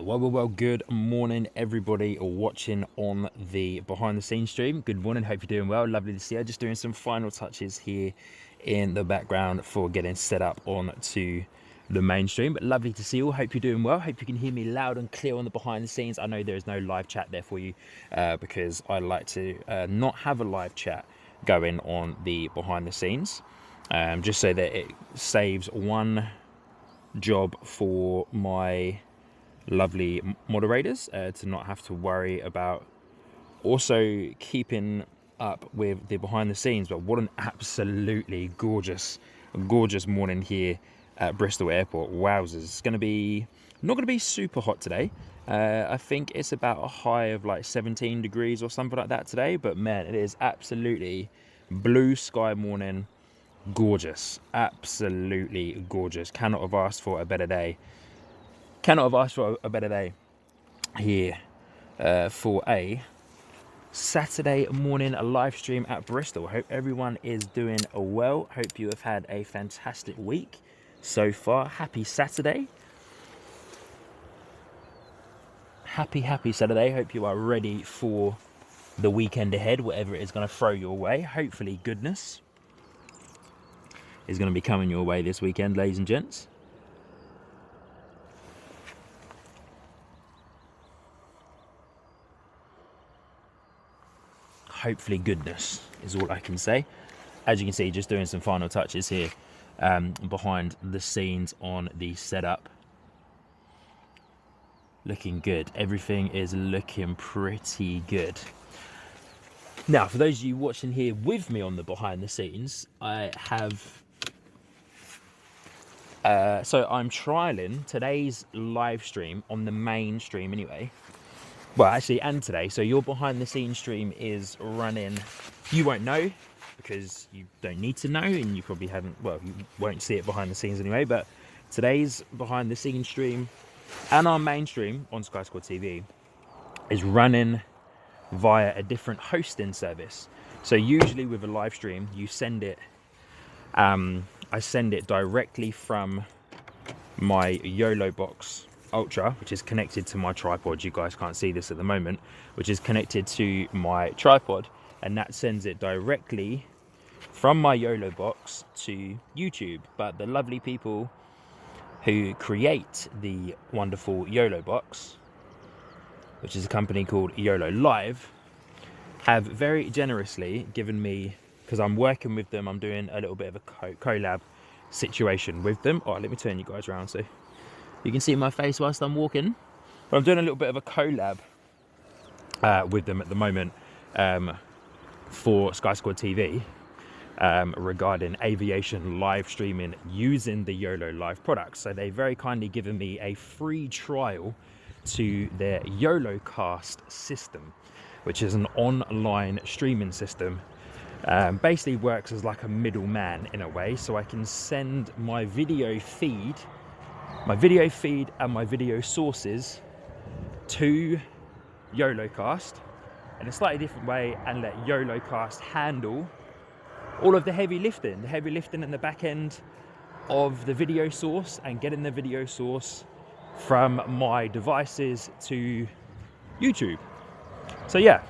Well, good morning, everybody watching on the behind the scenes stream. Good morning, hope you're doing well. Lovely to see you. Just doing some final touches here in the background for getting set up on to the mainstream. But lovely to see you all. Hope you're doing well. Hope you can hear me loud and clear on the behind the scenes. I know there's no live chat there for you because I like to not have a live chat going on the behind the scenes, just so that it saves one job for my lovely moderators to not have to worry about also keeping up with the behind the scenes. But what an absolutely gorgeous morning here at Bristol Airport. Wowzers, it's going to be not going to be super hot today. I think it's about a high of like 17 degrees or something like that today, but man, it is absolutely blue sky morning. Gorgeous, absolutely gorgeous. Cannot have asked for a better day. Cannot have asked for a better day here for a Saturday morning live stream at Bristol. Hope everyone is doing well. Hope you have had a fantastic week so far. Happy Saturday. Happy Saturday. Hope you are ready for the weekend ahead, whatever it is going to throw your way. Hopefully goodness is going to be coming your way this weekend, ladies and gents. Hopefully goodness is all I can say. As you can see, just doing some final touches here behind the scenes on the setup. Looking good. Everything is looking pretty good. Now, for those of you watching here with me on the behind the scenes, I have so I'm trialing today's live stream on the main stream anyway. Well, actually, and today. So your behind the scenes stream is running. You won't know because you don't need to know, and you probably haven't. Well, you won't see it behind the scenes anyway. But today's behind the scenes stream and our main stream on Sky Squad TV is running via a different hosting service. So usually with a live stream, you send it. I send it directly from my YOLO box Ultra, which is connected to my tripod. You guys can't see this at the moment, which is connected to my tripod, and that sends it directly from my YOLO box to YouTube. But the lovely people who create the wonderful YOLO box, which is a company called YOLO Live, have very generously given me, because I'm working with them, I'm doing a little bit of a collab situation with them. All right, let me turn you guys around so you can see my face whilst I'm walking. But I'm doing a little bit of a collab with them at the moment for Sky Squad TV regarding aviation live streaming using the YOLO Live products. So they very kindly given me a free trial to their YOLO Cast system, which is an online streaming system. Basically works as like a middleman in a way, so I can send my video feed and my video sources to YOLOcast in a slightly different way, and let YOLOcast handle all of the heavy lifting in the back end of the video source, and getting the video source from my devices to YouTube. So yeah,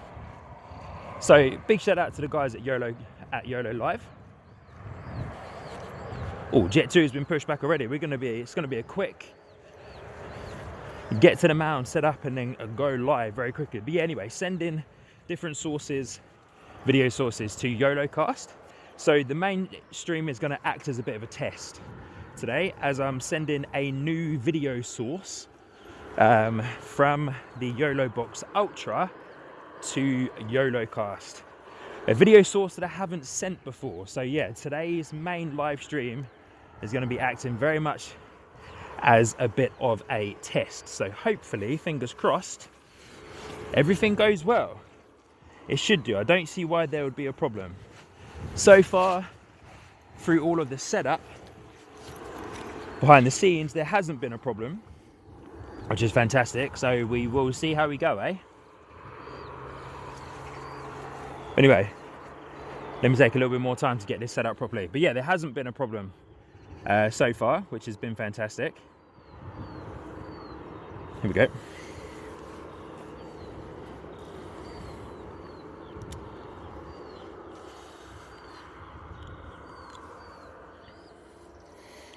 so big shout out to the guys at YOLO Live. Oh, Jet 2 has been pushed back already. It's gonna be a quick get to the mound, set up, and then go live very quickly. But yeah, anyway, sending different sources, video sources to YOLOcast. So the main stream is gonna act as a bit of a test today, as I'm sending a new video source from the YOLO Box Ultra to YOLOcast. A video source that I haven't sent before. So yeah, today's main live stream is going to be acting very much as a bit of a test. So hopefully, fingers crossed, everything goes well. It should do. I don't see why there would be a problem. So far, through all of the setup, behind the scenes, there hasn't been a problem, which is fantastic. So we will see how we go, eh? Anyway, let me take a little bit more time to get this set up properly. But yeah, there hasn't been a problem so far, which has been fantastic. Here we go.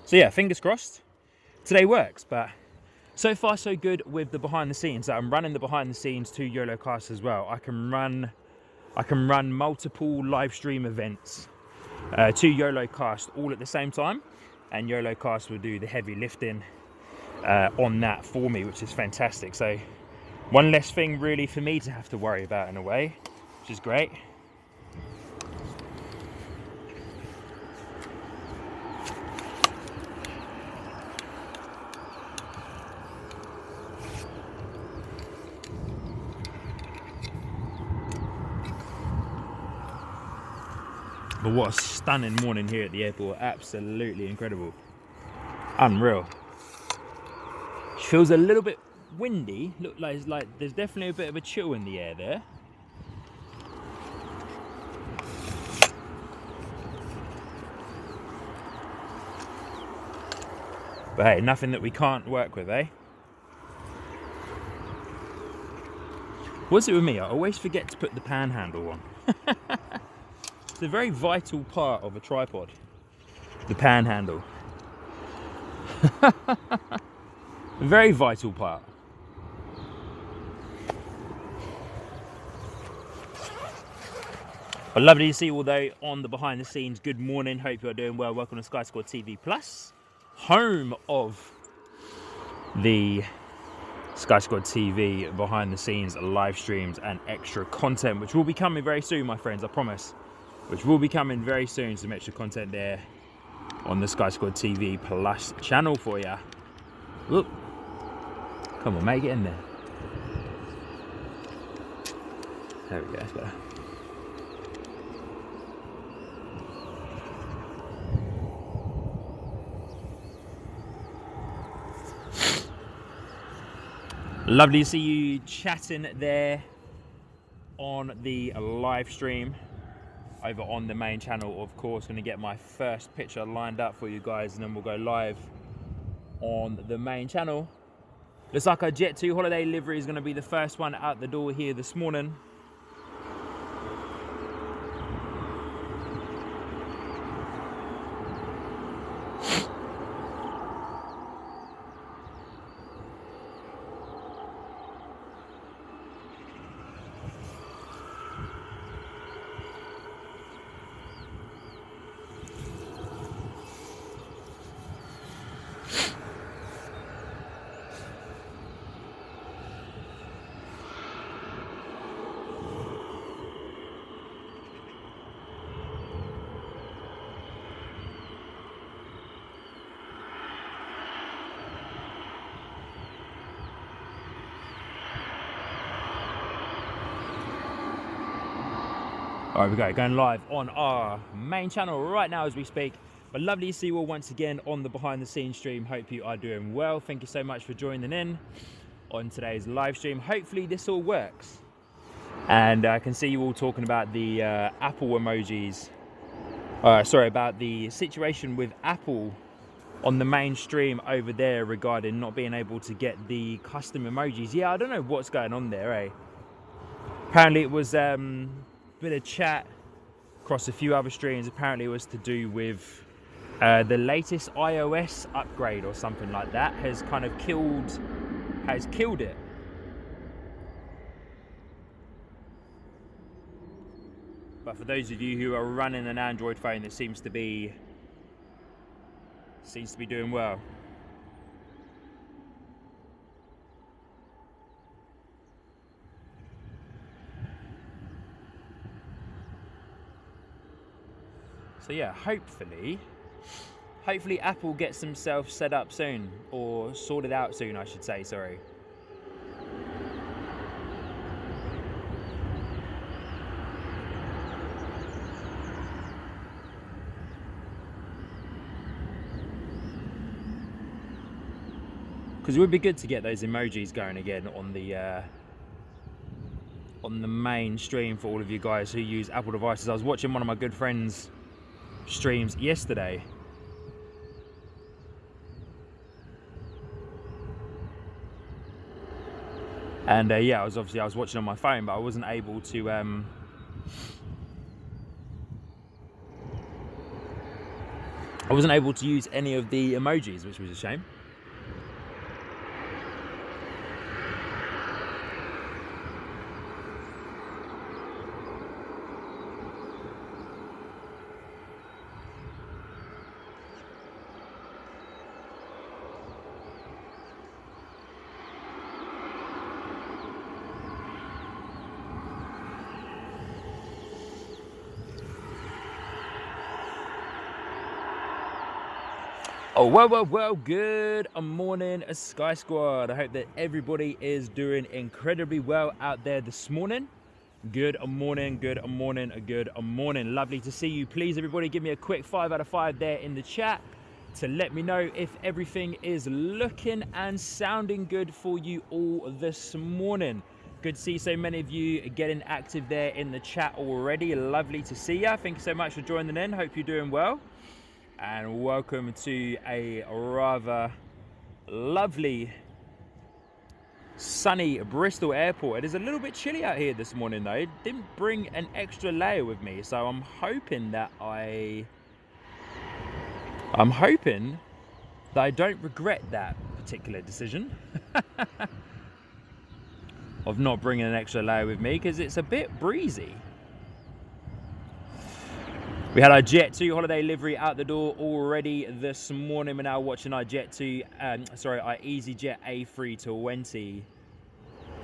So yeah, fingers crossed today works, but so far so good with the behind the scenes. So I'm running the behind the scenes to YOLO Cast as well. I can run multiple live stream events to YOLO Cast all at the same time, and YOLO Cast will do the heavy lifting on that for me, which is fantastic. So one less thing really for me to have to worry about in a way, which is great. But what a stunning morning here at the airport. Absolutely incredible. Unreal. Feels a little bit windy. Look like there's definitely a bit of a chill in the air there. But hey, nothing that we can't work with, eh? What's it with me? I always forget to put the panhandle on. It's a very vital part of a tripod, the panhandle. A very vital part. But lovely to see you all though on the behind the scenes. Good morning, hope you're doing well. Welcome to Sky Squad TV Plus, home of the Sky Squad TV behind the scenes live streams and extra content, which will be coming very soon, my friends, I promise. Which will be coming very soon, some extra content there on the Sky Squad TV Plus channel for you. Look, come on, mate, get in there. There we go, that's better. Lovely to see you chatting there on the live stream over on the main channel. Of course, going to get my first picture lined up for you guys, and then we'll go live on the main channel. Looks like our Jet 2 holiday livery is going to be the first one out the door here this morning. All right, we go, going live on our main channel right now as we speak. But lovely to see you all once again on the behind the scenes stream. Hope you are doing well. Thank you so much for joining in on today's live stream. Hopefully this all works. And I can see you all talking about the Apple emojis. Sorry, about the situation with Apple on the main stream over there regarding not being able to get the custom emojis. Yeah, I don't know what's going on there, eh? Apparently it was bit of chat across a few other streams. Apparently it was to do with the latest iOS upgrade or something like that has kind of killed it. But for those of you who are running an Android phone, that seems to be doing well. So yeah, hopefully Apple gets themselves set up soon, or sorted out soon, I should say, sorry. Because it would be good to get those emojis going again on the main stream for all of you guys who use Apple devices. I was watching one of my good friends' streams yesterday, And yeah, I was watching on my phone, but I wasn't able to use any of the emojis, which was a shame. Oh, well, good morning, Sky Squad. I hope that everybody is doing incredibly well out there this morning. Good morning. Lovely to see you. Please, everybody, give me a quick 5 out of 5 there in the chat to let me know if everything is looking and sounding good for you all this morning. Good to see so many of you getting active there in the chat already. Lovely to see you. Thank you so much for joining in. Hope you're doing well. And welcome to a rather lovely sunny Bristol Airport. It is a little bit chilly out here this morning though. Didn't bring an extra layer with me, so I'm hoping that I don't regret that particular decision of not bringing an extra layer with me, because it's a bit breezy. We had our Jet 2 holiday livery out the door already this morning. We're now watching our Jet 2, our EasyJet A320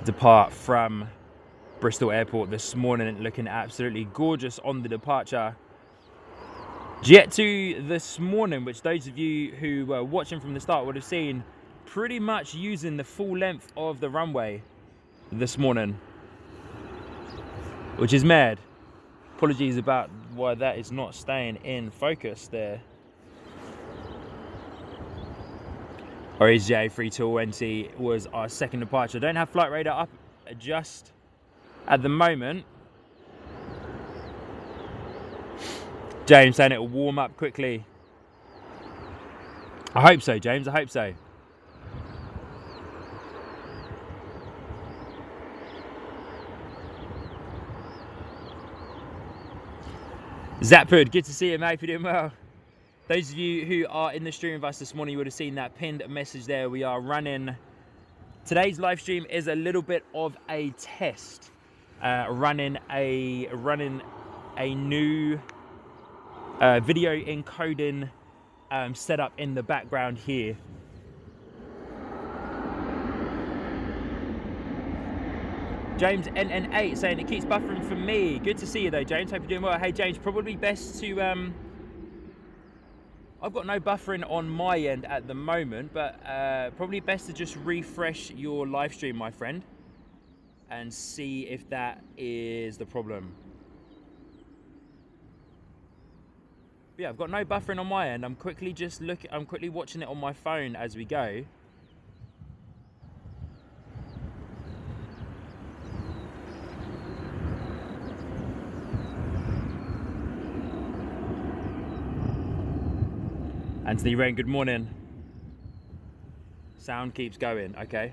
depart from Bristol Airport this morning, looking absolutely gorgeous on the departure. Jet 2 this morning, which those of you who were watching from the start would have seen, pretty much using the full length of the runway this morning, which is mad. Apologies about why that is not staying in focus there. Our EasyJet A320 was our second departure. Don't have flight radar up just at the moment. James saying it will warm up quickly. I hope so, James, I hope so. Zaphood, good to see you, mate. If you're doing well. Those of you who are in the stream with us this morning, you would have seen that pinned message there. We are running. Today's live stream is a little bit of a test. Running a new video encoding setup in the background here. James NN8 saying it keeps buffering for me. Good to see you though, James. Hope you're doing well. Hey James, probably best to I've got no buffering on my end at the moment, but probably best to just refresh your live stream, my friend, and see if that is the problem. But yeah, I've got no buffering on my end. I'm quickly watching it on my phone as we go. Anthony Rain, good morning. Sound keeps going, okay.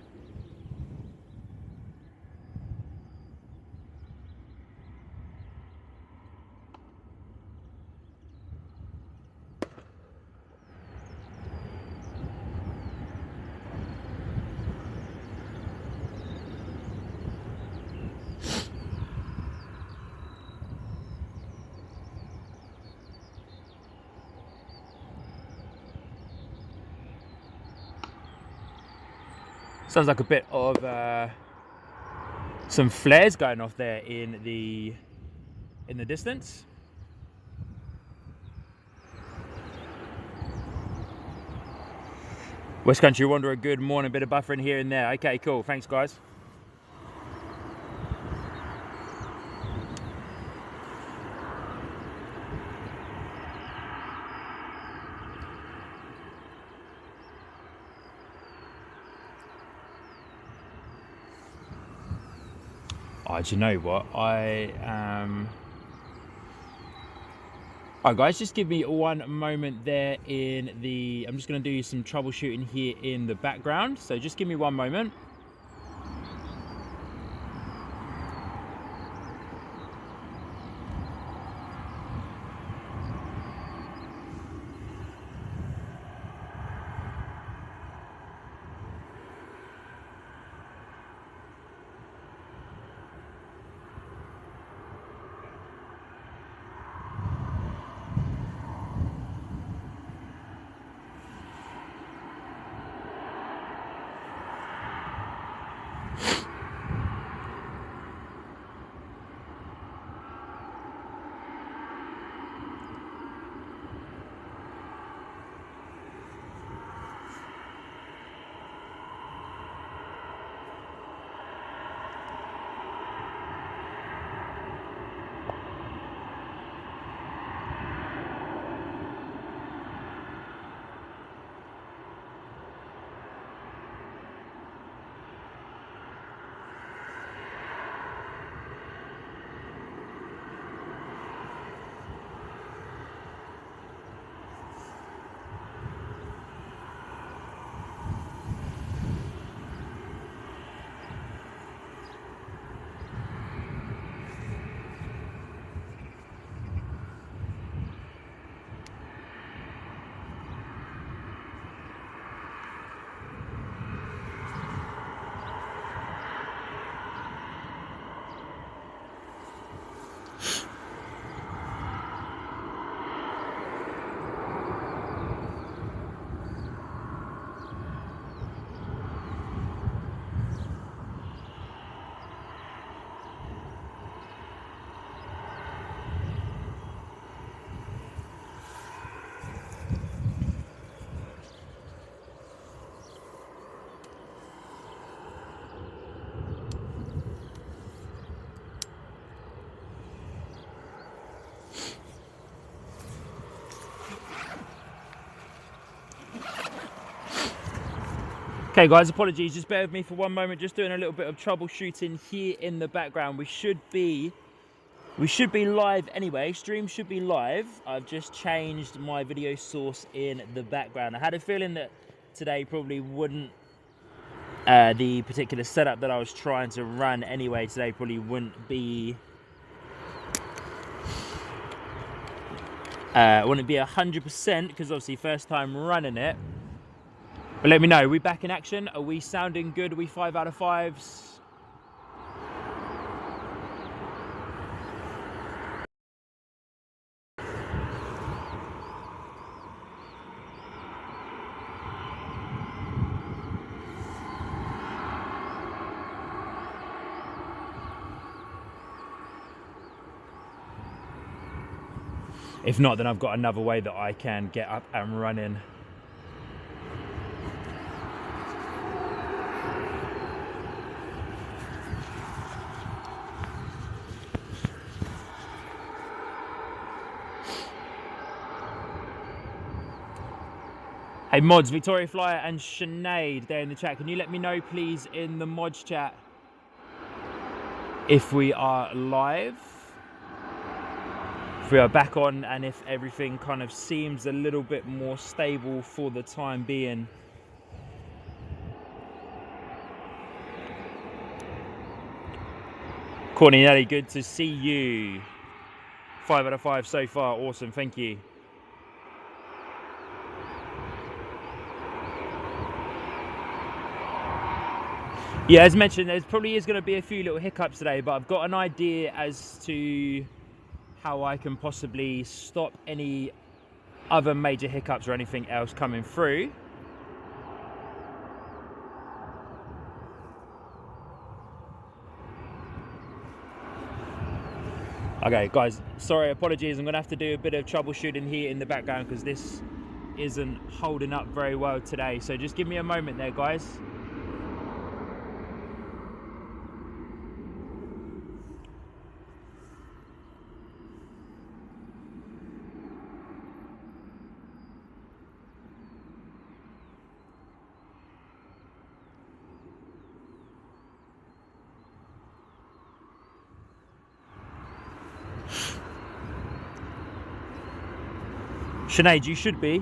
Sounds like a bit of some flares going off there in the distance. West Country Wanderer, good morning. Bit of buffering here and there. Okay, cool. Thanks, guys. Oh, do you know what? Alright guys, just give me one moment there in the... I'm just going to do some troubleshooting here in the background. So just give me one moment. Okay guys, apologies, just bear with me for one moment, just doing a little bit of troubleshooting here in the background. We should be live anyway, stream should be live. I've just changed my video source in the background. I had a feeling that today probably wouldn't, the particular setup that I was trying to run anyway today probably wouldn't be 100% because obviously first time running it. But let me know, are we back in action? Are we sounding good? Are we 5 out of 5s? If not, then I've got another way that I can get up and running. Hey mods, Victoria Flyer and Sinead, they're in the chat. Can you let me know please in the mods chat if we are live, if we are back on, and if everything kind of seems a little bit more stable for the time being. Courtney Nelly, good to see you. 5 out of 5 so far, awesome, thank you. Yeah, as mentioned, there probably is going to be a few little hiccups today, but I've got an idea as to how I can possibly stop any other major hiccups or anything else coming through. Okay, guys, sorry, apologies. I'm going to have to do a bit of troubleshooting here in the background because this isn't holding up very well today. So just give me a moment there, guys. Sinead, you should be.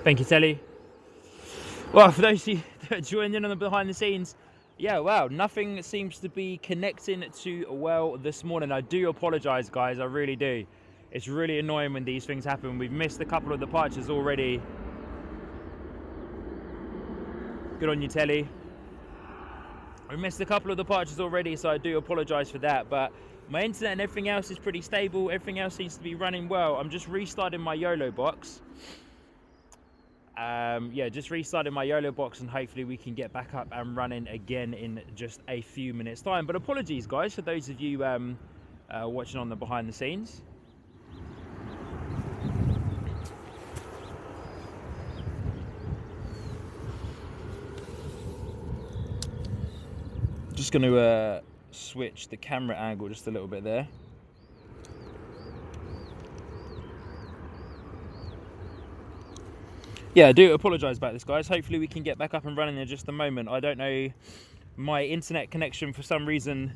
Thank you, Telly. Well, for those of you that joined in on the behind the scenes, yeah, wow, nothing seems to be connecting too well this morning. I do apologise, guys, I really do. It's really annoying when these things happen. We've missed a couple of departures already. Good on you, Telly. We missed a couple of departures already, so I do apologise for that. But my internet and everything else is pretty stable. Everything else seems to be running well. I'm just restarting my YOLO box. Yeah, just restarting my YOLO box, and hopefully we can get back up and running again in just a few minutes time. But apologies, guys, for those of you watching on the behind the scenes. Just going to switch the camera angle just a little bit there. Yeah, I do apologise about this, guys. Hopefully we can get back up and running in just a moment. I don't know, my internet connection for some reason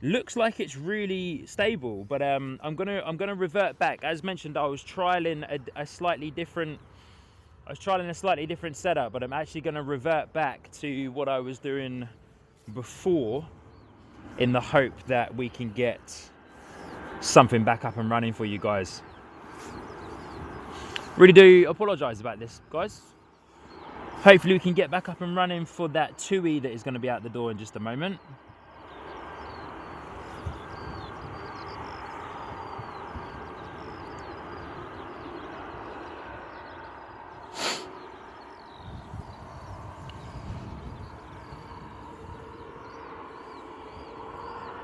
looks like it's really stable, but I'm gonna revert back. As mentioned, I was trialing a slightly different setup, but I'm actually going to revert back to what I was doing before, in the hope that we can get something back up and running for you guys. Really do apologise about this, guys. Hopefully we can get back up and running for that TUI that is going to be out the door in just a moment.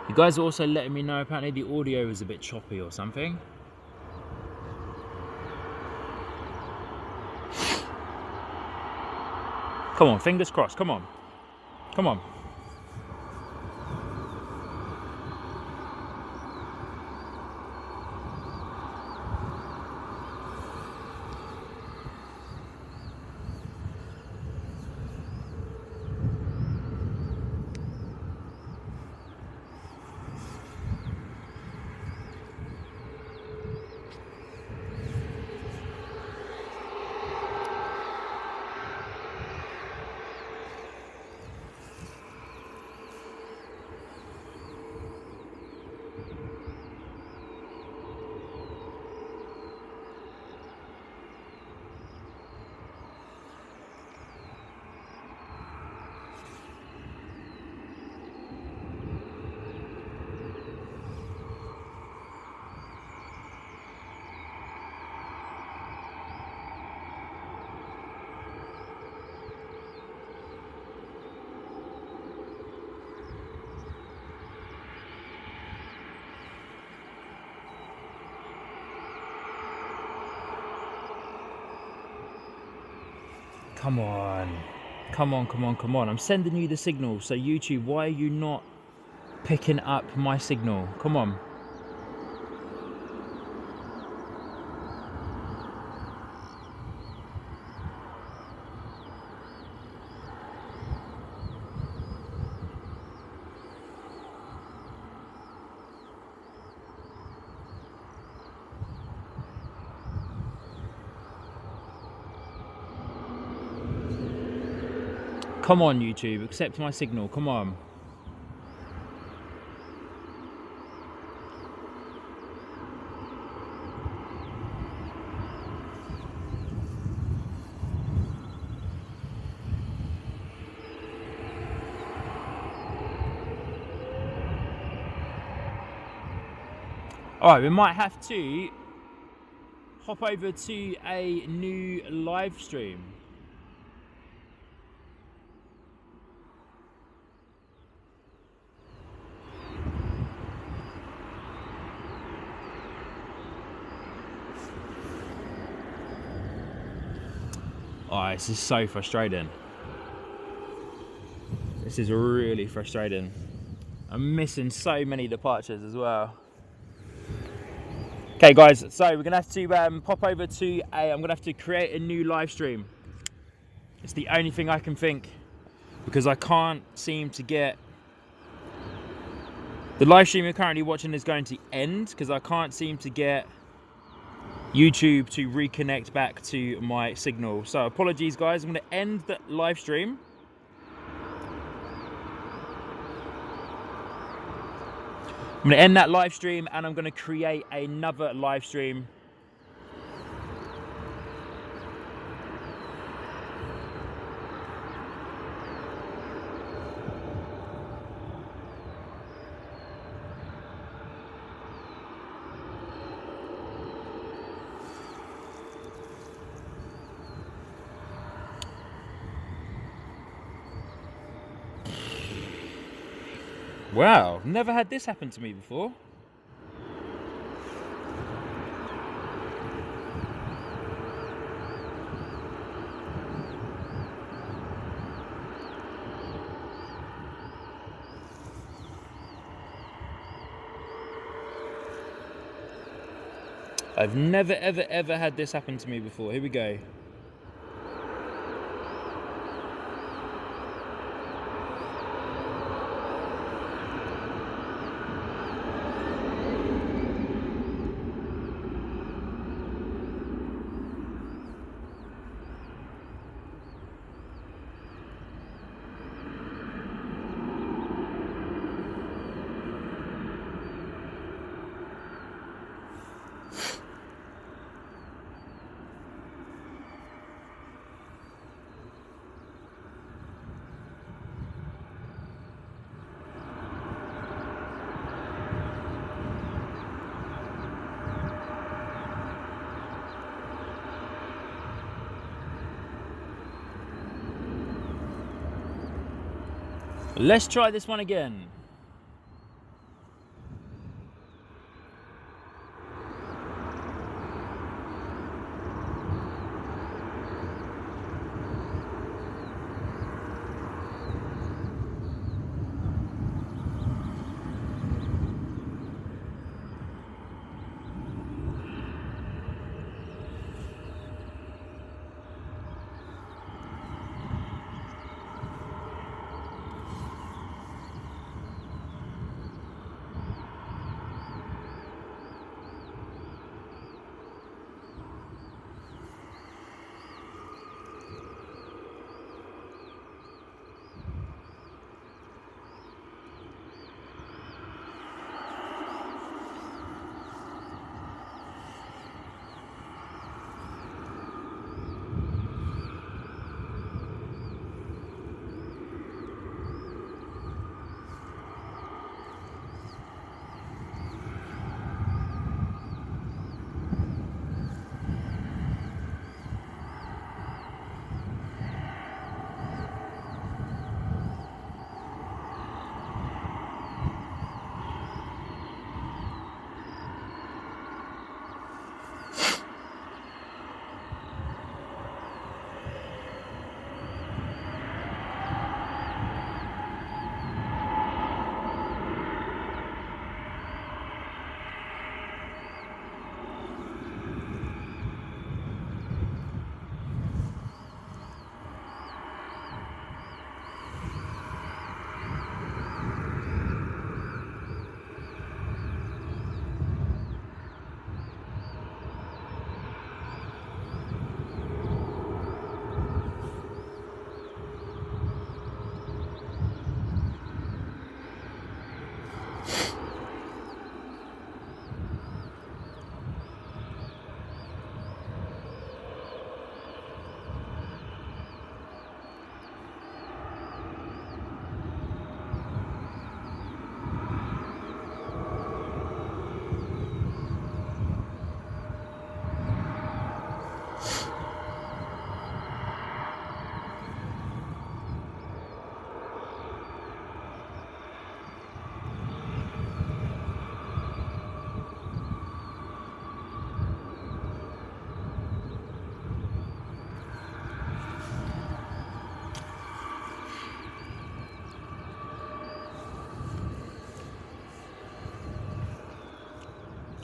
You guys are also letting me know apparently the audio is a bit choppy or something. Come on, fingers crossed, come on. Come on. Come on. Come on, come on, come on. I'm sending you the signal. So YouTube, why are you not picking up my signal? Come on. Come on, YouTube, accept my signal, come on. All right, we might have to hop over to a new live stream. Oh, this is so frustrating. This is really frustrating. I'm missing so many departures as well. Okay guys, so we're gonna have to pop over to I'm gonna have to create a new live stream. It's the only thing I can think, because I can't seem to get... The live stream you're currently watching is going to end because I can't seem to get YouTube to reconnect back to my signal. So apologies guys, I'm going to end the live stream. I'm going to end that live stream and I'm going to create another live stream. Wow, never had this happen to me before. I've never, ever, ever had this happen to me before. Here we go. Let's try this one again.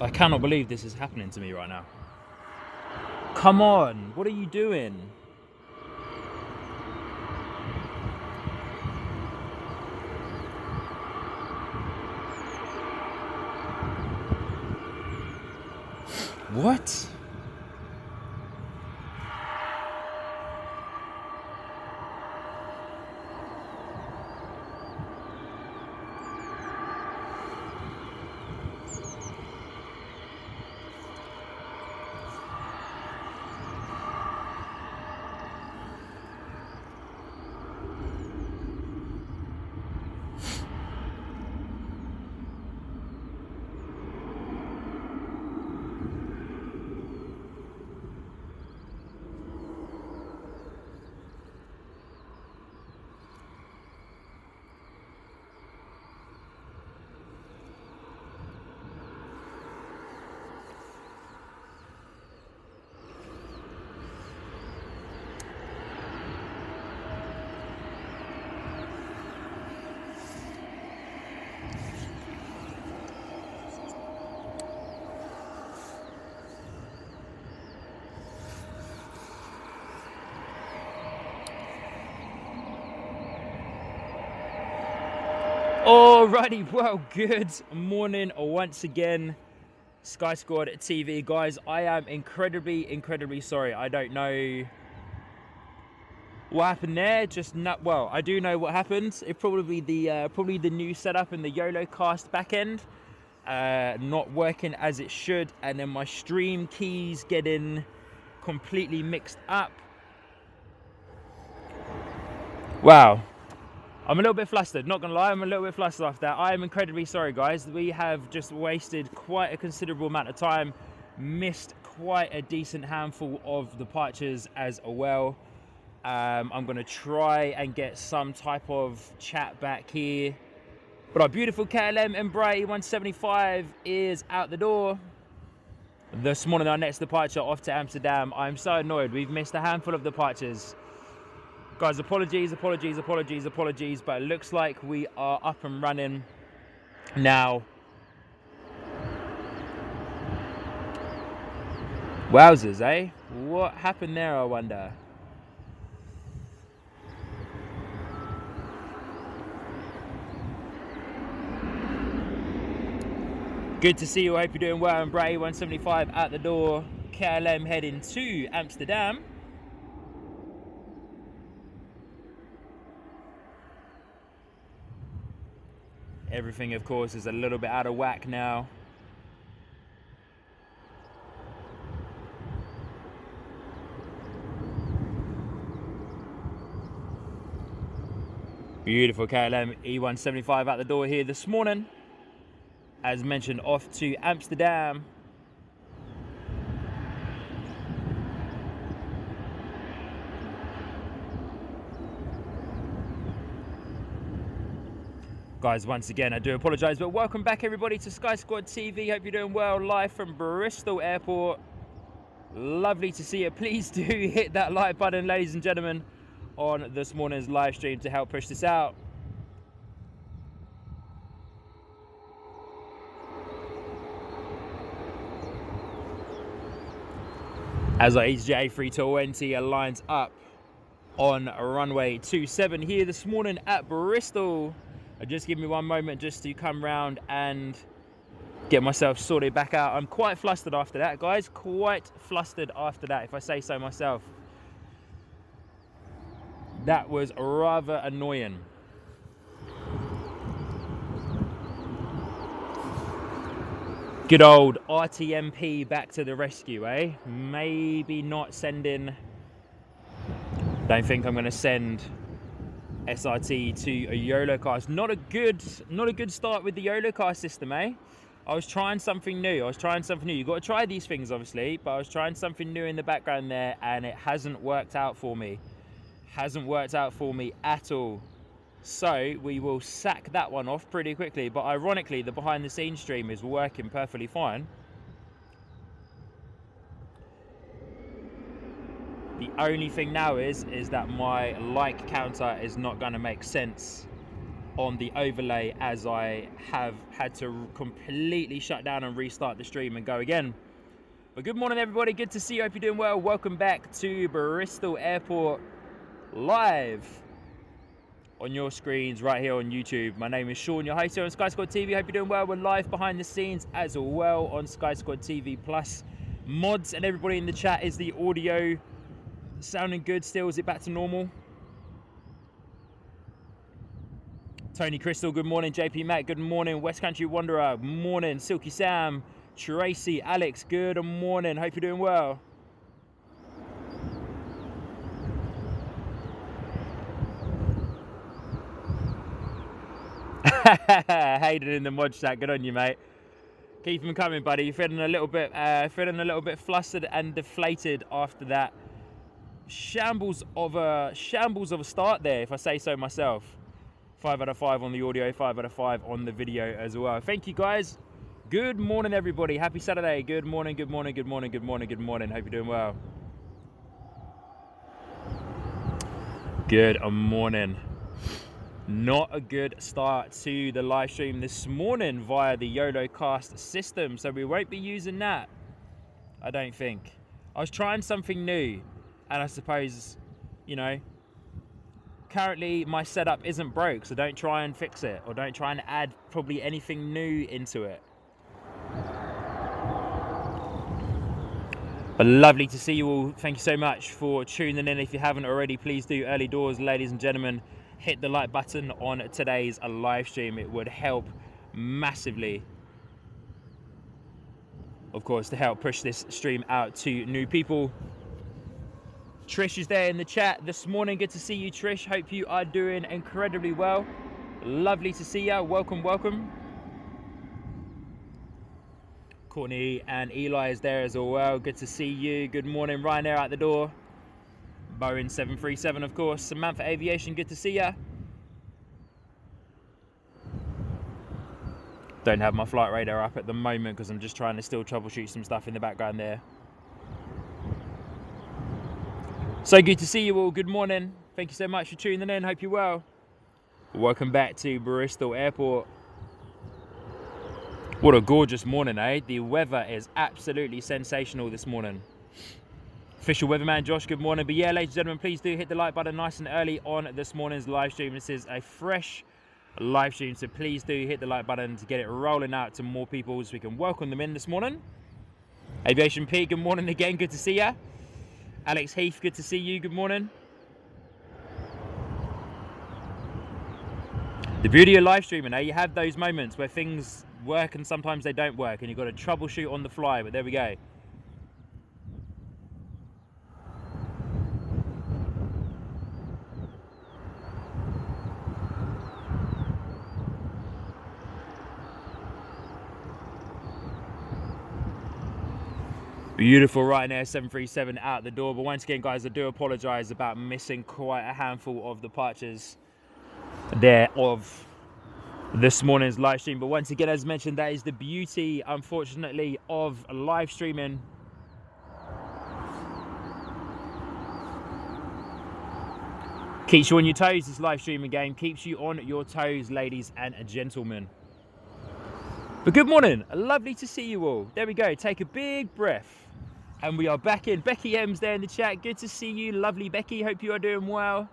I cannot believe this is happening to me right now. Come on, what are you doing? What? Alrighty, well, good morning once again, Sky Squad TV. Guys, I am incredibly sorry. I don't know what happened there. Well, I do know what happened. It probably the new setup in the YOLO cast backend not working as it should, and then my stream keys getting completely mixed up. Wow. I'm a little bit flustered, not gonna lie, I'm a little bit flustered after that. I am incredibly sorry, guys. We have just wasted quite a considerable amount of time, missed quite a decent handful of departures as well. I'm gonna try and get some type of chat back here. But our beautiful KLM Embraer 175 is out the door. This morning, our next departure off to Amsterdam. I'm so annoyed, we've missed a handful of departures. Guys, apologies, but it looks like we are up and running now. Wowzers, eh? What happened there, I wonder? Good to see you, I hope you're doing well. Embraer 175 at the door. KLM heading to Amsterdam. Everything, of course, is a little bit out of whack now. Beautiful KLM E175 out the door here this morning. As mentioned, off to Amsterdam. Guys, once again, I do apologise, but welcome back everybody to Sky Squad TV. Hope you're doing well, live from Bristol Airport. Lovely to see you. Please do hit that like button, ladies and gentlemen, on this morning's live stream to help push this out. As our EasyJet A320 aligns up on runway 27 here this morning at Bristol. Just give me one moment just to come round and get myself sorted back out. I'm quite flustered after that, guys. Quite flustered after that, if I say so myself. That was rather annoying. Good old RTMP back to the rescue, eh? Maybe not sending... Don't think I'm going to send SRT to a YOLO cast. Not a good start with the YOLO cast system, eh? I was trying something new. You've got to try these things, obviously, but I was trying something new in the background there, and it hasn't worked out for me. Hasn't worked out for me at all. So we will sack that one off pretty quickly. But ironically, the behind the scenes stream is working perfectly fine. The only thing now is that my like counter is not going to make sense on the overlay, as I have had to completely shut down and restart the stream and go again. But good morning, everybody. Good to see you. Hope you're doing well. Welcome back to Bristol Airport live on your screens right here on YouTube. My name is Sean, your host here on Sky Squad TV. Hope you're doing well. We're live behind the scenes as well on Sky Squad TV Plus. Mods and everybody in the chat, is the audio sounding good still? Is it back to normal? Tony Crystal, good morning. JP Mac, good morning. West Country Wanderer, morning. Silky Sam, Tracy, Alex, good morning. Hope you're doing well. Hayden in the mod chat, good on you, mate. Keep them coming, buddy. You're feeling a little bit flustered and deflated after that shambles of a start there, if I say so myself. 5 out of 5 on the audio, 5 out of 5 on the video as well. Thank you, guys. Good morning, everybody. Happy Saturday. Good morning. Hope you're doing well. Good morning. Not a good start to the live stream this morning via the YOLO cast system, so we won't be using that, I don't think. I was trying something new, and I suppose, you know, currently my setup isn't broke, so don't try and fix it, or don't try and add probably anything new into it. But lovely to see you all. Thank you so much for tuning in. If you haven't already, please do, early doors, ladies and gentlemen, hit the like button on today's live stream. It would help massively, of course, to help push this stream out to new people. Trish is there in the chat this morning. Good to see you, Trish. Hope you are doing incredibly well. Lovely to see you. Welcome, welcome. Courtney and Eli is there as well. Good to see you. Good morning. Ryanair out the door. Boeing 737, of course. Samantha Aviation, good to see ya. Don't have my flight radar up at the moment because I'm just trying to still troubleshoot some stuff in the background there. So good to see you all. Good morning. Thank you so much for tuning in. Hope you're well. Welcome back to Bristol Airport. What a gorgeous morning, eh? The weather is absolutely sensational this morning. Official weatherman Josh, good morning. But yeah, ladies and gentlemen, please do hit the like button nice and early on this morning's live stream. This is a fresh live stream, so please do hit the like button to get it rolling out to more people so we can welcome them in this morning. Aviation P, good morning again. Good to see ya. Alex Heath, good to see you. Good morning. The beauty of live streaming, eh? You have those moments where things work and sometimes they don't work and you've got to troubleshoot on the fly, but there we go. Beautiful Ryanair 737 out the door. But once again, guys, I do apologise about missing quite a handful of departures there of this morning's live stream. But once again, as mentioned, that is the beauty, unfortunately, of live streaming. Keeps you on your toes, this live streaming game. Keeps you on your toes, ladies and gentlemen. But good morning. Lovely to see you all. There we go. Take a big breath. And we are back in. Becky M's there in the chat. Good to see you. Lovely, Becky. Hope you are doing well.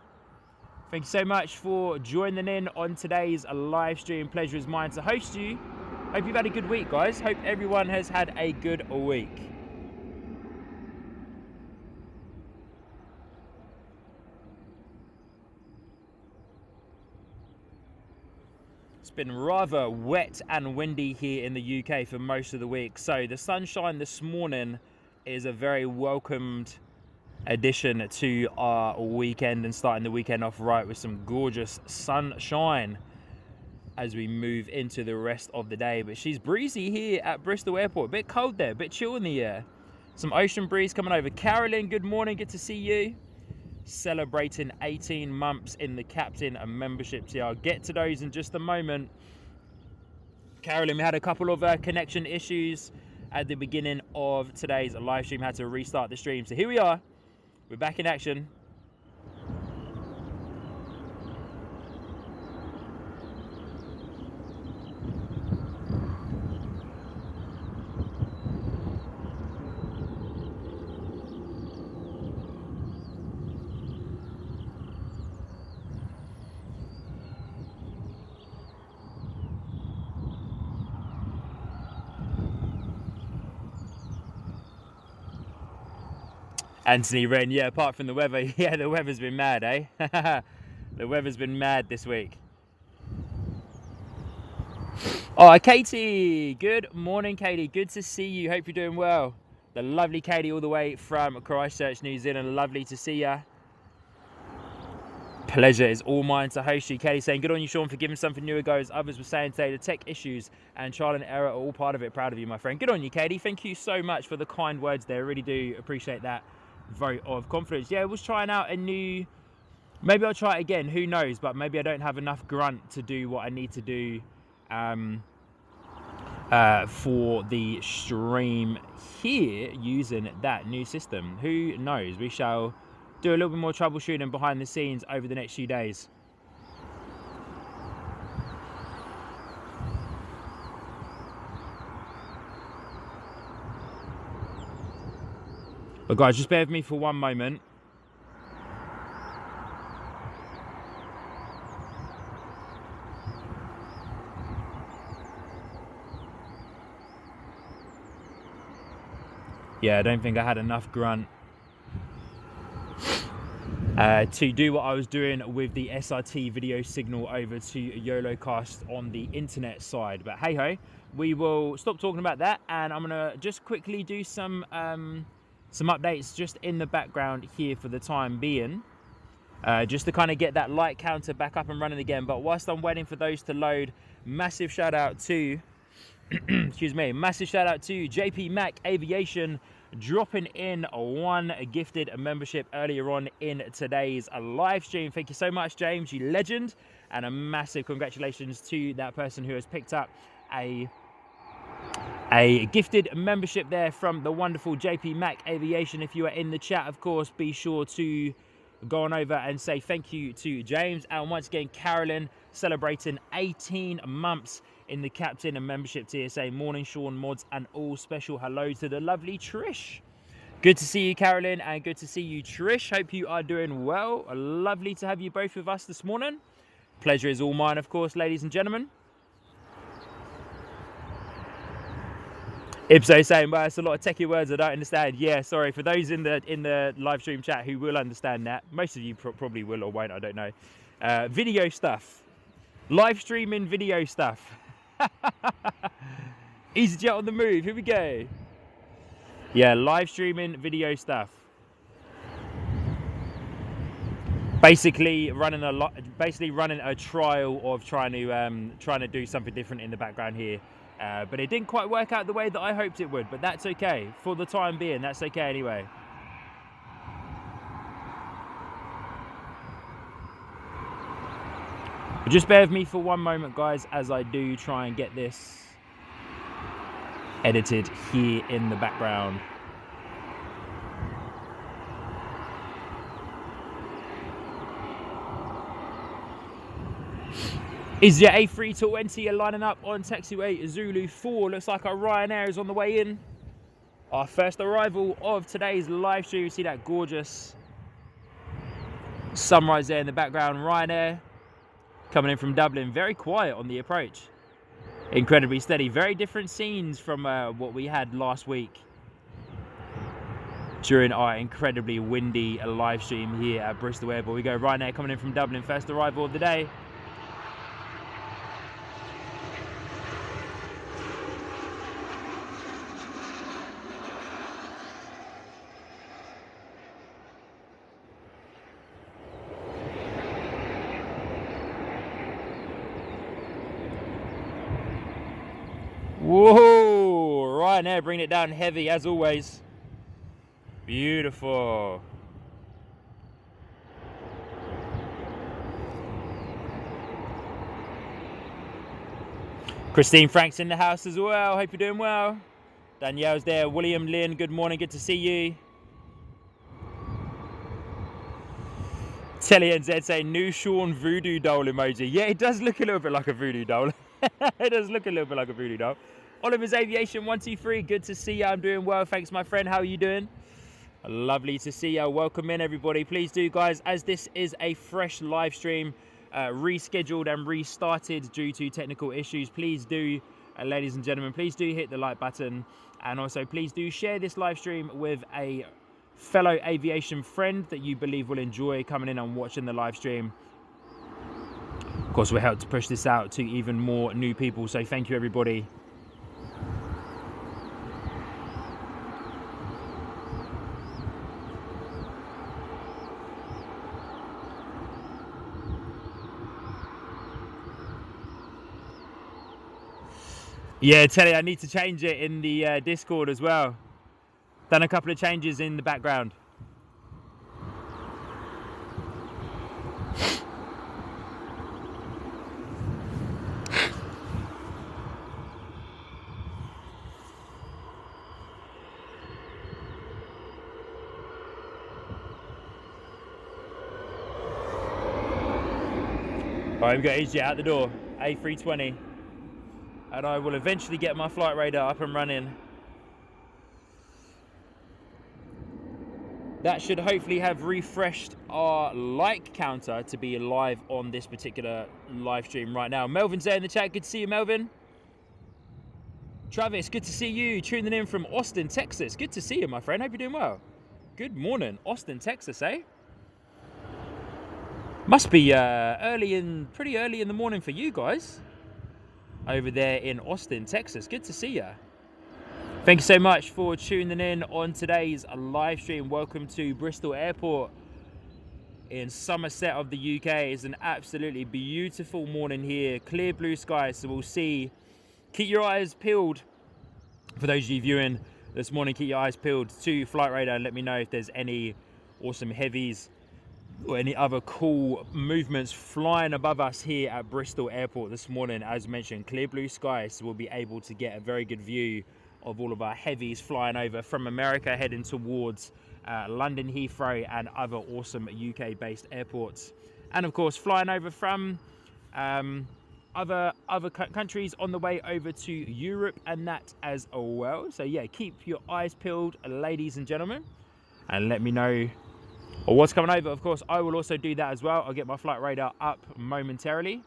Thank you so much for joining in on today's live stream. Pleasure is mine to host you. Hope you've had a good week, guys. Hope everyone has had a good week. It's been rather wet and windy here in the UK for most of the week. So the sunshine this morning is a very welcomed addition to our weekend and starting the weekend off right with some gorgeous sunshine as we move into the rest of the day. But she's breezy here at Bristol Airport. A bit cold there, a bit chill in the air. Some ocean breeze coming over. Carolyn, good morning. Good to see you. Celebrating 18 months in the captain and membership tier. I'll get to those in just a moment. Carolyn, we had a couple of connection issues at the beginning of today's live stream. Had to restart the stream. So here we are. We're back in action. Anthony Wren, yeah, apart from the weather, yeah, the weather's been mad, eh? The weather's been mad this week. Oh, Katie, good morning, Katie. Good to see you. Hope you're doing well. The lovely Katie all the way from Christchurch, New Zealand. Lovely to see ya. Pleasure is all mine to host you. Katie saying, good on you, Sean, for giving something new a go. As others were saying today, the tech issues and trial and error are all part of it. Proud of you, my friend. Good on you, Katie. Thank you so much for the kind words there. I really do appreciate that vote of confidence. Yeah, I was trying out a new, maybe I'll try it again, who knows, but maybe I don't have enough grunt to do what I need to do for the stream here using that new system. Who knows? We shall do a little bit more troubleshooting behind the scenes over the next few days. But guys, just bear with me for one moment. Yeah, I don't think I had enough grunt to do what I was doing with the SRT video signal over to YOLOcast on the internet side. But hey ho, we will stop talking about that, and I'm gonna just quickly do some updates just in the background here for the time being, just to kind of get that light counter back up and running again. But whilst I'm waiting for those to load, massive shout out to excuse me, massive shout out to JP Mac Aviation, dropping in one gifted membership earlier on in today's live stream. Thank you so much, James, you legend, and a massive congratulations to that person who has picked up a gifted membership there from the wonderful JP Mac Aviation. If you are in the chat, of course, be sure to go on over and say thank you to James. And once again, Carolyn celebrating 18 months in the captain and membership TSA. Morning, Sean, mods, and all. Special hello to the lovely Trish. Good to see you, Carolyn, and good to see you, Trish. Hope you are doing well. Lovely to have you both with us this morning. Pleasure is all mine, of course, ladies and gentlemen. Ipso saying, well, it's a lot of techie words I don't understand. Yeah, sorry, for those in the live stream chat who will understand that. Most of you probably will or won't, I don't know. Video stuff. Live streaming video stuff. EasyJet on the move, here we go. Yeah, live streaming video stuff. Basically running a trial of trying to do something different in the background here. But it didn't quite work out the way that I hoped it would, but that's okay. For the time being, that's okay anyway. But just bear with me for one moment, guys, as I do try and get this edited here in the background. Is your A320 lining up on taxiway Zulu 4? Looks like our Ryanair is on the way in. Our first arrival of today's live stream. You see that gorgeous sunrise there in the background. Ryanair coming in from Dublin. Very quiet on the approach. Incredibly steady. Very different scenes from what we had last week during our incredibly windy live stream here at Bristol Airport. We go Ryanair coming in from Dublin. First arrival of the day. Whoa, Ryanair bringing it down heavy as always. Beautiful. Christine Frank's in the house as well. Hope you're doing well. Danielle's there. William Lynn, good morning. Good to see you. Telly NZ saying new Sean voodoo doll emoji. Yeah, it does look a little bit like a voodoo doll. It does look a little bit like a voodoo doll. Oliver's Aviation 123, good to see you. I'm doing well, thanks my friend. How are you doing? Lovely to see you. Welcome in everybody. Please do, guys, as this is a fresh live stream, rescheduled and restarted due to technical issues, please do, ladies and gentlemen, please do hit the like button, and also please do share this live stream with a fellow aviation friend that you believe will enjoy coming in and watching the live stream. Of course, we'll help to push this out to even more new people, so thank you everybody. Yeah, Telly, I need to change it in the Discord as well. Done a couple of changes in the background. All right, we've got EasyJet out the door, A320. And I will eventually get my flight radar up and running. That should hopefully have refreshed our like counter to be live on this particular live stream right now. Melvin's there in the chat. Good to see you, Melvin. Travis, good to see you. Tuning in from Austin, Texas. Good to see you, my friend. Hope you're doing well. Good morning, Austin, Texas, eh? Must be pretty early in the morning for you guys over there in Austin, Texas. Good to see you. Thank you so much for tuning in on today's live stream. Welcome to Bristol Airport in Somerset of the UK. It's an absolutely beautiful morning here. Clear blue skies, so we'll see. Keep your eyes peeled. For those of you viewing this morning, keep your eyes peeled to Flight Radar and let me know if there's any awesome heavies or any other cool movements flying above us here at Bristol Airport this morning. As mentioned, clear blue skies, so we'll be able to get a very good view of all of our heavies flying over from America, heading towards London Heathrow and other awesome UK based airports, and of course flying over from other countries on the way over to Europe and that as well. So yeah, keep your eyes peeled, ladies and gentlemen, and let me know what's coming over. Of course, I will also do that as well. I'll get my flight radar up momentarily,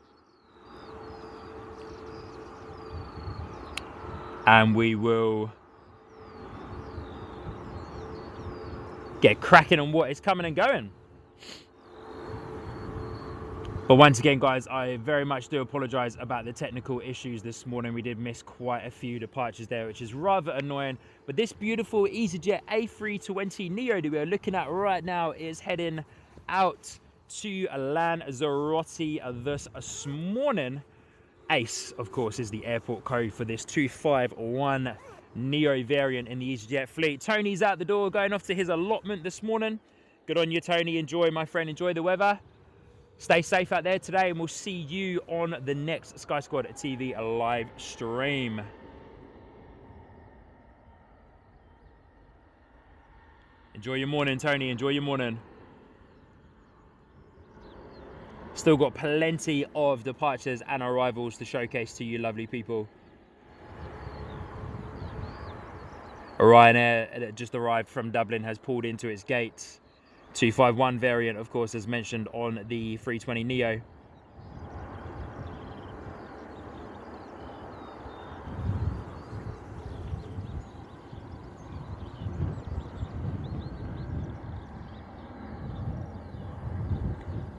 and we will get cracking on what is coming and going. But once again, guys, I very much do apologize about the technical issues this morning. We did miss quite a few departures there, which is rather annoying. But this beautiful EasyJet A320neo that we are looking at right now is heading out to Lanzarote this morning. ACE, of course, is the airport code for this 251 neo variant in the EasyJet fleet. Tony's out the door, going off to his allotment this morning. Good on you, Tony. Enjoy, my friend. Enjoy the weather. Stay safe out there today, and we'll see you on the next Sky Squad TV live stream. Enjoy your morning, Tony. Enjoy your morning. Still got plenty of departures and arrivals to showcase to you lovely people. Ryanair that just arrived from Dublin has pulled into its gate. 251 variant, of course, as mentioned on the 320neo.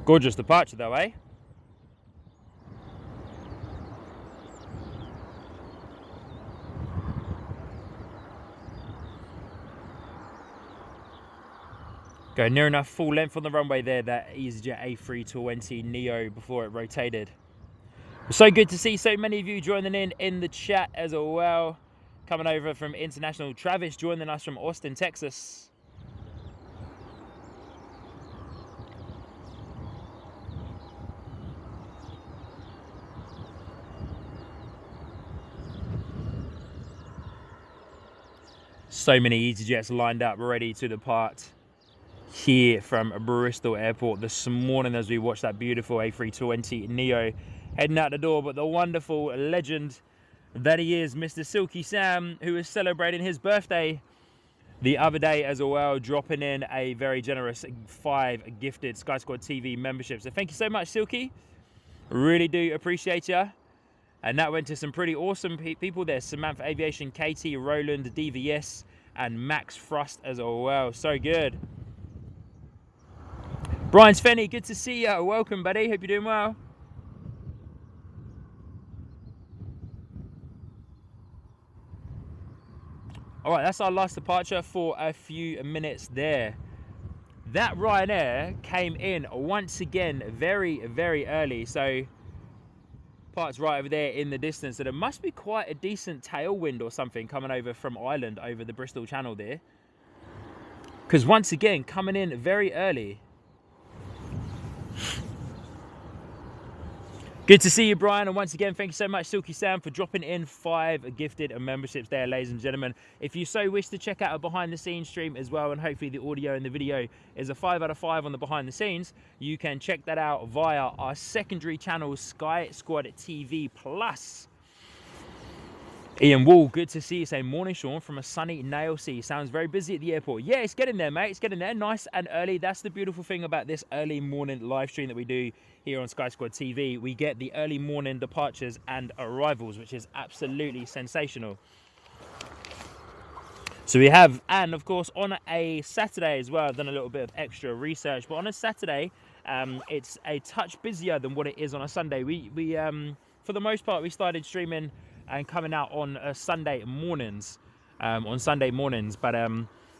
Gorgeous departure though, eh? Go near enough full length on the runway there, that EasyJet A320neo before it rotated. So good to see so many of you joining in the chat as well. Coming over from international. Travis joining us from Austin, Texas. So many EasyJets lined up, ready to depart here from Bristol Airport this morning as we watch that beautiful A320neo heading out the door. But the wonderful legend that he is, Mr. Silky Sam, who is celebrating his birthday the other day as well, dropping in a very generous 5 gifted Sky Squad TV memberships. So thank you so much, Silky. Really do appreciate you. And that went to some pretty awesome people there. Samantha Aviation, Katie, Roland, DVS, and Max Frost as well. So good. Brian Svenny, good to see you. Welcome, buddy. Hope you're doing well. All right, that's our last departure for a few minutes there. That Ryanair came in once again very, very early. So parts right over there in the distance. So there must be quite a decent tailwind or something coming over from Ireland over the Bristol Channel there. Because once again, coming in very early. Good to see you, Brian, and once again, thank you so much, Silky Sam, for dropping in 5 gifted memberships there, ladies and gentlemen. If you so wish to check out a behind-the-scenes stream as well, and hopefully the audio and the video is a 5 out of 5 on the behind-the-scenes, you can check that out via our secondary channel, Sky Squad TV Plus. Ian Wall, good to see you. Saying morning, Sean, from a sunny Nail Sea. Sounds very busy at the airport. Yeah, it's getting there, mate. It's getting there, nice and early. That's the beautiful thing about this early morning live stream that we do here on Sky Squad TV. We get the early morning departures and arrivals, which is absolutely sensational. So we have, and of course on a Saturday as well, I've done a little bit of extra research, but on a Saturday, it's a touch busier than what it is on a Sunday. We for the most part, we started streaming and coming out on Sunday mornings, but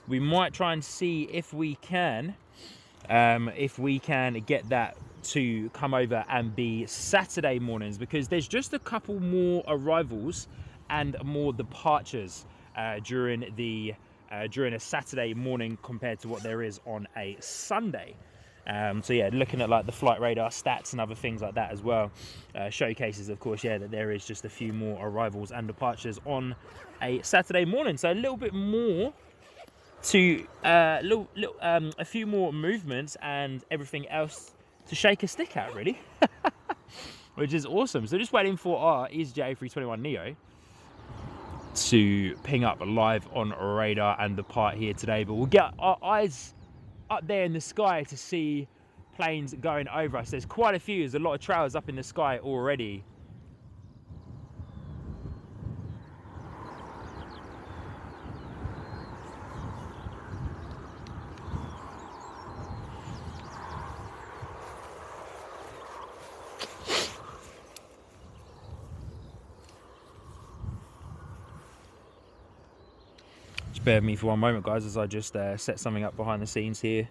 we might try and see if we can get that to come over and be Saturday mornings, because there's just a couple more arrivals and more departures during a Saturday morning compared to what there is on a Sunday. So yeah, looking at like the flight radar stats and other things like that as well, showcases, of course, yeah, that there is just a few more arrivals and departures on a Saturday morning. So a little bit more to a few more movements and everything else to shake a stick at, really, which is awesome. So just waiting for our EasyJet A321neo to ping up live on radar and depart here today, but we'll get our eyes up there in the sky to see planes going over us. There's quite a few. There's a lot of trails up in the sky already. Bear with me for one moment, guys, as I just set something up behind the scenes here.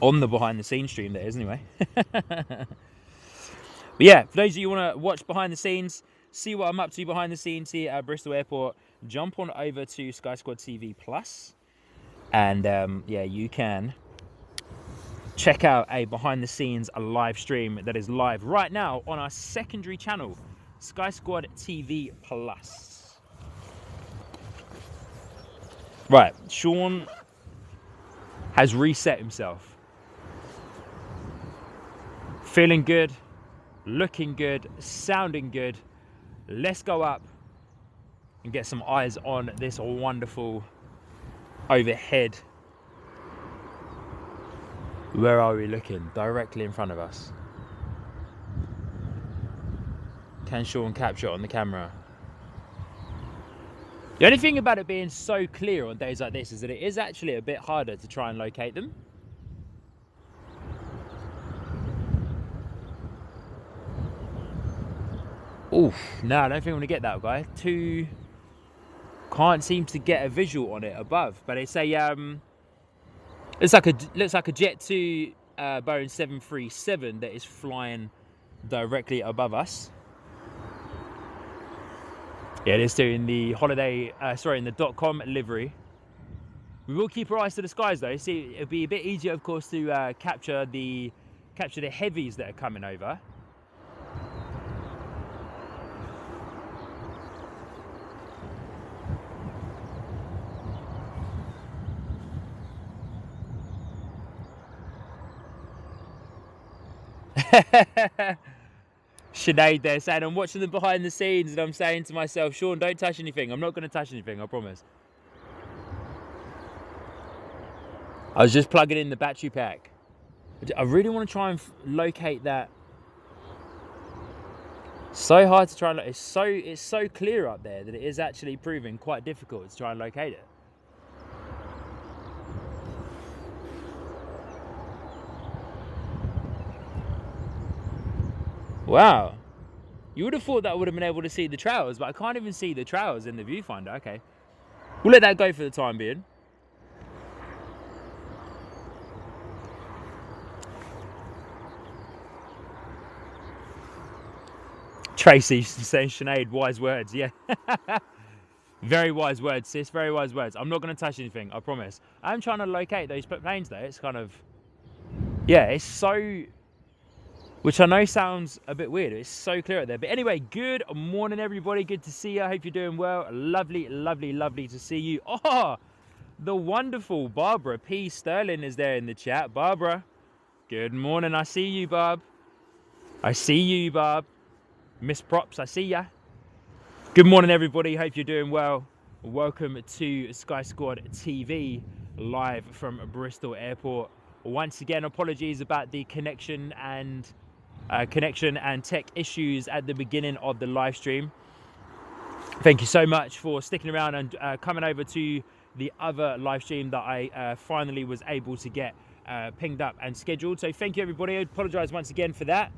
On the behind the scenes stream, that is, anyway. But yeah, for those of you who want to watch behind the scenes, see what I'm up to behind the scenes here at Bristol Airport, jump on over to Sky Squad TV Plus, and yeah, you can check out a behind the scenes live stream that is live right now on our secondary channel, Sky Squad TV Plus. Right, Sean has reset himself. Feeling good, looking good, sounding good. Let's go up and get some eyes on this wonderful overhead. Where are we looking? Directly in front of us. Can Sean capture it on the camera? The only thing about it being so clear on days like this is that it is actually a bit harder to try and locate them. Oof, no, I don't think I'm gonna get that guy. Can't seem to get a visual on it above, but it's a looks like a Jet 2 Boeing 737 that is flying directly above us. Yeah, it is doing the holiday, in the .com livery. We will keep our eyes to the skies though. See, it'll be a bit easier, of course, to capture the heavies that are coming over. Sinead there saying, I'm watching them behind the scenes and I'm saying to myself, Sean, don't touch anything. I'm not going to touch anything, I promise. I was just plugging in the battery pack. I really want to try and locate that. So hard to try and it's so clear up there that it is actually proving quite difficult to try and locate it. Wow, you would have thought that I would have been able to see the trails, but I can't even see the trails in the viewfinder. Okay, we'll let that go for the time being. Tracy saying, Sinead, wise words. Yeah. Very wise words, sis, very wise words. I'm not going to touch anything, I promise. I'm trying to locate those planes though. It's kind of, yeah, it's so, which I know sounds a bit weird. It's so clear out there. But anyway, good morning, everybody. Good to see you. I hope you're doing well. Lovely, lovely, lovely to see you. Oh, the wonderful Barbara P. Sterling is there in the chat. Barbara, good morning. I see you, Barb. I see you, Barb. Miss Props, I see ya. Good morning, everybody. Hope you're doing well. Welcome to Sky Squad TV, live from Bristol Airport. Once again, apologies about the connection and tech issues at the beginning of the live stream. Thank you so much for sticking around and coming over to the other live stream that I finally was able to get pinged up and scheduled. So thank you, everybody. I apologize once again for that.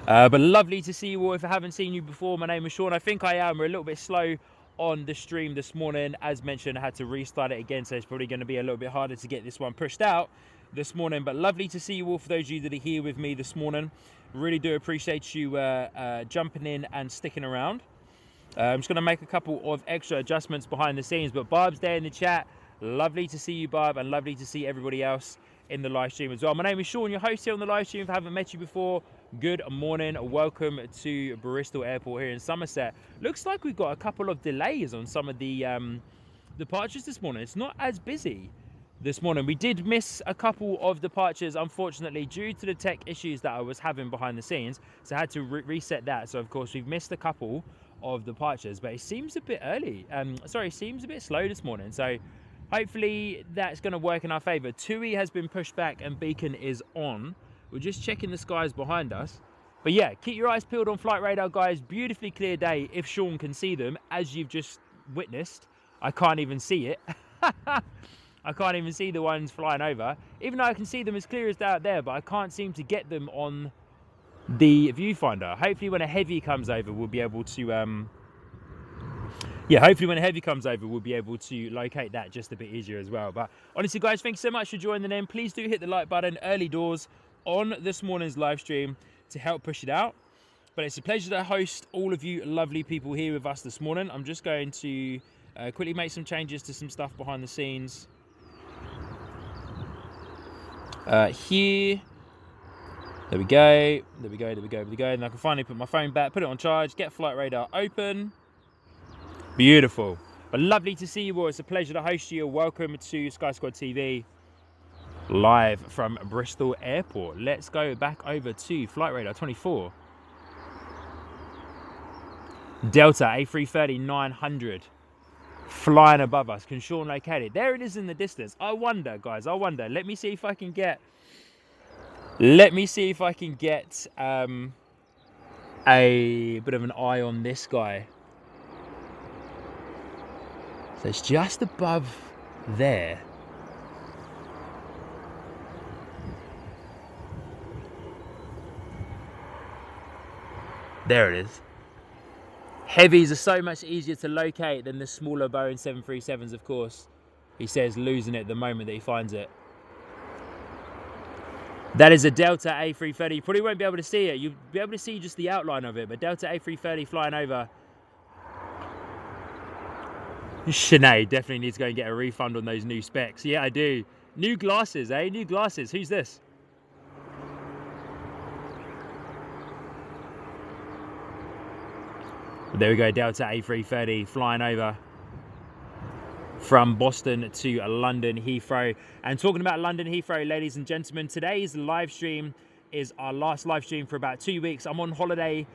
But lovely to see you all. If I haven't seen you before, my name is Sean. I think I am. We're a little bit slow on the stream this morning. As mentioned, I had to restart it again, so it's probably going to be a little bit harder to get this one pushed out this morning. But lovely to see you all. For those of you that are here with me this morning, really do appreciate you jumping in and sticking around. I'm just going to make a couple of extra adjustments behind the scenes. But Barb's there in the chat. Lovely to see you, Barb, and lovely to see everybody else in the live stream as well. My name is Sean, your host here on the live stream. If I haven't met you before, good morning. Welcome to Bristol Airport here in Somerset. Looks like we've got a couple of delays on some of the departures this morning. It's not as busy this morning. We did miss a couple of departures, unfortunately, due to the tech issues that I was having behind the scenes. So I had to reset that. So, of course, we've missed a couple of departures, but it seems a bit early. It seems a bit slow this morning. So hopefully that's going to work in our favour. TUI has been pushed back and Beacon is on. We're just checking the skies behind us. But yeah, keep your eyes peeled on flight radar, guys. Beautifully clear day if Sean can see them, as you've just witnessed. I can't even see it. I can't even see the ones flying over. Even though I can see them as clear as they're out there, but I can't seem to get them on the viewfinder. Hopefully when a heavy comes over, we'll be able to... hopefully when a heavy comes over, we'll be able to locate that just a bit easier as well. But honestly, guys, thanks so much for joining in. Please do hit the like button early doors on this morning's live stream to help push it out. But it's a pleasure to host all of you lovely people here with us this morning. I'm just going to quickly make some changes to some stuff behind the scenes. Here. There we go. There we go. There we go. There we go. And I can finally put my phone back, put it on charge, get flight radar open. Beautiful. But lovely to see you all. It's a pleasure to host you. Welcome to Sky Squad TV, live from Bristol Airport. Let's go back over to flight radar 24. Delta A330-900 flying above us. Can Sean locate it? There it is in the distance. I wonder, guys. I wonder. Let me see if I can get... a bit of an eye on this guy. So it's just above there. There it is. Heavies are so much easier to locate than the smaller Boeing 737s, of course. He says losing it the moment that he finds it. That is a Delta A330. You probably won't be able to see it. You'll be able to see just the outline of it, but Delta A330 flying over. Sinead definitely needs to go and get a refund on those new specs. Yeah, I do. New glasses, eh? New glasses. Who's this? There we go, Delta A330 flying over from Boston to London Heathrow. And talking about London Heathrow, ladies and gentlemen, today's live stream is our last live stream for about 2 weeks. I'm on holiday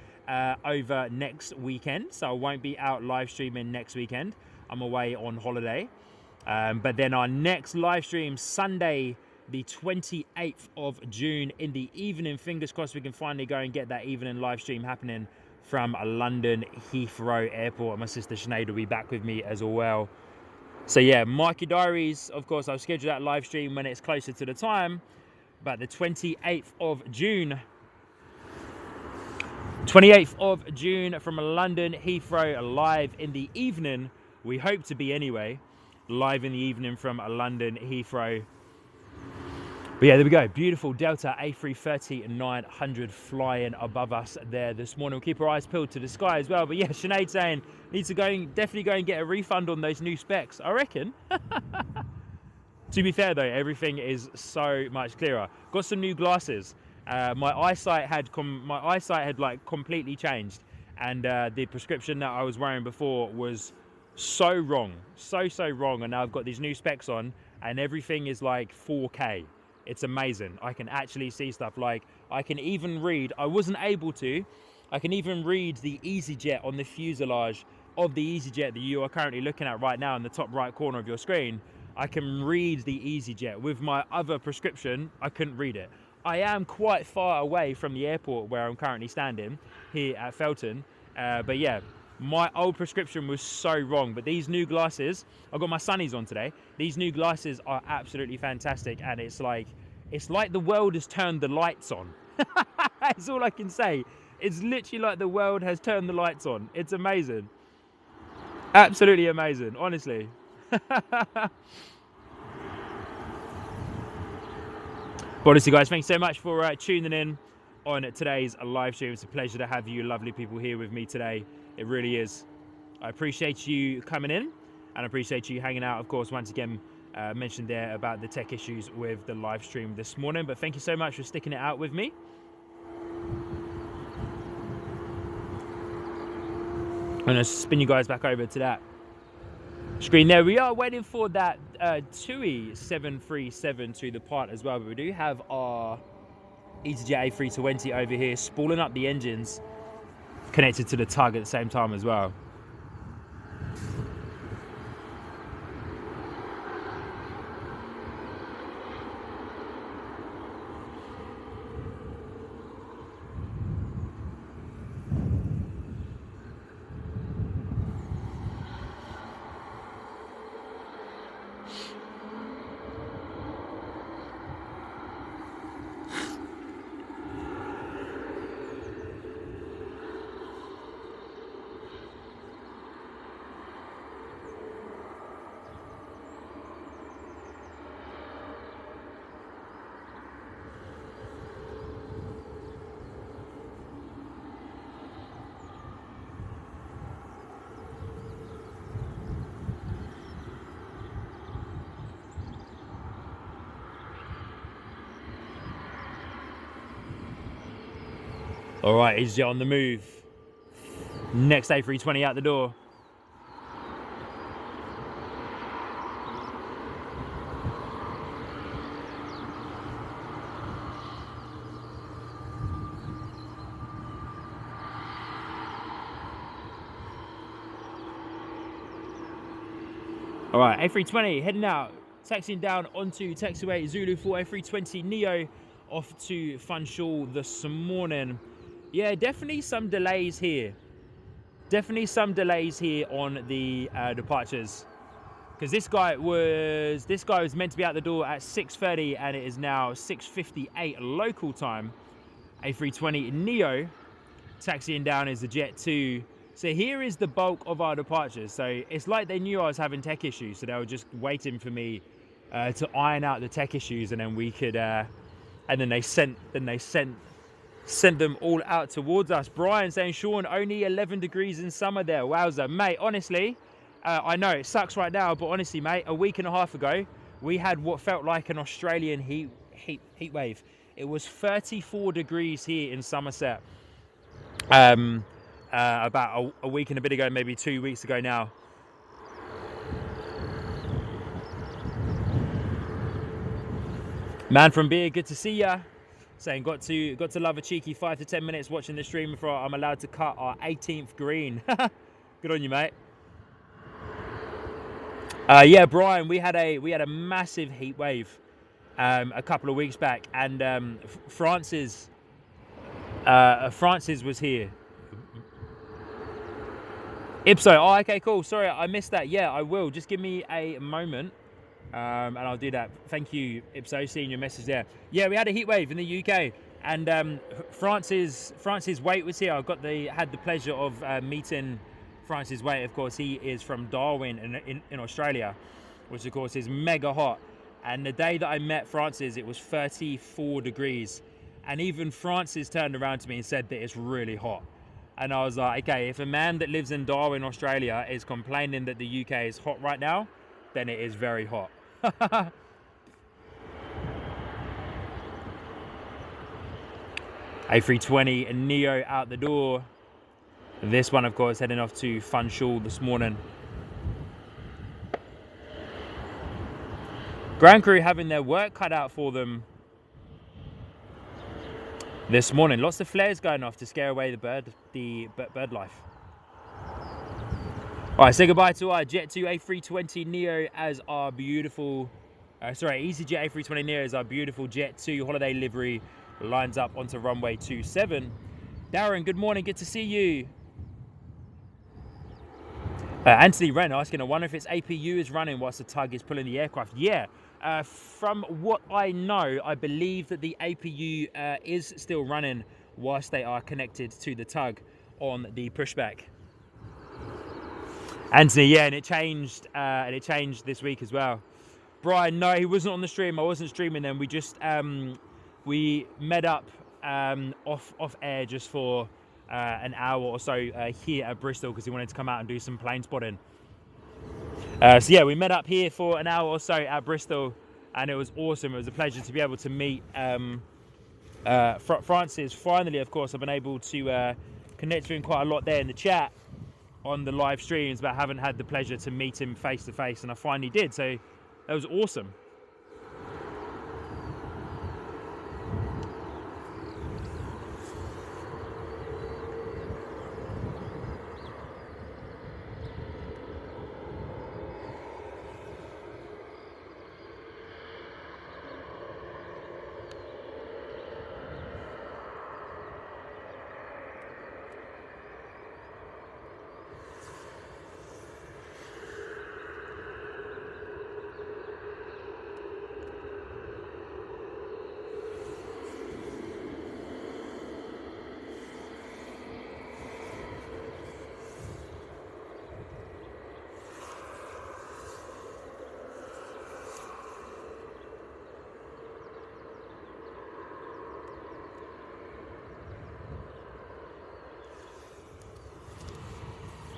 over next weekend, so I won't be out live streaming next weekend. I'm away on holiday. But then our next live stream, Sunday, the 28th of June in the evening. Fingers crossed we can finally go and get that evening live stream happening from London Heathrow Airport. My sister Sinead will be back with me as well. So yeah, mark your diaries. Of course, I'll schedule that live stream when it's closer to the time. But the 28th of June. 28th of June from London Heathrow, live in the evening. We hope to be anyway. Live in the evening from London Heathrow. But yeah, there we go. Beautiful Delta A330-900 flying above us there this morning. We'll keep our eyes peeled to the sky as well. But yeah, Sinead saying needs to definitely go and get a refund on those new specs. I reckon. To be fair though, everything is so much clearer. Got some new glasses. My eyesight had like completely changed, and the prescription that I was wearing before was so wrong, so wrong. And now I've got these new specs on, and everything is like 4K. It's amazing. I can actually see stuff. Like, I can even read, I wasn't able to, I can even read the EasyJet on the fuselage of the EasyJet that you are currently looking at right now in the top right corner of your screen. I can read the EasyJet. With my other prescription, I couldn't read it. I am quite far away from the airport where I'm currently standing here at Felton. But yeah, my old prescription was so wrong. But these new glasses, I've got my sunnies on today. These new glasses are absolutely fantastic. And it's like the world has turned the lights on. That's all I can say. It's literally like the world has turned the lights on. It's amazing. Absolutely amazing, honestly. But honestly, guys, thanks so much for tuning in on today's live stream. It's a pleasure to have you lovely people here with me today. It really is. I appreciate you coming in, and I appreciate you hanging out. Of course, once again, mentioned there about the tech issues with the live stream this morning, but thank you so much for sticking it out with me. I'm going to spin you guys back over to that screen there. We are waiting for that TUI 737 to depart as well, but we do have our EasyJet A320 over here spooling up the engines connected to the tug at the same time as well. All right, EasyJet on the move. Next A320 out the door. All right, A320 heading out, taxiing down onto taxiway Zulu 4 A320 Neo off to Funchal this morning. Yeah, definitely some delays here. Definitely some delays here on the departures, because this guy was meant to be out the door at 6:30 and it is now 6:58 local time. A320 Neo taxiing down is the Jet 2. So here is the bulk of our departures. So it's like they knew I was having tech issues, so they were just waiting for me to iron out the tech issues, and then we could and then they sent them all out towards us. Brian saying, Sean, only 11 degrees in summer there. Wowza. Mate, honestly, I know it sucks right now, but honestly, mate, a week and a half ago, we had what felt like an Australian heat wave. It was 34 degrees here in Somerset. About a week and a bit ago, maybe 2 weeks ago now. Man from Beer, good to see ya. Saying got to love a cheeky 5 to 10 minutes watching the stream before I'm allowed to cut our 18th green. Good on you, mate. Yeah, Brian, we had a massive heat wave a couple of weeks back, and Francis was here. Ipso, oh, okay, cool. Sorry, I missed that. Yeah, I will. Just give me a moment, and I'll do that. Thank you, Ipso, seeing your message there. Yeah, we had a heat wave in the UK, and Francis Waite was here. I had the pleasure of meeting Francis Waite. Of course, he is from Darwin in Australia, which of course is mega hot. And the day that I met Francis, it was 34 degrees, and even Francis turned around to me and said that it's really hot. And I was like, okay, if a man that lives in Darwin, Australia is complaining that the UK is hot right now, then it is very hot. A320 and Neo out the door. This one, of course, heading off to Funchal this morning. Ground crew having their work cut out for them this morning. Lots of flares going off to scare away the bird life. All right, say goodbye to our Jet 2 A320 Neo as our beautiful, EasyJet A320 Neo as our beautiful Jet 2 holiday livery lines up onto runway 27. Darren, good morning, good to see you. Anthony Wren asking, I wonder if its APU is running whilst the tug is pulling the aircraft. Yeah, from what I know, I believe that the APU is still running whilst they are connected to the tug on the pushback. Anthony, yeah, and it changed this week as well. Brian, no, he wasn't on the stream. I wasn't streaming then. We just we met up off air just for an hour or so here at Bristol because he wanted to come out and do some plane spotting. So yeah, we met up here for an hour or so at Bristol, and it was awesome. It was a pleasure to be able to meet Francis. Finally, of course, I've been able to connect with him quite a lot there in the chat on the live streams, but I haven't had the pleasure to meet him face to face, and I finally did. So that was awesome.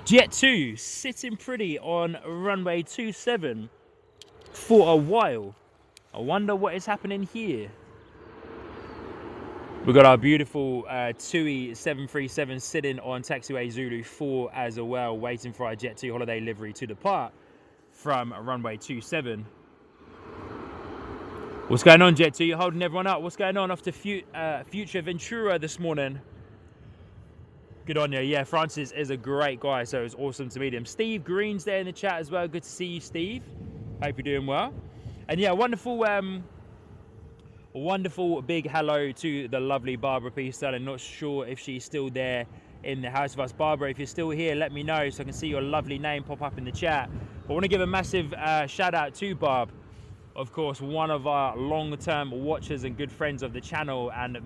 Jet 2 sitting pretty on runway 27 for a while. I wonder what is happening here. We've got our beautiful TUI 737 sitting on taxiway Zulu 4 as well, waiting for our Jet 2 holiday livery to depart from runway 27. What's going on, Jet 2? You're holding everyone up. What's going on off to Future Ventura this morning? Good on you. Yeah, Francis is a great guy, so it was awesome to meet him. Steve Green's there in the chat as well. Good to see you, Steve. Hope you're doing well. And yeah, wonderful big hello to the lovely Barbara P. Sterling. Not sure if she's still there in the house of us. Barbara, if you're still here, let me know so I can see your lovely name pop up in the chat. I want to give a massive shout out to Barb. Of course, one of our long-term watchers and good friends of the channel, and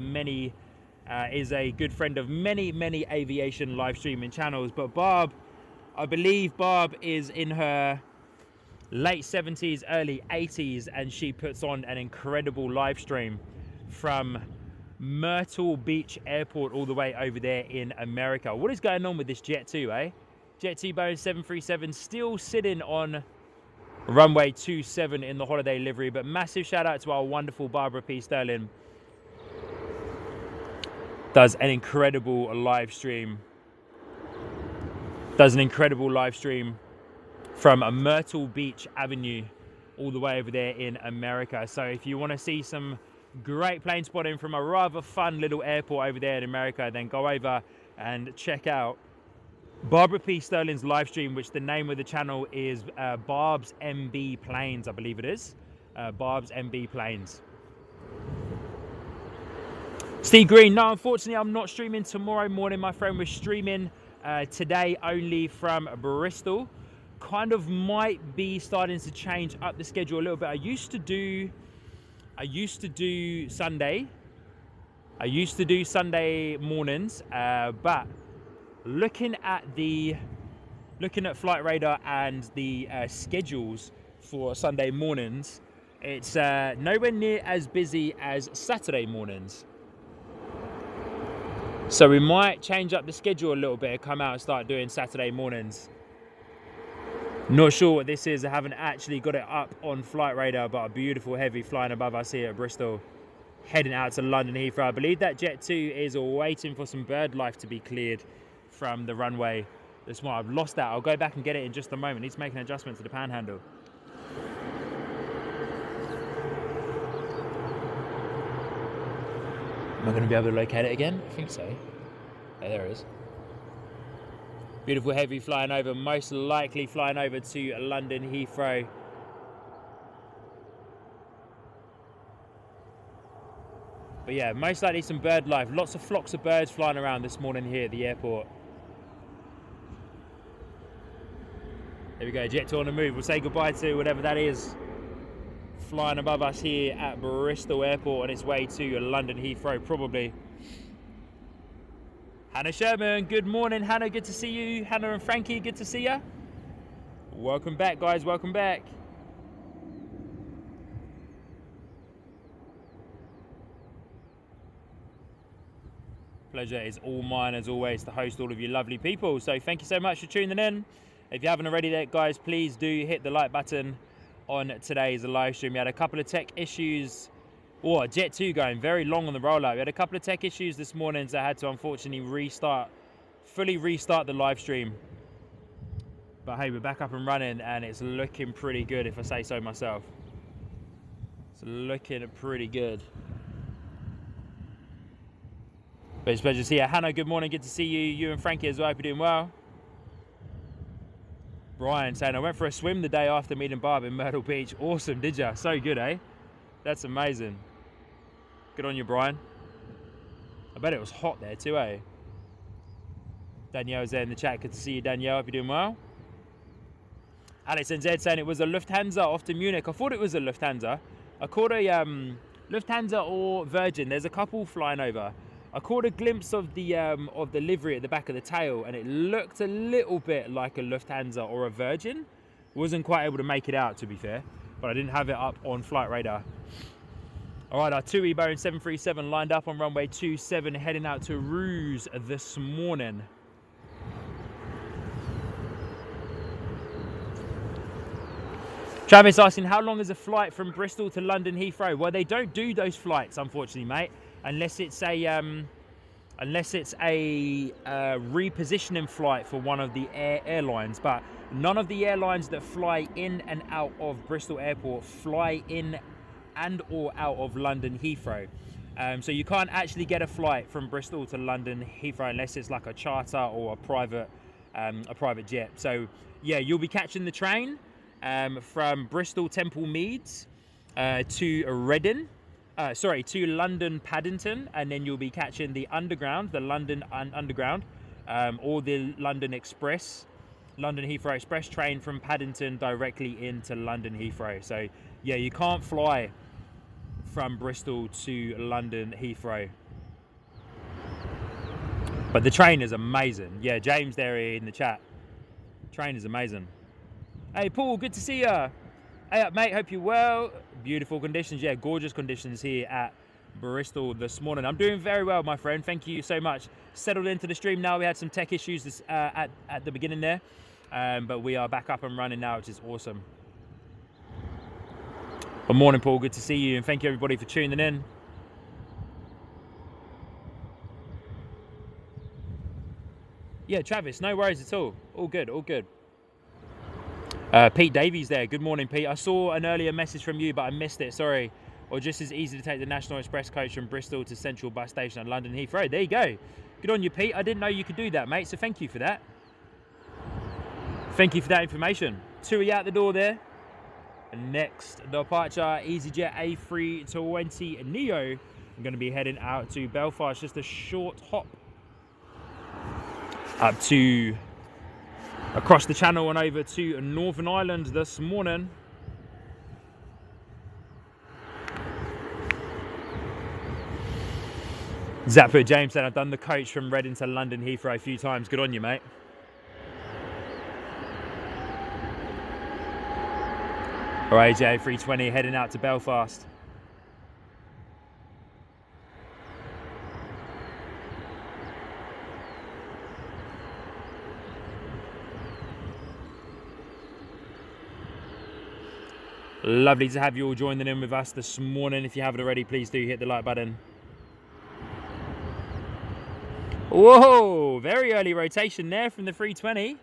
is a good friend of many aviation live streaming channels. But Barb, I believe Barb is in her late 70s, early 80s, and she puts on an incredible live stream from Myrtle Beach Airport all the way over there in America. What is going on with this Jet 2, eh? Jet 2 Boeing 737 still sitting on runway 27 in the holiday livery, but massive shout out to our wonderful Barbara P. Sterling. Does an incredible live stream. From a Myrtle Beach Avenue all the way over there in America. So if you want to see some great plane spotting from a rather fun little airport over there in America, then go over and check out Barbara P. Sterling's live stream, which the name of the channel is Barb's MB Planes, I believe it is. Barb's MB Planes. Steve Green, no, unfortunately, I'm not streaming tomorrow morning, my friend. We're streaming today only from Bristol. Kind of might be starting to change up the schedule a little bit. I used to do Sunday. I used to do Sunday mornings, but looking at Flight Radar and the schedules for Sunday mornings, it's nowhere near as busy as Saturday mornings. So we might change up the schedule a little bit and come out and start doing Saturday mornings. Not sure what this is. I haven't actually got it up on Flight Radar, but a beautiful heavy flying above us here at Bristol, heading out to London Heathrow. I believe that Jet 2 is waiting for some bird life to be cleared from the runway this morning. I've lost that. I'll go back and get it in just a moment. Need to make an adjustment to the panhandle. Am I going to be able to locate it again? I think so. Oh, there it is. Beautiful heavy flying over, most likely flying over to London Heathrow. But yeah, most likely some bird life. Lots of flocks of birds flying around this morning here at the airport. There we go, Jet 2 on the move. We'll say goodbye to whatever that is flying above us here at Bristol Airport on its way to London Heathrow, probably. Hannah Sherman, good morning, Hannah, good to see you. Hannah and Frankie, good to see ya. Welcome back, guys, welcome back. Pleasure is all mine, as always, to host all of you lovely people. So thank you so much for tuning in. If you haven't already yet, guys, please do hit the like button on today's live stream. We had a couple of tech issues. Oh, Jet 2 going very long on the rollout. We had a couple of tech issues this morning, so I had to unfortunately fully restart the live stream. But hey, we're back up and running, and it's looking pretty good, if I say so myself. It's looking pretty good. But it's a pleasure to see you. Hannah, good morning, good to see you. You and Frankie as well, hope you're doing well. Brian saying, I went for a swim the day after meeting Barb in Myrtle Beach. Awesome, did ya? So good, eh? That's amazing. Good on you, Brian. I bet it was hot there too, eh? Danielle's there in the chat. Good to see you, Danielle. Hope you're doing well. Alex and Zed saying it was a Lufthansa off to Munich. I thought it was a Lufthansa. I caught a Lufthansa or Virgin. There's a couple flying over. I caught a glimpse of the livery at the back of the tail, and it looked a little bit like a Lufthansa or a Virgin. Wasn't quite able to make it out, to be fair, but I didn't have it up on flight radar. All right, our 2E Boeing 737 lined up on runway 27, heading out to Rouge this morning. Travis asking, how long is a flight from Bristol to London Heathrow? Well, they don't do those flights, unfortunately, mate, unless it's a repositioning flight for one of the airlines. But none of the airlines that fly in and out of Bristol Airport fly in and or out of London Heathrow. So you can't actually get a flight from Bristol to London Heathrow unless it's like a charter or a private jet. So yeah, you'll be catching the train from Bristol Temple Meads to Reading. To London Paddington, and then you'll be catching the Underground, the London Underground, or the London Heathrow Express train from Paddington directly into London Heathrow. So yeah, you can't fly from Bristol to London Heathrow. But the train is amazing. Yeah, James there in the chat. Train is amazing. Hey Paul, good to see ya. Hey up mate, hope you're well. Beautiful conditions, yeah, gorgeous conditions here at Bristol this morning. I'm doing very well, my friend. Thank you so much. Settled into the stream now. We had some tech issues at the beginning there, but we are back up and running now, which is awesome. Good morning, Paul. Good to see you, and thank you everybody for tuning in. Yeah, Travis, no worries at all. All good, all good. Pete Davies there. Good morning, Pete. I saw an earlier message from you, but I missed it. Sorry. Or just as easy to take the National Express coach from Bristol to Central Bus Station at London Heathrow. There you go. Good on you, Pete. I didn't know you could do that, mate. So thank you for that. Thank you for that information. 2E out the door there. Next departure, EasyJet A320 Neo. I'm going to be heading out to Belfast. Just a short hop up to across the channel and over to Northern Ireland this morning. Zapper James said, I've done the coach from Reading to London Heathrow a few times. Good on you, mate. All right, AJ320 heading out to Belfast. Lovely to have you all joining in with us this morning. If you haven't already, please do hit the like button. Whoa, very early rotation there from the 320.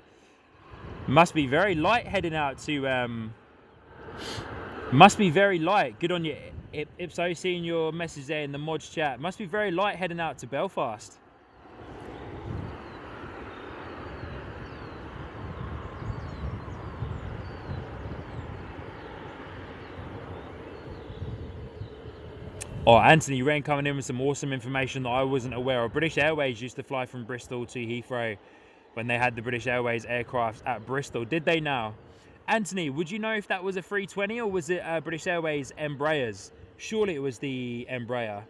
Must be very light heading out to... must be very light. Good on you, Ipso, seeing your message there in the mods chat. Must be very light heading out to Belfast. Oh, Anthony Wren coming in with some awesome information that I wasn't aware of. British Airways used to fly from Bristol to Heathrow when they had the British Airways aircraft at Bristol. Did they now? Anthony, would you know if that was a 320 or was it British Airways Embraers? Surely it was the Embraer.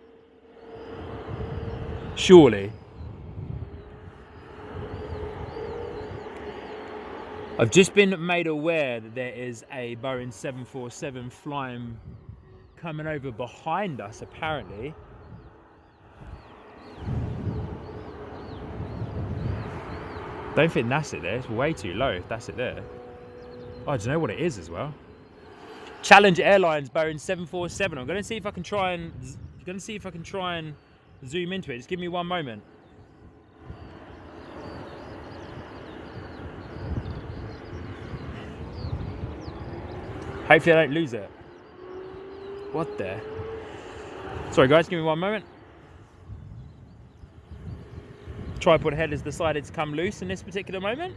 Surely. I've just been made aware that there is a Boeing 747 flying coming over behind us, apparently. Don't think that's it there. It's way too low if that's it there. Oh, I don't know what it is as well. Challenge Airlines Boeing 747. I'm going to see if I can try and zoom into it. Just give me one moment. Hopefully I don't lose it. What the? Sorry guys, give me one moment. Tripod head has decided to come loose in this particular moment.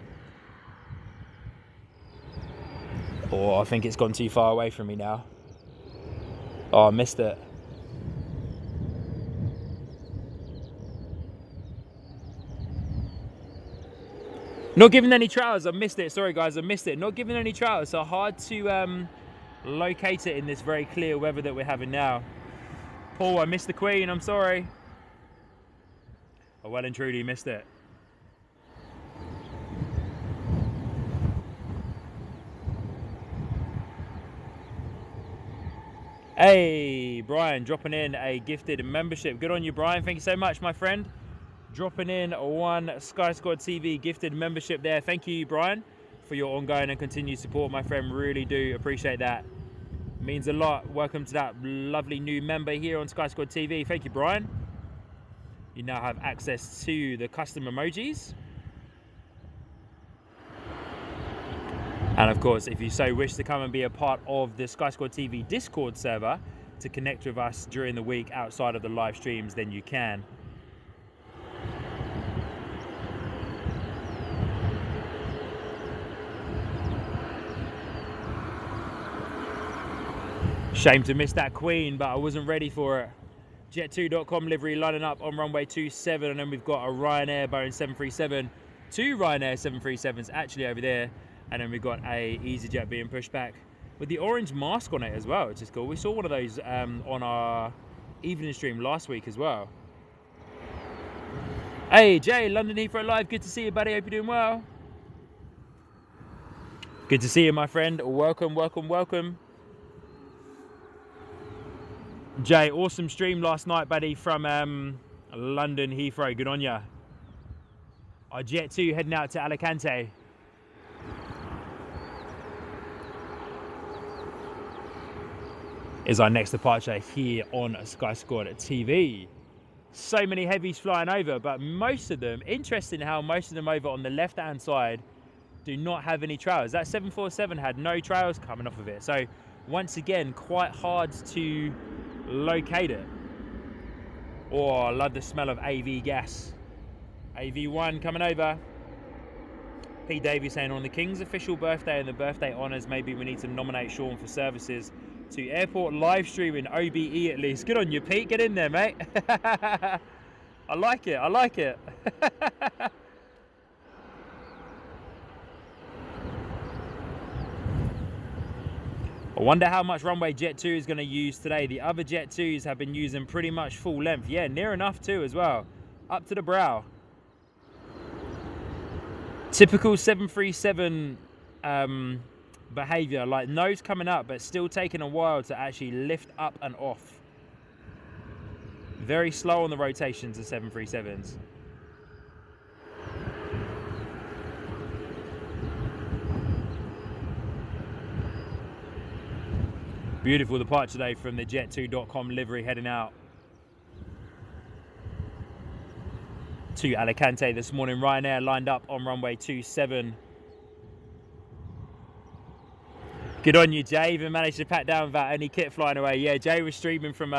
Oh, I think it's gone too far away from me now. Oh, I missed it. Not giving any trails, I missed it. Sorry guys, I missed it. Not giving any trails, so hard to locate it in this very clear weather that we're having now. Paul, I missed the Queen, I'm sorry. I well and truly missed it. Hey, Brian, dropping in a gifted membership. Good on you, Brian. Thank you so much, my friend. Dropping in one Sky Squad TV gifted membership there. Thank you, Brian, for your ongoing and continued support, my friend. Really do appreciate that. Means a lot. Welcome to that lovely new member here on Sky Squad TV. Thank you, Brian. You now have access to the custom emojis. And of course, if you so wish to come and be a part of the Sky Squad TV Discord server to connect with us during the week outside of the live streams, then you can. Shame to miss that Queen, but I wasn't ready for it. Jet2.com livery lining up on runway 27, and then we've got a Ryanair Boeing 737, two Ryanair 737s actually over there, and then we've got a EasyJet being pushed back with the orange mask on it as well, which is cool. We saw one of those on our evening stream last week as well. Hey Jay, London Heathrow Live, good to see you, buddy. Hope you're doing well. Good to see you, my friend. Welcome, welcome, welcome. Jay, awesome stream last night, buddy, from London Heathrow. Good on ya. Our Jet 2 heading out to Alicante. Is our next departure here on Sky Squad TV. So many heavies flying over, but most of them, interesting how most of them over on the left-hand side do not have any trails. That 747 had no trails coming off of it. So once again, quite hard to locate it. Oh, I love the smell of AV gas. AV1 coming over. Pete Davies saying, on the King's official birthday and the birthday honours, maybe we need to nominate Sean for services to airport live streaming OBE at least. Good on you, Pete. Get in there, mate. I like it. I like it. I wonder how much runway Jet 2 is going to use today. The other Jet 2s have been using pretty much full length. Yeah, near enough too as well. Up to the brow. Typical 737 behavior, like nose coming up, but still taking a while to actually lift up and off. Very slow on the rotations of 737s. Beautiful departure today from the Jet2.com livery heading out to Alicante this morning. Ryanair lined up on runway 27. Good on you, Jay. Even managed to pack down without any kit flying away. Yeah, Jay was streaming from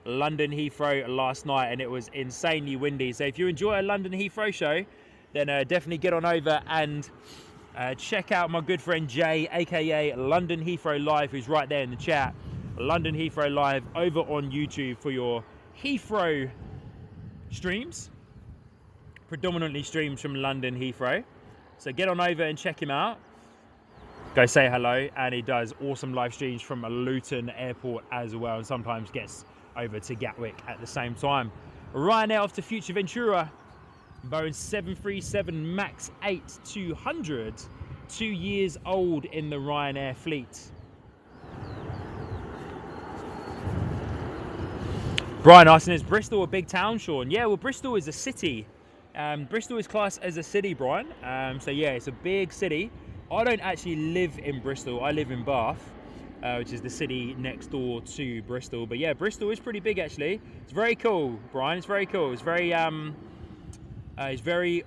London Heathrow last night, and it was insanely windy. So if you enjoy a London Heathrow show, then definitely get on over and check out my good friend Jay, aka London Heathrow Live, who's right there in the chat. London Heathrow Live over on YouTube for your Heathrow streams. Predominantly streams from London Heathrow. So get on over and check him out. Go say hello, and he does awesome live streams from Luton Airport as well, and sometimes gets over to Gatwick at the same time. Ryanair off to Future Ventura, Boeing 737 MAX 8-200, 2 years old in the Ryanair fleet. Brian asking, is Bristol a big town, Sean? Yeah, well, Bristol is a city. Bristol is classed as a city, Brian. So yeah, it's a big city. I don't actually live in Bristol. I live in Bath, which is the city next door to Bristol. But yeah, Bristol is pretty big actually. It's very cool, Brian. It's very cool. It's very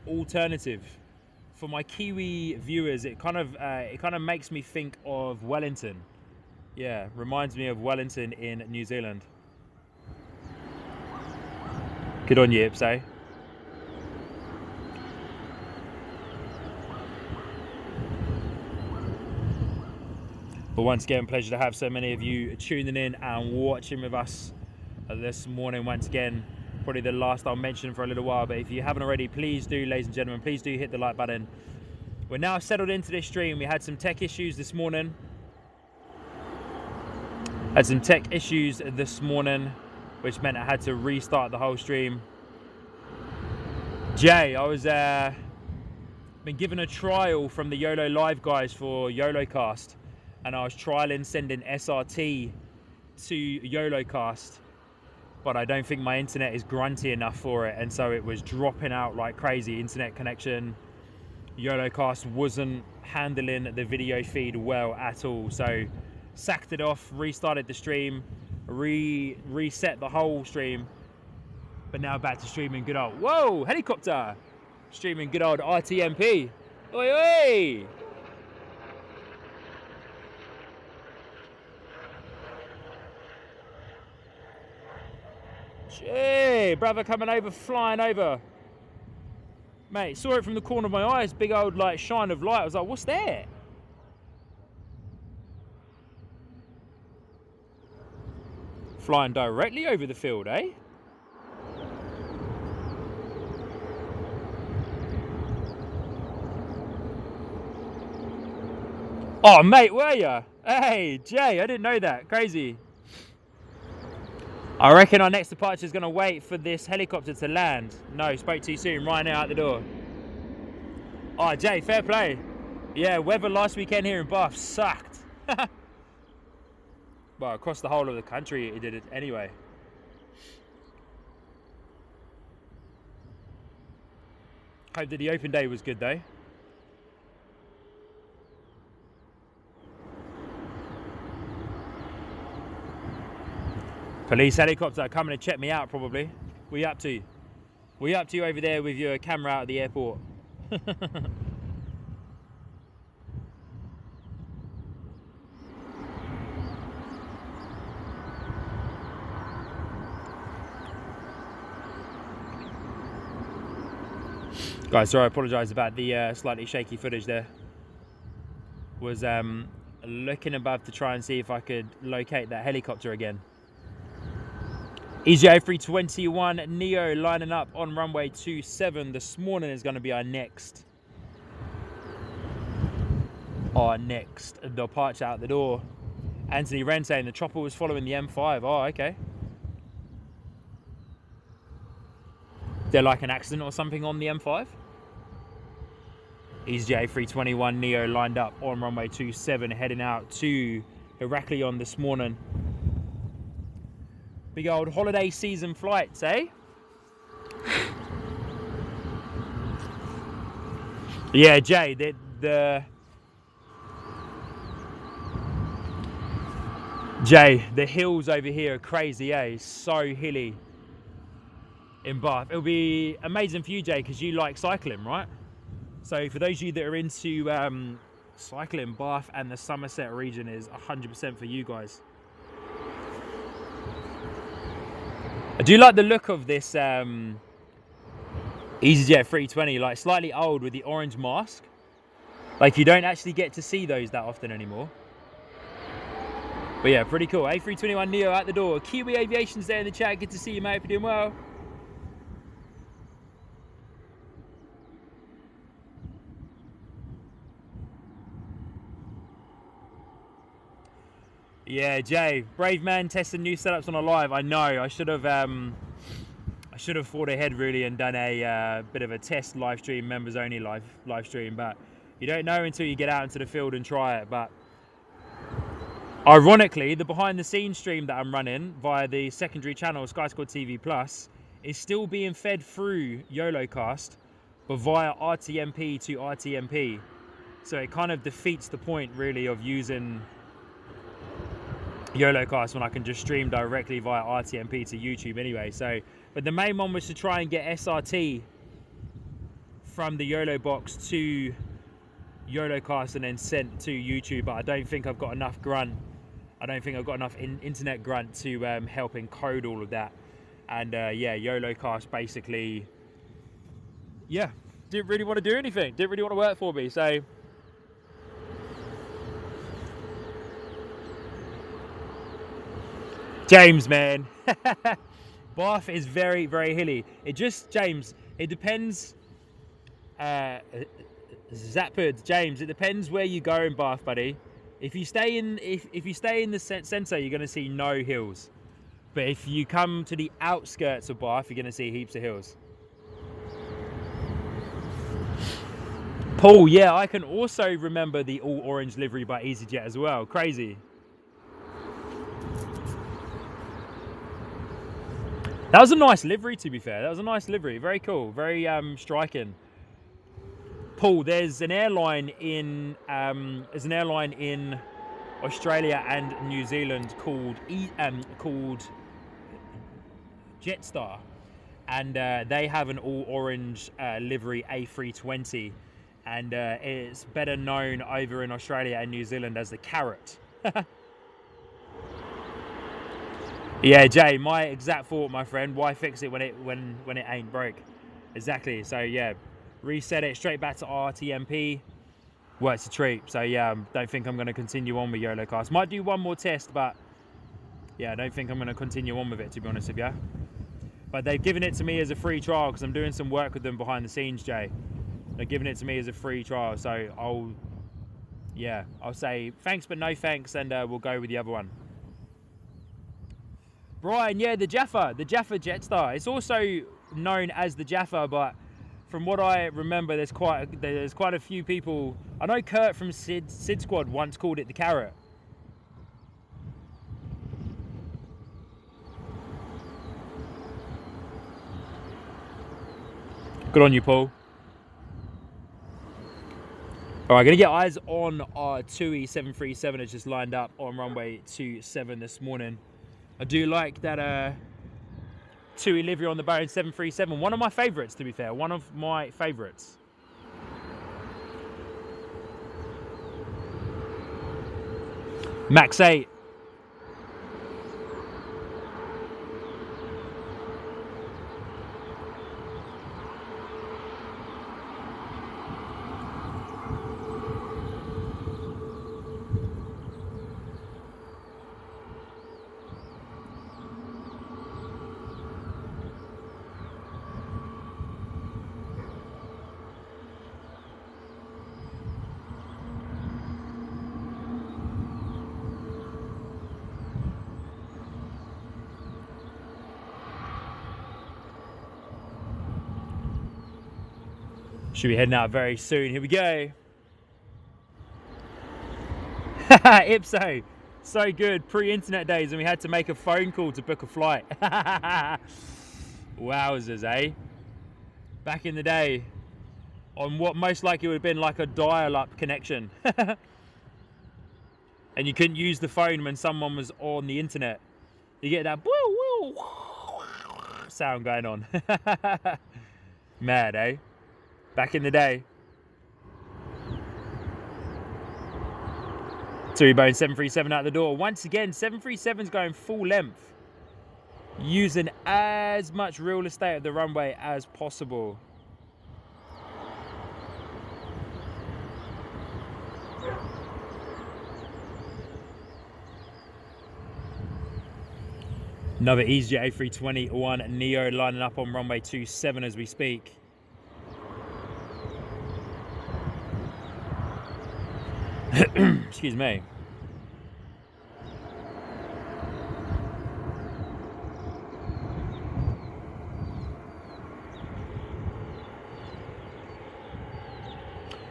alternative. For my Kiwi viewers, it kind of makes me think of Wellington. Yeah, reminds me of Wellington in New Zealand. Good on you, Ipso. But once again, pleasure to have so many of you tuning in and watching with us this morning. Once again, probably the last I'll mention for a little while, but if you haven't already, please do, ladies and gentlemen, please do hit the like button. We're now settled into this stream. We had some tech issues this morning. Which meant I had to restart the whole stream. Jay, I was been given a trial from the YOLO Live guys for YOLOcast. And I was trialing sending SRT to YOLOcast, but I don't think my internet is grunty enough for it, and so it was dropping out like crazy. Internet connection, YOLOcast wasn't handling the video feed well at all, so sacked it off, restarted the stream, reset the whole stream, but now back to streaming good old, whoa, helicopter, streaming good old RTMP. Oi, oi! Hey, brother coming over, flying over. Mate, saw it from the corner of my eyes, big old like shine of light. I was like, what's that? Flying directly over the field, eh? Oh, mate, were ya? Hey, Jay, I didn't know that. Crazy. I reckon our next departure is going to wait for this helicopter to land. No, spoke too soon. Right now out the door. Oh, Jay, fair play. Yeah, weather last weekend here in Bath sucked. Well, across the whole of the country it did it anyway. Hope that the open day was good though. Police helicopter coming to check me out probably. What you up to? What you up to over there with your camera out at the airport? Guys, sorry, I apologise about the slightly shaky footage there. Was looking above to try and see if I could locate that helicopter again. EJ321 Neo lining up on runway 27. This morning is going to be our next departure out the door. Anthony Wren saying the chopper was following the M5. Oh, okay. Is there like an accident or something on the M5? EJ321 Neo lined up on runway 27, heading out to Heraklion this morning. Big old holiday season flights, eh? Yeah, Jay, the hills over here are crazy, eh? So hilly in Bath. It'll be amazing for you, Jay, because you like cycling, right? So for those of you that are into cycling Bath and the Somerset region is 100% for you guys. I do like the look of this EasyJet 320, like slightly old with the orange mask. Like you don't actually get to see those that often anymore. But yeah, pretty cool. A321neo at the door. Kiwi Aviation's there in the chat. Good to see you, mate. Hope you're doing well. Yeah, Jay, brave man testing new setups on a live. I know. I should have thought ahead really and done a bit of a test live stream, members only live stream. But you don't know until you get out into the field and try it. But ironically, the behind the scenes stream that I'm running via the secondary channel Sky Squad TV Plus is still being fed through YOLOcast, but via RTMP to RTMP. So it kind of defeats the point really of using YOLOcast when I can just stream directly via RTMP to YouTube anyway. So, but the main one was to try and get SRT from the YOLO box to YOLOcast and then sent to YouTube, but I don't think I've got enough grunt. I don't think I've got enough internet grunt to help encode all of that. And yeah, YOLOcast basically, yeah, didn't really want to do anything. Didn't really want to work for me. So James, man, Bath is very, very hilly. It just, James, it depends. Zapard, James, it depends where you go in Bath, buddy. If you stay in, if you stay in the centre, you're going to see no hills. But if you come to the outskirts of Bath, you're going to see heaps of hills. Paul, yeah, I can also remember the all orange livery by EasyJet as well. Crazy. That was a nice livery, to be fair. That was a nice livery. Very cool. Very striking. Paul, there's an airline in Australia and New Zealand called Jetstar, and they have an all orange livery A320, and it's better known over in Australia and New Zealand as the Carrot. Yeah, Jay, my exact thought, my friend. Why fix it when it ain't broke? Exactly. So yeah, reset it straight back to RTMP. Works a treat. So yeah, don't think I'm going to continue on with YOLOcast. Might do one more test, but yeah, I don't think I'm going to continue on with it, to be honest with you. But they've given it to me as a free trial because I'm doing some work with them behind the scenes, Jay. They're giving it to me as a free trial, so I'll say thanks but no thanks, and we'll go with the other one. Brian, yeah, the Jaffa Jetstar. It's also known as the Jaffa, but from what I remember, there's quite a few people. I know Kurt from Sid Squad once called it the Carrot. Good on you, Paul. All right, gonna get eyes on our TUI 737 that's just lined up on runway 27 this morning. I do like that TUI livery on the Boeing 737. One of my favourites, to be fair. One of my favourites. Max 8. Should be heading out very soon. Here we go. Ipso. So good. Pre-internet days and we had to make a phone call to book a flight. Wowzers, eh? Back in the day. On what most likely would have been like a dial-up connection. And you couldn't use the phone when someone was on the internet. You get that woo woo sound going on. Mad, eh? Back in the day. Tui Bone 737 out the door. Once again, 737's going full length, using as much real estate of the runway as possible. Another EasyJet A321 Neo lining up on runway 27 as we speak. Excuse me.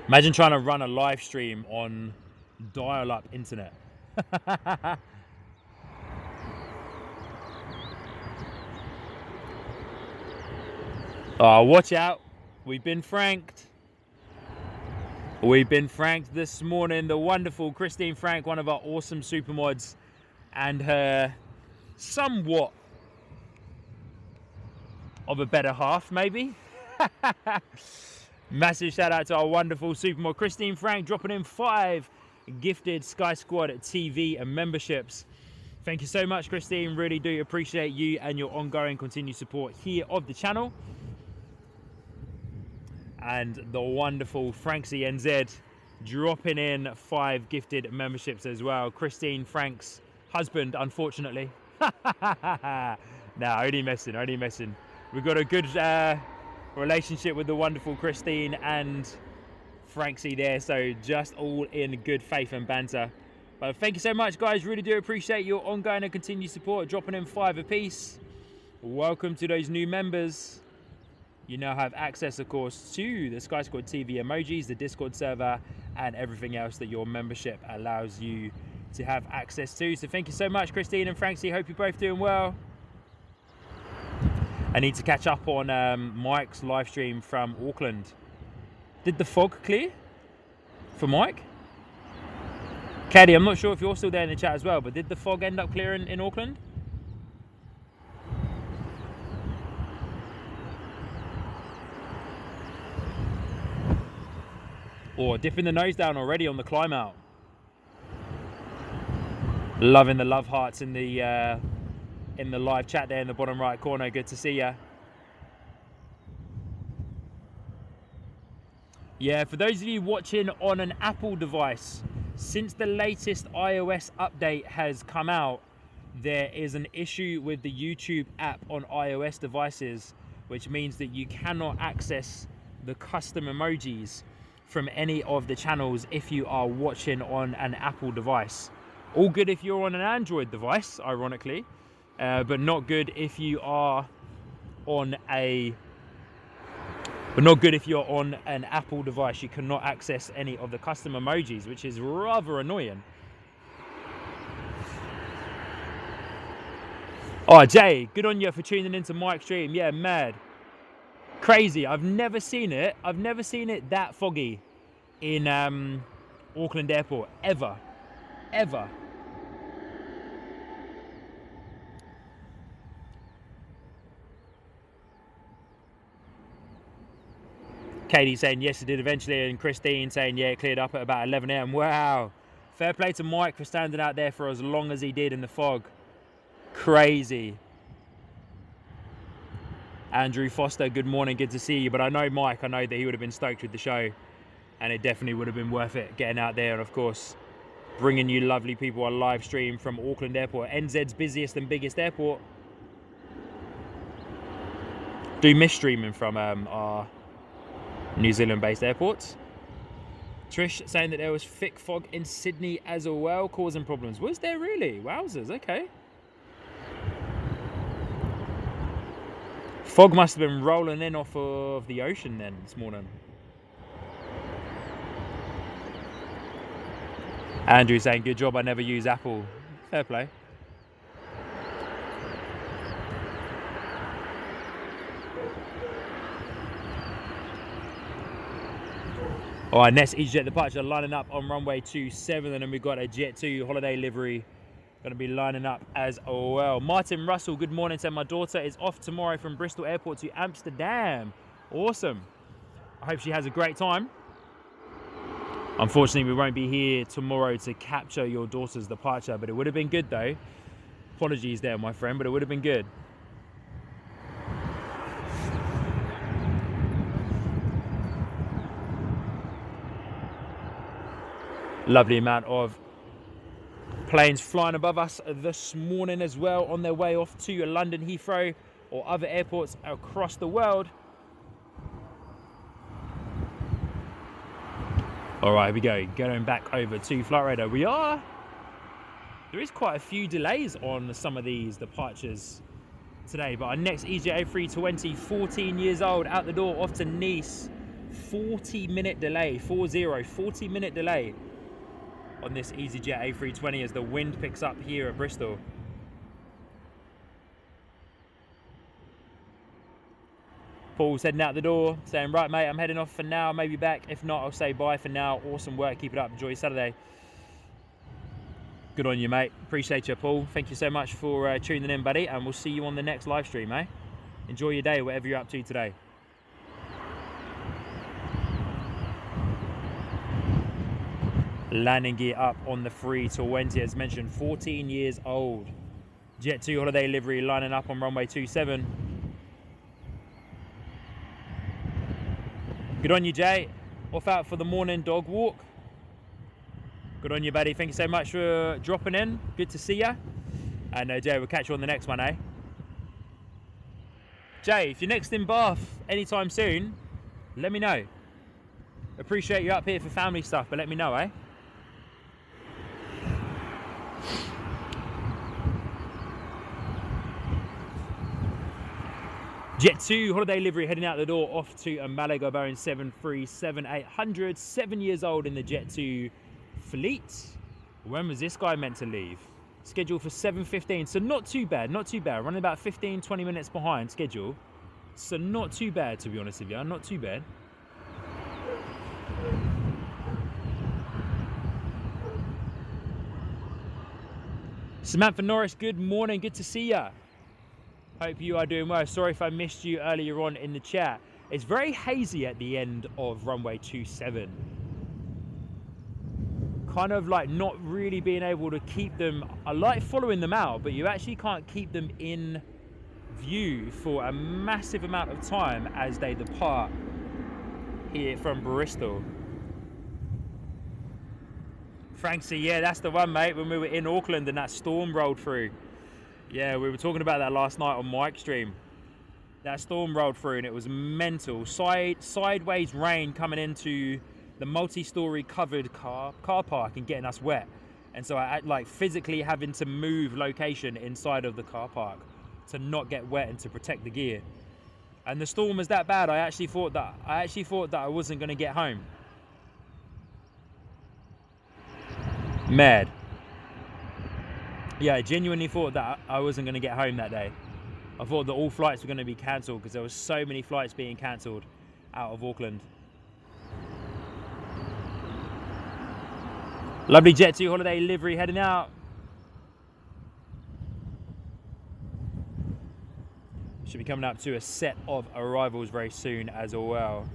Imagine trying to run a live stream on dial-up internet. Oh, watch out. We've been franked. We've been franked this morning. The wonderful Christine Frank, one of our awesome supermods, and her somewhat of a better half, maybe. Massive shout out to our wonderful supermod Christine Frank, dropping in 5 gifted Sky Squad TV and memberships. Thank you so much, Christine. Really do appreciate you and your ongoing continued support here of the channel. And the wonderful Franksy NZ dropping in 5 gifted memberships as well. Christine Frank's husband, unfortunately. Nah, only messing, only messing. We've got a good relationship with the wonderful Christine and Franksy there, so just all in good faith and banter. But thank you so much, guys. Really do appreciate your ongoing and continued support, dropping in 5 apiece. Welcome to those new members. You now have access, of course, to the Sky Squad TV emojis, the Discord server, and everything else that your membership allows you to have access to. So thank you so much, Christine and Franksy. Hope you're both doing well. I need to catch up on Mike's live stream from Auckland. Did the fog clear for Mike? Caddy, I'm not sure if you're still there in the chat as well, but did the fog end up clearing in Auckland? Or dipping the nose down already on the climb out. Loving the love hearts in the live chat there in the bottom right corner. Good to see ya. Yeah, for those of you watching on an Apple device, since the latest iOS update has come out, there is an issue with the YouTube app on iOS devices, which means that you cannot access the custom emojis from any of the channels if you are watching on an Apple device. All good if you're on an Android device, ironically, but not good if you are on an Apple device. You cannot access any of the custom emojis, which is rather annoying. Oh, Jay, good on you for tuning into Mike's stream. Yeah, mad. Crazy. I've never seen it that foggy in Auckland Airport, ever. Katie saying yes, it did eventually, and Christine saying yeah, it cleared up at about 11 AM. Wow. Fair play to Mike for standing out there for as long as he did in the fog. Crazy. Andrew Foster, good morning, good to see you. But I know Mike, I know that he would have been stoked with the show, and it definitely would have been worth it getting out there and, of course, bringing you lovely people a live stream from Auckland Airport, NZ's busiest and biggest airport. Do miss streaming from our New Zealand-based airports. Trish saying that there was thick fog in Sydney as well, causing problems. Was there really? Wowzers, okay. Fog must have been rolling in off of the ocean then this morning. Andrew saying, good job, I never use Apple. Fair play. All right, next EasyJet departure lining up on runway 27, and then we've got a Jet2 holiday livery going to be lining up as well. Martin Russell, good morning. Said my daughter is off tomorrow from Bristol Airport to Amsterdam. Awesome. I hope she has a great time. Unfortunately, we won't be here tomorrow to capture your daughter's departure, but it would have been good though. Apologies there, my friend, but it would have been good. Lovely amount of planes flying above us this morning as well, on their way off to London Heathrow or other airports across the world. All right, here we go. Going back over to Flight Radar. There is quite a few delays on some of these departures today, but our next EasyJet A320, 14 years old, out the door, off to Nice. 40-minute delay, 40-minute delay on this EasyJet A320 as the wind picks up here at Bristol. Paul's heading out the door, saying, right mate, I'm heading off for now, maybe back. If not, I'll say bye for now. Awesome work, keep it up, enjoy Saturday. Good on you, mate. Appreciate you, Paul. Thank you so much for tuning in, buddy, and we'll see you on the next live stream, eh? Enjoy your day, whatever you're up to today. Landing gear up on the 320, as mentioned, 14 years old. Jet 2 holiday livery lining up on runway 27. Good on you, Jay. Off out for the morning dog walk. Good on you, buddy. Thank you so much for dropping in. Good to see you. And Jay, we'll catch you on the next one, eh? Jay, if you're next in Bath anytime soon, let me know. Appreciate you up here for family stuff, but let me know, eh? Jet 2 holiday livery heading out the door, off to a Malaga Boeing 737-800, 7 years old in the Jet 2 fleet. When was this guy meant to leave? Scheduled for 7:15, so not too bad, not too bad. Running about 15-20 minutes behind schedule, so not too bad, to be honest with you, not too bad. Samantha Norris, good morning, good to see ya. Hope you are doing well. Sorry if I missed you earlier on in the chat. It's very hazy at the end of runway 27. Kind of like not really being able to keep them. I like following them out, but you actually can't keep them in view for a massive amount of time as they depart here from Bristol. Franksy, yeah, that's the one, mate, when we were in Auckland and that storm rolled through. Yeah, we were talking about that last night on Mike's stream. That storm rolled through and it was mental. Sideways rain coming into the multi-story covered car park and getting us wet. And so I like physically having to move location inside of the car park to not get wet and to protect the gear. And the storm was that bad, I actually thought that I wasn't going to get home. Mad. Yeah, I genuinely thought that I wasn't going to get home that day. I thought that all flights were going to be cancelled because there were so many flights being cancelled out of Auckland. Lovely Jet 2 holiday livery heading out. Should be coming up to a set of arrivals very soon as well.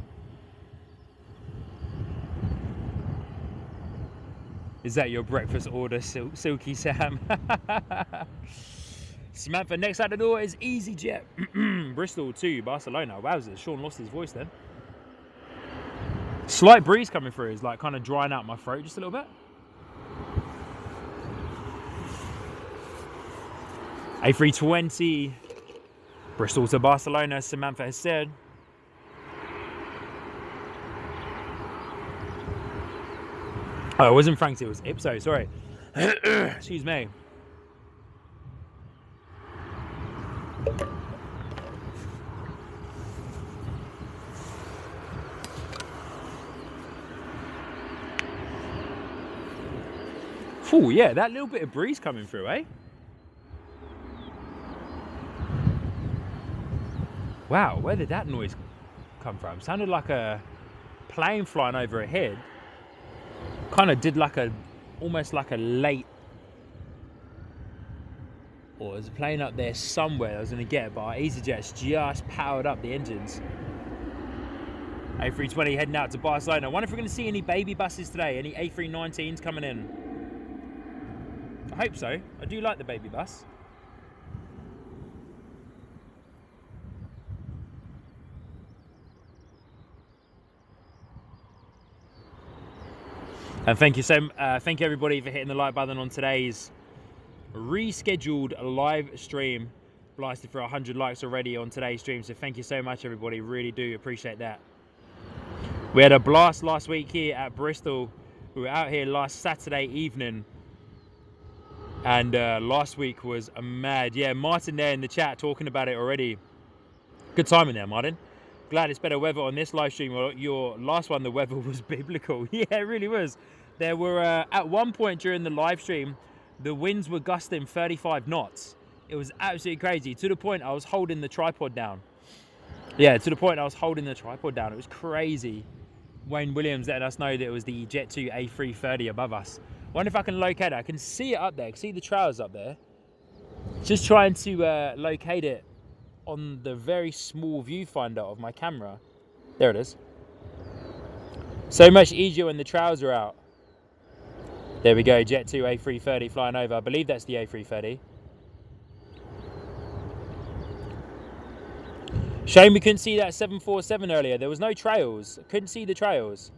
Is that your breakfast order, Silky Sam? Samantha, next out the door is EasyJet. Bristol to Barcelona. Wowzers, Sean lost his voice then. Slight breeze coming through is like kind of drying out my throat just a little bit. A320, Bristol to Barcelona, Samantha has said. Oh, it wasn't Franks, it was Ipso, sorry. Excuse me. Oh, yeah, that little bit of breeze coming through, eh? Wow, where did that noise come from? Sounded like a plane flying overhead. Kind of did like almost like a late, or there's a plane up there somewhere I was going to get, but our EasyJet's just powered up the engines. A320 heading out to Barcelona. I wonder if we're going to see any baby buses today, any A319s coming in. I hope so. I do like the baby bus. And thank you everybody for hitting the like button on today's rescheduled live stream. Blasted for 100 likes already on today's stream, so thank you so much everybody, really do appreciate that. We had a blast last week here at Bristol. We were out here last Saturday evening, and last week was a mad. Yeah, Martin there in the chat talking about it already. Good timing there, Martin. Glad it's better weather on this live stream. Well, your last one, the weather was biblical. Yeah, it really was. There were at one point during the live stream, the winds were gusting 35 knots. It was absolutely crazy, to the point I was holding the tripod down. Yeah, to the point I was holding the tripod down. It was crazy. Wayne Williams letting us know that it was the Jet2 A330 above us. Wonder if I can locate it. I can see it up there. I can see the trails up there. Just trying to locate it on the very small viewfinder of my camera. There it is. So much easier when the trails are out. There we go, Jet2 A330 flying over. I believe that's the A330. Shame we couldn't see that 747 earlier. There was no trails. Couldn't see the trails.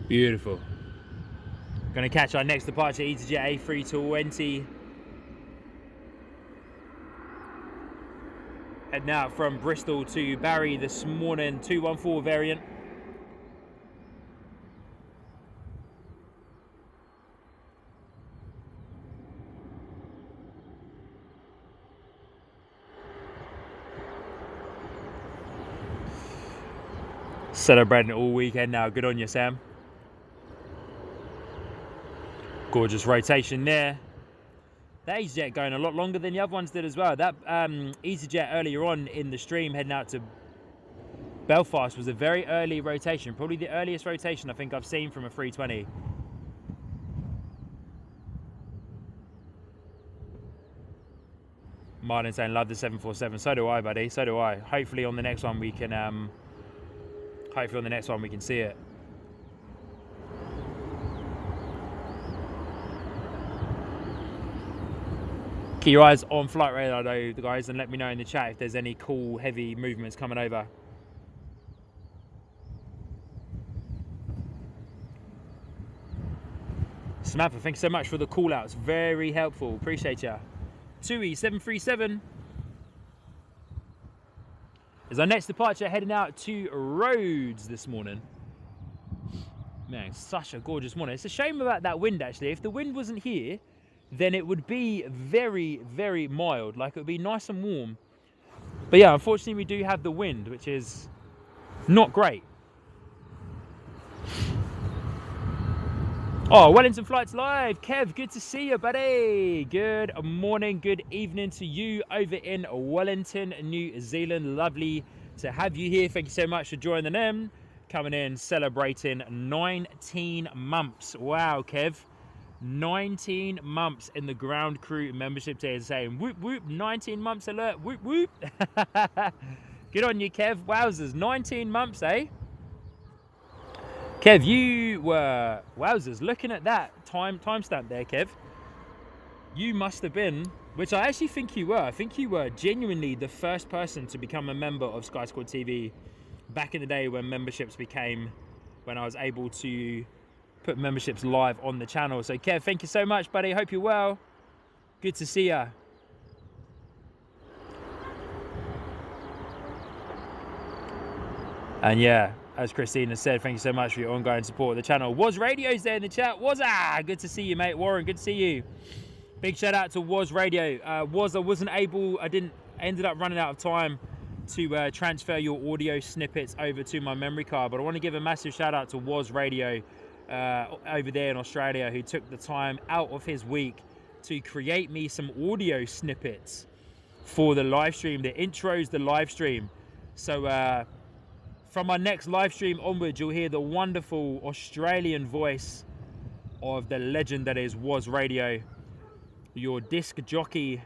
Beautiful. Going to catch our next departure, EasyJet A320. Heading out from Bristol to Barry this morning, 214 variant. Celebrating all weekend now. Good on you, Sam. Gorgeous rotation there. That EasyJet going a lot longer than the other ones did as well. That EasyJet earlier on in the stream heading out to Belfast was a very early rotation. Probably the earliest rotation I think I've seen from a 320. Martin saying love the 747. So do I, buddy. So do I. Hopefully on the next one we can see it. Keep your eyes on flight radar though, guys, and let me know in the chat if there's any cool heavy movements coming over. Samantha, thanks so much for the call outs. Very helpful. Appreciate ya. 2E737 is our next departure, heading out to Rhodes this morning. Man, such a gorgeous morning. It's a shame about that wind actually. If the wind wasn't here, then it would be very, very mild. Like it would be nice and warm. But yeah, unfortunately we do have the wind, which is not great. Oh, Wellington Flights Live. Kev, good to see you, buddy. Good morning, good evening to you over in Wellington, New Zealand. Lovely to have you here. Thank you so much for joining in. Coming in, celebrating 19 months. Wow, Kev. 19 months in the ground crew membership team, saying whoop whoop, 19 months alert, whoop whoop. Good on you, Kev. Wowzers, 19 months, eh? Kev, you were, wowzers, looking at that timestamp there, Kev. You must have been, which I actually think you were. I think you were genuinely the first person to become a member of Sky Squad TV back in the day when memberships became, when I was able to put memberships live on the channel. So Kev, thank you so much, buddy. Hope you're well. Good to see ya. And yeah, as Christina said, thank you so much for your ongoing support of the channel. Was Radio's there in the chat. Good to see you, mate. Warren, good to see you. Big shout out to Was Radio. I ended up running out of time to transfer your audio snippets over to my memory card, but I want to give a massive shout out to Was Radio. over there in Australia who took the time out of his week to create me some audio snippets for the live stream, the intros, the live stream. So from our next live stream onwards, you'll hear the wonderful Australian voice of the legend that is Was Radio, your disc jockey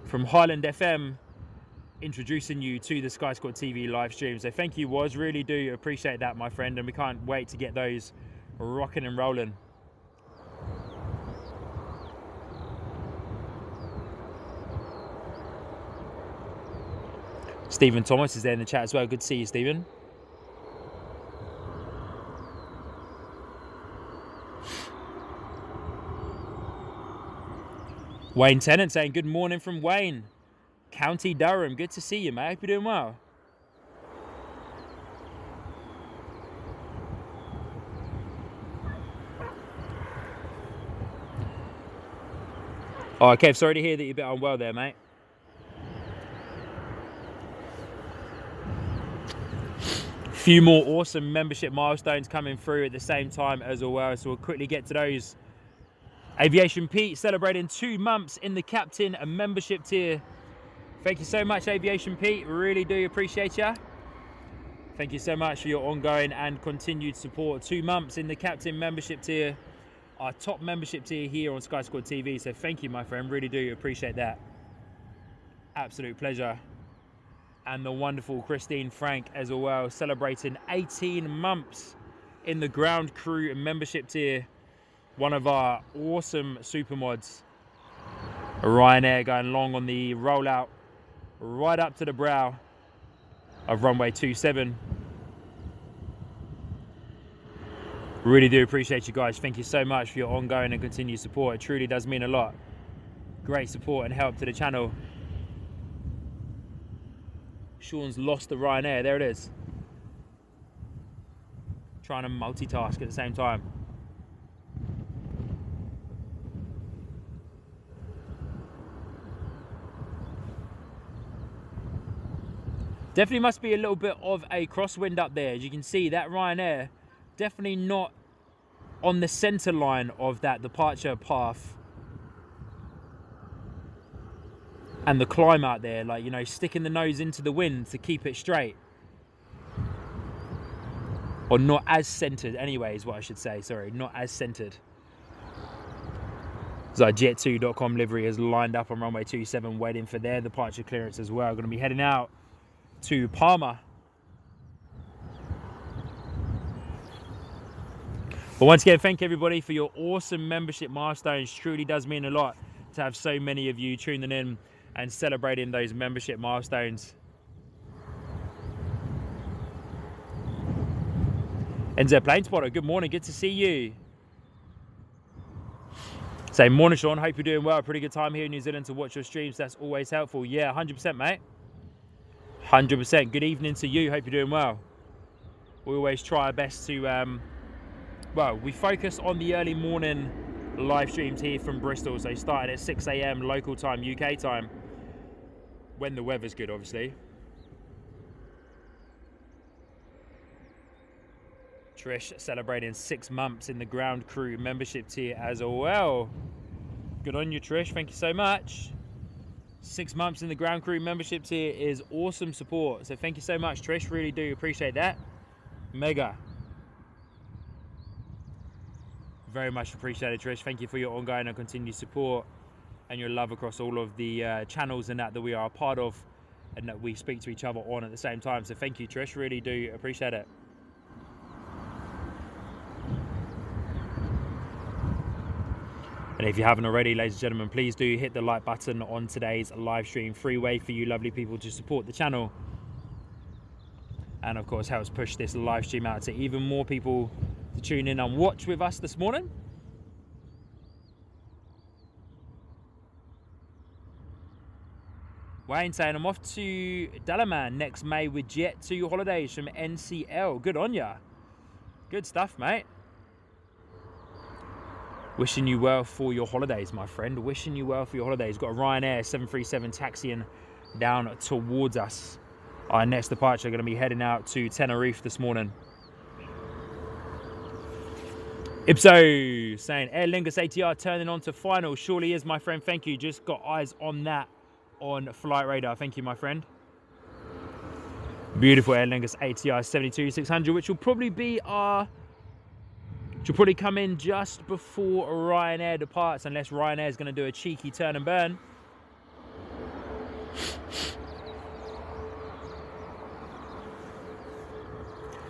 from Highland FM, introducing you to the Sky Squad TV live stream. So thank you, Was, really do appreciate that, my friend, and we can't wait to get those rocking and rolling. Stephen Thomas is there in the chat as well. Good to see you, Stephen. Wayne Tennant saying good morning from Wayne, County Durham. Good to see you, mate. Hope you're doing well. Oh, Kev, sorry to hear that you're a bit unwell there, mate. Few more awesome membership milestones coming through at the same time as well, so we'll quickly get to those. Aviation Pete celebrating 2 months in the captain and membership tier. Thank you so much, Aviation Pete. Really do appreciate you. Thank you so much for your ongoing and continued support. 2 months in the captain membership tier, our top membership tier here on Sky Squad TV. So thank you, my friend. Really do appreciate that. Absolute pleasure. And the wonderful Christine Frank as well, celebrating 18 months in the ground crew membership tier. One of our awesome super mods. Ryanair going long on the rollout right up to the brow of runway 27. Really do appreciate you guys. Thank you so much for your ongoing and continued support. It truly does mean a lot. Great support and help to the channel. Sean's lost the Ryanair. There it is. Trying to multitask at the same time. Definitely must be a little bit of a crosswind up there. As you can see, that Ryanair definitely not on the center line of that departure path. And the climb out there, like, you know, sticking the nose into the wind to keep it straight. Or not as centered anyway, is what I should say. Sorry, not as centered. So Jet2.com livery is lined up on runway 27, waiting for their departure clearance as well. Going to be heading out to Palma. But once again, thank everybody for your awesome membership milestones. Truly does mean a lot to have so many of you tuning in and celebrating those membership milestones. NZ Plane Spotter, good morning, good to see you. Say morning, Sean, hope you're doing well. Pretty good time here in New Zealand to watch your streams. That's always helpful. Yeah, 100%, mate. 100%. Good evening to you. Hope you're doing well. We always try our best to, well, we focus on the early morning live streams here from Bristol. So started at 6 AM local time, UK time, when the weather's good, obviously. Trish celebrating 6 months in the ground crew membership tier as well. Good on you, Trish. Thank you so much. 6 months in the ground crew membership tier is awesome support. So thank you so much, Trish. Really do appreciate that. Mega. Very much appreciated, Trish. Thank you for your ongoing and continued support and your love across all of the channels and that we are a part of and that we speak to each other on at the same time. So thank you, Trish. Really do appreciate it. And if you haven't already, ladies and gentlemen, please do hit the like button on today's live stream. Free way for you lovely people to support the channel. And of course, helps push this live stream out to even more people to tune in and watch with us this morning. Wayne saying, I'm off to Dalaman next May with Jet2 holidays from NCL. Good on ya. Good stuff, mate. Wishing you well for your holidays, my friend. Wishing you well for your holidays. Got a Ryanair 737 taxiing down towards us. Our next departure going to be heading out to Tenerife this morning. Ipso saying Aer Lingus ATR turning on to final. Surely is, my friend. Thank you. Just got eyes on that on Flight Radar. Thank you, my friend. Beautiful Aer Lingus ATR 72-600, which will probably be our... Which will probably come in just before Ryanair departs, unless Ryanair is going to do a cheeky turn and burn.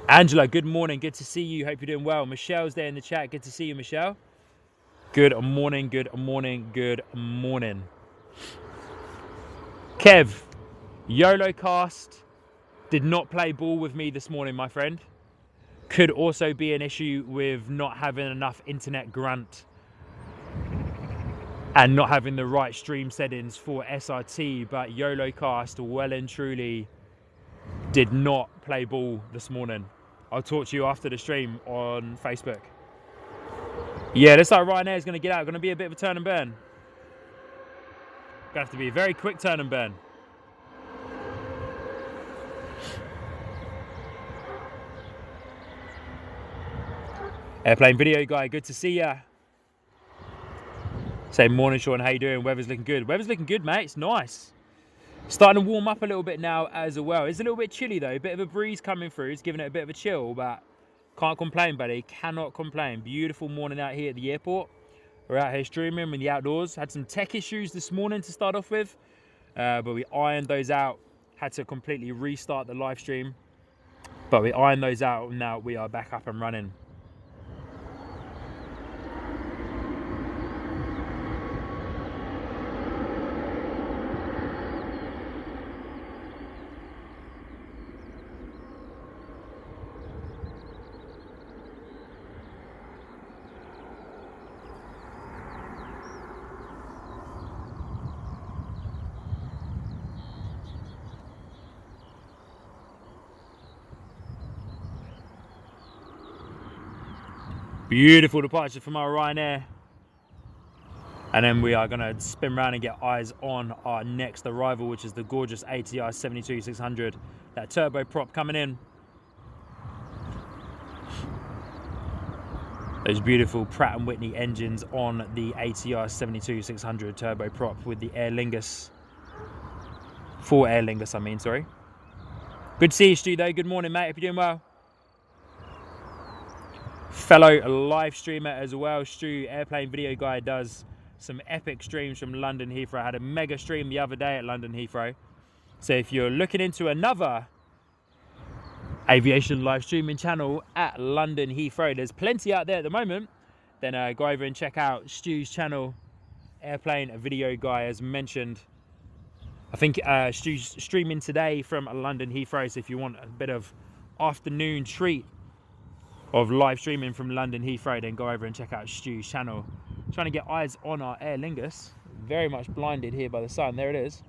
Angela, good morning. Good to see you. Hope you're doing well. Michelle's there in the chat. Good to see you, Michelle. Good morning, good morning, good morning. Kev, YOLO cast did not play ball with me this morning, my friend. Could also be an issue with not having enough internet grunt and not having the right stream settings for SRT, but YOLO cast well and truly did not play ball this morning. I'll talk to you after the stream on Facebook. Yeah, looks like Ryanair is going to get out. Going to be a bit of a turn and burn. Going to have to be a very quick turn and burn. Airplane video guy, good to see ya. Say morning, Sean. How you doing? Weather's looking good. Weather's looking good, mate. It's nice. Starting to warm up a little bit now as well. It's a little bit chilly though. A bit of a breeze coming through. It's giving it a bit of a chill, but can't complain, buddy. Cannot complain. Beautiful morning out here at the airport. We're out here streaming in the outdoors. Had some tech issues this morning to start off with, but we ironed those out. Had to completely restart the live stream, but we ironed those out. Now we are back up and running. Beautiful departure from our Ryanair. And then we are going to spin around and get eyes on our next arrival, which is the gorgeous ATR 72-600. That turbo prop coming in. Those beautiful Pratt & Whitney engines on the ATR 72-600 turbo prop with the Aer Lingus. For Aer Lingus, I mean, sorry. Good to see you, Stu, though. Good morning, mate. Hope you're doing well. Fellow live streamer as well, Stu, airplane video guy, does some epic streams from London Heathrow. I had a mega stream the other day at London Heathrow. So if you're looking into another aviation live streaming channel at London Heathrow, there's plenty out there at the moment, then go over and check out Stu's channel, airplane video guy, as mentioned. I think Stu's streaming today from London Heathrow, so if you want a bit of afternoon treat of live streaming from London Heathrow, then go over and check out Stu's channel. Trying to get eyes on our Aer Lingus. Very much blinded here by the sun. There it is.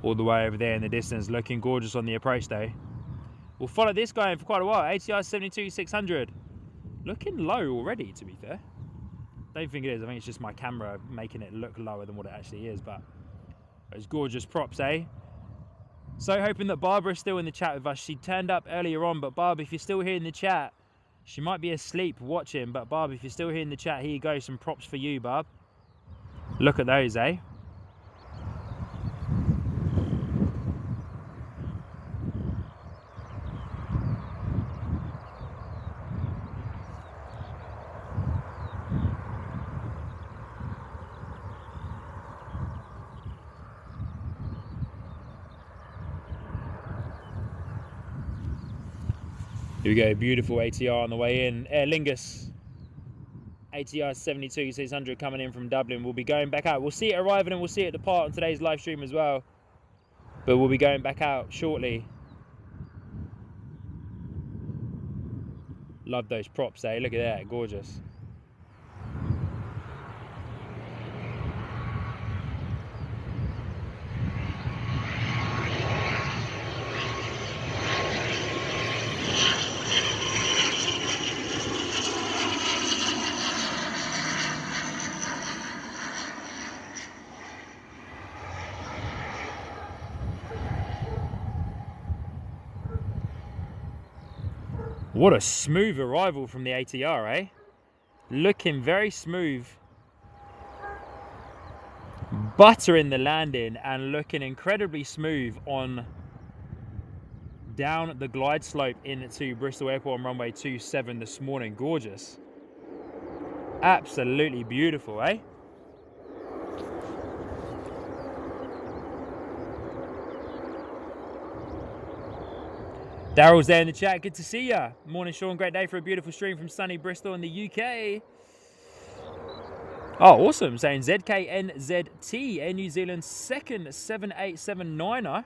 All the way over there in the distance, looking gorgeous on the approach though. We'll follow this guy in for quite a while. ATR 72-600. Looking low already, to be fair. Don't think it is. I think it's just my camera making it look lower than what it actually is, but those gorgeous props, eh? So hoping that Barbara's still in the chat with us. She turned up earlier on, but Barb, if you're still here in the chat, she might be asleep watching, but Barb, if you're still here in the chat, here you go, some props for you, Barb. Look at those, eh? Here we go, beautiful ATR on the way in. Aer Lingus, ATR 72-600 coming in from Dublin. We'll be going back out. We'll see it arriving and we'll see it depart on today's live stream as well. But we'll be going back out shortly. Love those props, eh? Look at that, gorgeous. What a smooth arrival from the ATR, eh? Looking very smooth. Butter in the landing and looking incredibly smooth on down the glide slope into Bristol Airport on runway 27 this morning. Gorgeous. Absolutely beautiful, eh? Daryl's there in the chat. Good to see ya. Morning, Sean. Great day for a beautiful stream from sunny Bristol in the UK. Oh, awesome. Saying ZKNZT, Air New Zealand's second 7879er.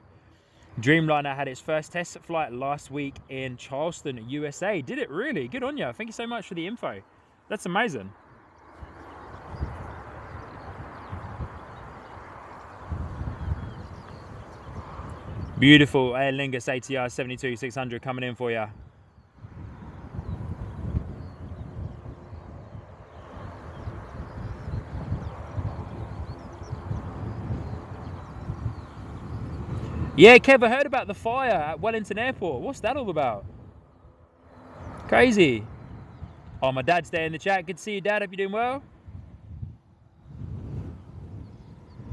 Dreamliner had its first test flight last week in Charleston, USA. Did it really? Good on you. Thank you so much for the info. That's amazing. Beautiful Aer Lingus ATR 72600 coming in for you. Yeah, Kev, I heard about the fire at Wellington Airport. What's that all about? Crazy. Oh, my dad's there in the chat. Good to see you, Dad. Hope you're doing well.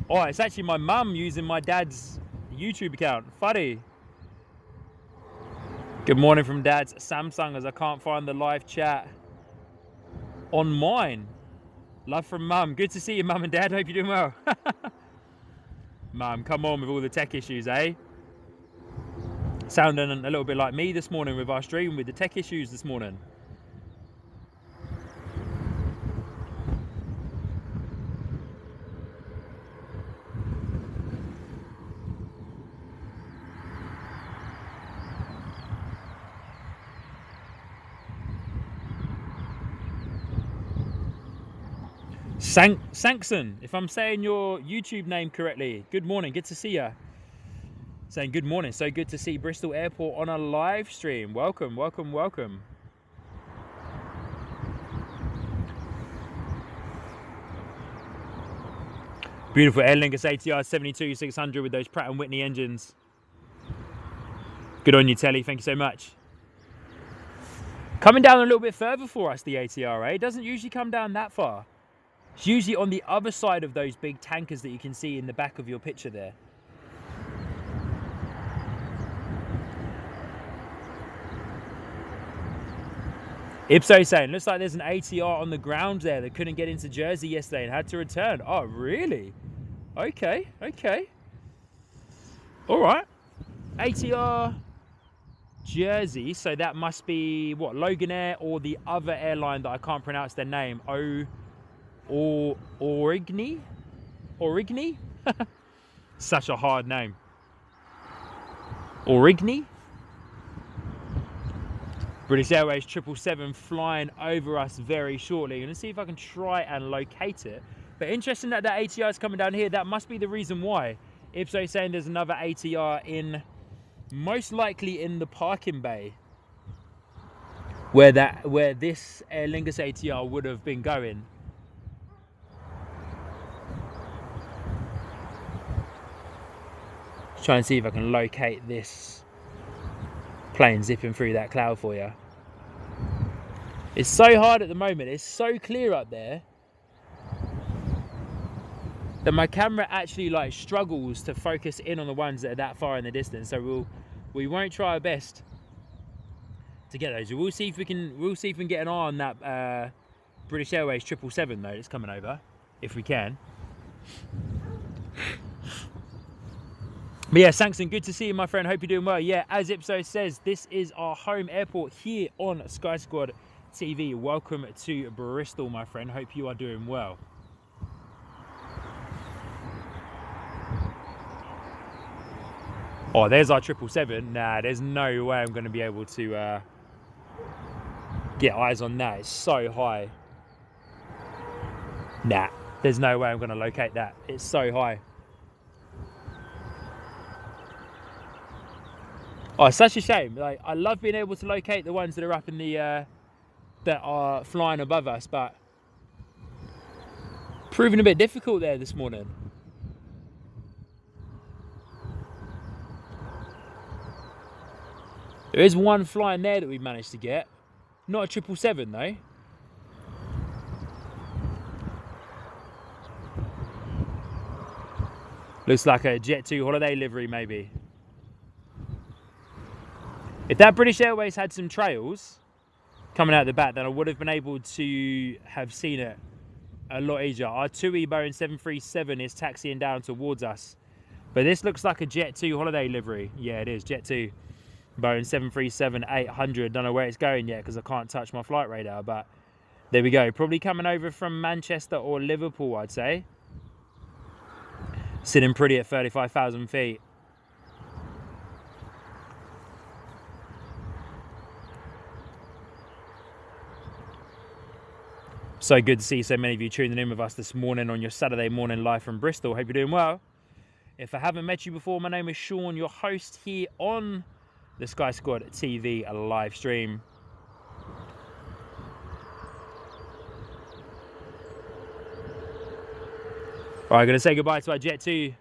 Oh, it's actually my mum using my dad's YouTube account. Funny. Good morning from Dad's Samsung, as I can't find the live chat on mine. Love from Mum. Good to see you, Mum and Dad. Hope you're doing well. Mum, come on with all the tech issues, eh? Sounding a little bit like me this morning with our stream with the tech issues this morning. Sankson, if I'm saying your YouTube name correctly, good morning, good to see you. Saying good morning, so good to see Bristol Airport on a live stream. Welcome, welcome, welcome. Beautiful Aer Lingus ATR 72600 with those Pratt & Whitney engines. Good on you, Telly, thank you so much. Coming down a little bit further for us, the ATR, it doesn't usually come down that far. It's usually on the other side of those big tankers that you can see in the back of your picture there. Ipso saying, looks like there's an ATR on the ground there that couldn't get into Jersey yesterday and had to return. Oh, really? Okay, okay. All right. ATR Jersey, so that must be, what, Loganair or the other airline that I can't pronounce their name. Origny? Origny? Such a hard name. Origny? British Airways 777 flying over us very shortly. I'm going to see if I can try and locate it. But interesting that that ATR is coming down here. That must be the reason why. Ipso saying there's another ATR in, most likely in the parking bay, where this Aer Lingus ATR would have been going. Try and see if I can locate this plane zipping through that cloud for you. It's so hard at the moment. It's so clear up there that my camera actually like struggles to focus in on the ones that are that far in the distance. So we won't try our best to get those. We'll see if we can get an eye on that British Airways 777 though that's coming over, if we can. But yeah, Sankson, good to see you, my friend. Hope you're doing well. Yeah, as Ipso says, this is our home airport here on Sky Squad TV. Welcome to Bristol, my friend. Hope you are doing well. Oh, there's our 777. Nah, there's no way I'm going to be able to get eyes on that. It's so high. Nah, there's no way I'm going to locate that. It's so high. Oh, it's such a shame. Like, I love being able to locate the ones that are up in the that are flying above us, but proving a bit difficult there this morning. There is one flying there that we've managed to get. Not a 777 though. Looks like a Jet 2 holiday livery maybe. If that British Airways had some trails coming out the back, then I would have been able to have seen it a lot easier. Our 2E Boeing 737 is taxiing down towards us. But this looks like a Jet 2 holiday livery. Yeah, it is, Jet 2. Boeing 737-800. Don't know where it's going yet because I can't touch my flight radar, but there we go. Probably coming over from Manchester or Liverpool, I'd say. Sitting pretty at 35,000 feet. So good to see so many of you tuning in with us this morning on your Saturday morning live from Bristol. Hope you're doing well. If I haven't met you before, my name is Sean, your host here on the Sky Squad TV live stream. All right, going to say goodbye to our Jet 2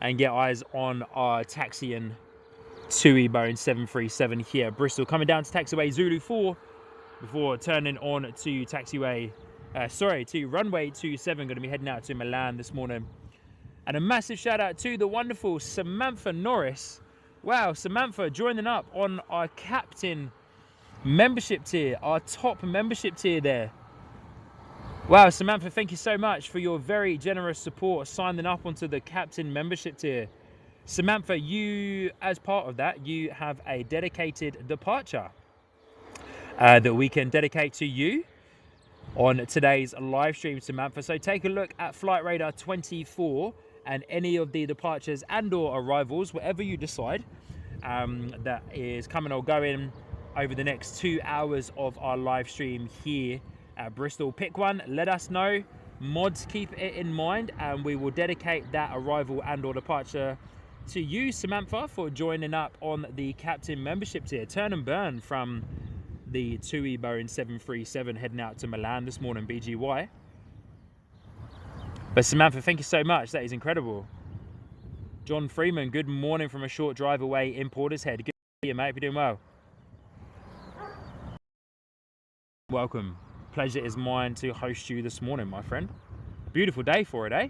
and get eyes on our taxiing 2E Boeing 737 here at Bristol. Coming down to taxiway Zulu 4 before turning on to to runway 27. Going to be heading out to Milan this morning. And a massive shout out to the wonderful Samantha Norris. Wow, Samantha joining up on our captain membership tier, our top membership tier there. Wow, Samantha, thank you so much for your very generous support signing up onto the captain membership tier. Samantha, you, as part of that, you have a dedicated departure that we can dedicate to you on today's live stream, Samantha. So take a look at Flight Radar 24 and any of the departures and or arrivals, whatever you decide that is coming or going over the next 2 hours of our live stream here at Bristol. Pick one, let us know. Mods, keep it in mind, and we will dedicate that arrival and or departure to you, Samantha, for joining up on the captain membership tier. Turn and burn from the 2E Boeing 737 heading out to Milan this morning, BGY. But Samantha, thank you so much. That is incredible. John Freeman, good morning from a short drive away in Portishead. Good to see you, mate. Hope you're doing well. Welcome. Pleasure is mine to host you this morning, my friend. Beautiful day for it, eh?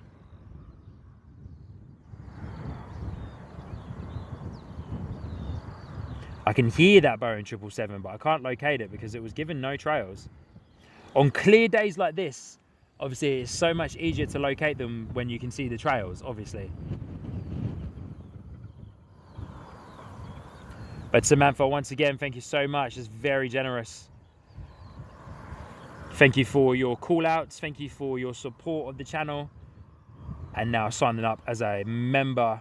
I can hear that Boeing 777, but I can't locate it because it was given no trails. On clear days like this, obviously it's so much easier to locate them when you can see the trails, obviously. But Samantha, once again, thank you so much. It's very generous. Thank you for your call outs. Thank you for your support of the channel. And now signing up as a member,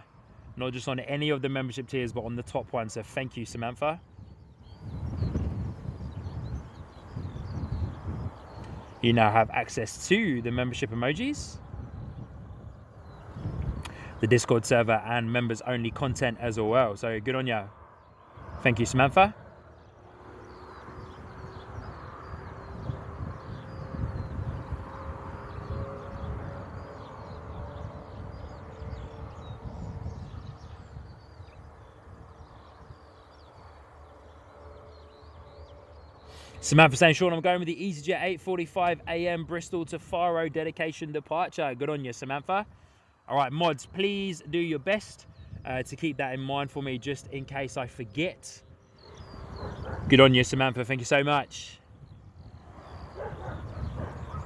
not just on any of the membership tiers, but on the top one. So thank you, Samantha. You now have access to the membership emojis, the Discord server, and members only content as well. So good on you. Thank you, Samantha. Samantha saying, Sean, I'm going with the EasyJet 8:45 AM Bristol to Faro dedication departure. Good on you, Samantha. All right, mods, please do your best to keep that in mind for me just in case I forget. Good on you, Samantha. Thank you so much.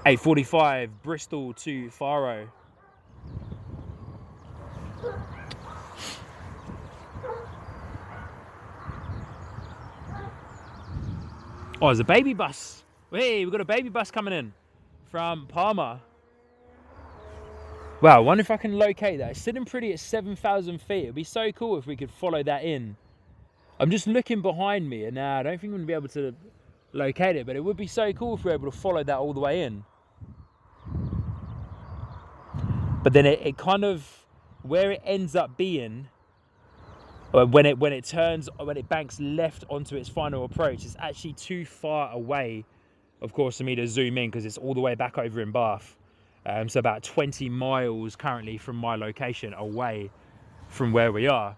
8:45 Bristol to Faro. Oh, there's a baby bus. Hey, we've got a baby bus coming in from Palma. Wow, I wonder if I can locate that. It's sitting pretty at 7,000 feet. It'd be so cool if we could follow that in. I'm just looking behind me, and I don't think I'm going to be able to locate it, but it would be so cool if we were able to follow that all the way in. But then it kind of, where it ends up being, when it banks left onto its final approach, it's actually too far away, of course, for me to zoom in because it's all the way back over in Bath. So about 20 miles currently from my location away from where we are.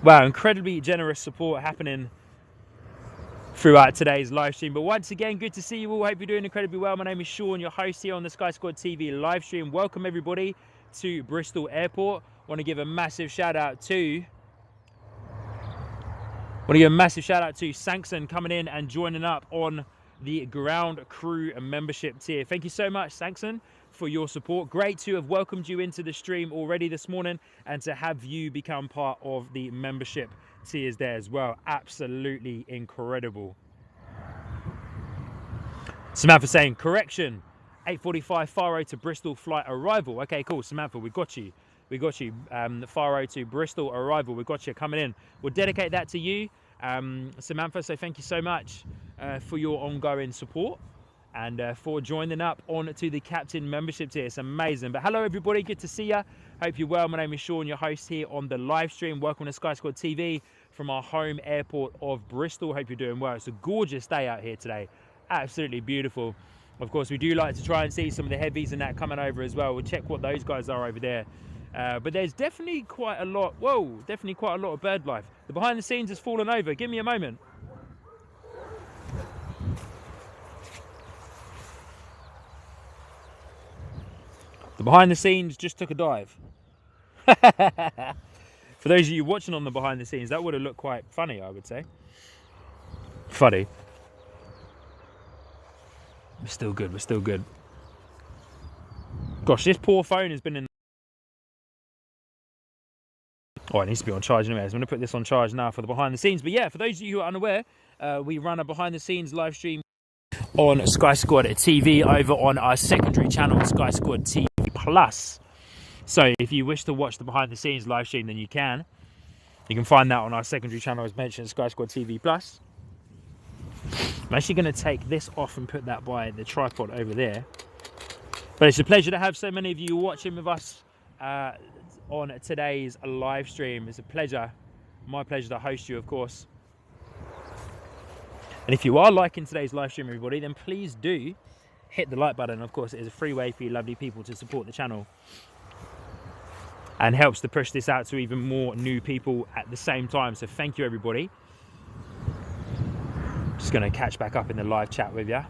Wow, incredibly generous support happening throughout today's live stream. But once again, good to see you all. Hope you're doing incredibly well. My name is Sean, your host here on the Sky Squad TV live stream. Welcome everybody to Bristol Airport. Want to give a massive shout out to Sankson coming in and joining up on the ground crew membership tier. Thank you so much, Sankson, for your support. Great to have welcomed you into the stream already this morning and to have you become part of the membership tiers there as well. Absolutely incredible. Samantha saying, correction, 8:45 Faro to Bristol flight arrival. Okay, cool, Samantha, we got you. We got you. Faro to Bristol arrival. We got you coming in. We'll dedicate that to you, Samantha. So thank you so much for your ongoing support and for joining up on to the captain membership tier. It's amazing. But hello, everybody. Good to see you. Hope you're well. My name is Sean, your host here on the live stream. Welcome to Sky Squad TV from our home airport of Bristol. Hope you're doing well. It's a gorgeous day out here today. Absolutely beautiful. Of course, we do like to try and see some of the heavies and that coming over as well. We'll check what those guys are over there. But there's definitely quite a lot. Whoa, definitely quite a lot of bird life. The behind the scenes has fallen over. Give me a moment. The behind the scenes just took a dive. For those of you watching on the behind the scenes, that would have looked quite funny, I would say. Funny. We're still good. We're still good. Gosh, this poor phone has been in. Oh, it needs to be on charge anyway. So I'm going to put this on charge now for the behind the scenes. But yeah, for those of you who are unaware, we run a behind the scenes live stream on Sky Squad TV over on our secondary channel, Sky Squad TV Plus. So if you wish to watch the behind the scenes live stream, then you can. You can find that on our secondary channel, as mentioned, Sky Squad TV Plus. I'm actually going to take this off and put that by the tripod over there. But it's a pleasure to have so many of you watching with us on today's live stream. It's a pleasure, my pleasure to host you, of course. And if you are liking today's live stream, everybody, then please do hit the like button. Of course, it is a free way for you lovely people to support the channel and helps to push this out to even more new people at the same time. So thank you, everybody. Just going to catch back up in the live chat with you.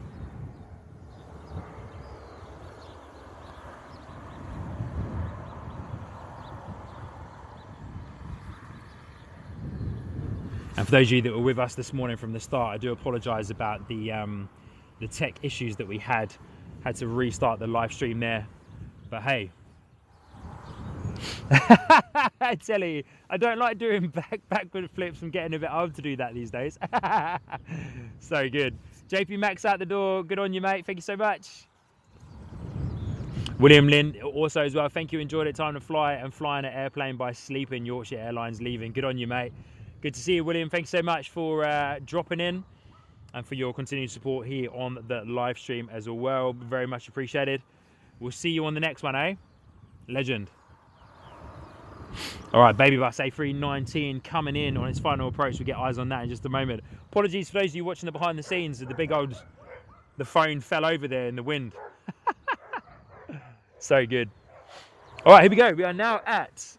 And for those of you that were with us this morning from the start, I do apologise about the tech issues that we had. Had to restart the live stream there, but hey, I tell you, I don't like doing backward flips and getting a bit old to do that these days. So good. JP Max out the door. Good on you, mate. Thank you so much. William Lynn also as well. Thank you. Enjoyed it. Time to fly and flying an airplane by sleeping. Yorkshire Airlines leaving. Good on you, mate. Good to see you, William. Thanks so much for dropping in and for your continued support here on the live stream as well. Very much appreciated. We'll see you on the next one, eh? Legend. All right, Baby Bus A319 coming in on its final approach. We'll get eyes on that in just a moment. Apologies for those of you watching the behind the scenes. The phone fell over there in the wind. So good. All right, here we go. We are now at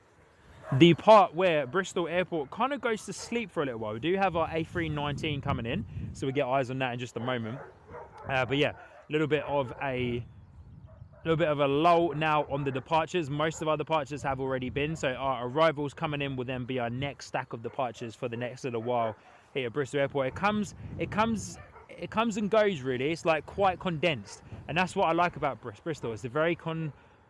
the part where Bristol Airport kind of goes to sleep for a little while. We do have our A319 coming in, so we'll get eyes on that in just a moment. But yeah, a little bit of a lull now on the departures. Most of our departures have already been, so our arrivals coming in will then be our next stack of departures for the next little while here at Bristol Airport. It comes and goes, really. It's like quite condensed, and that's what I like about Bristol. It's a very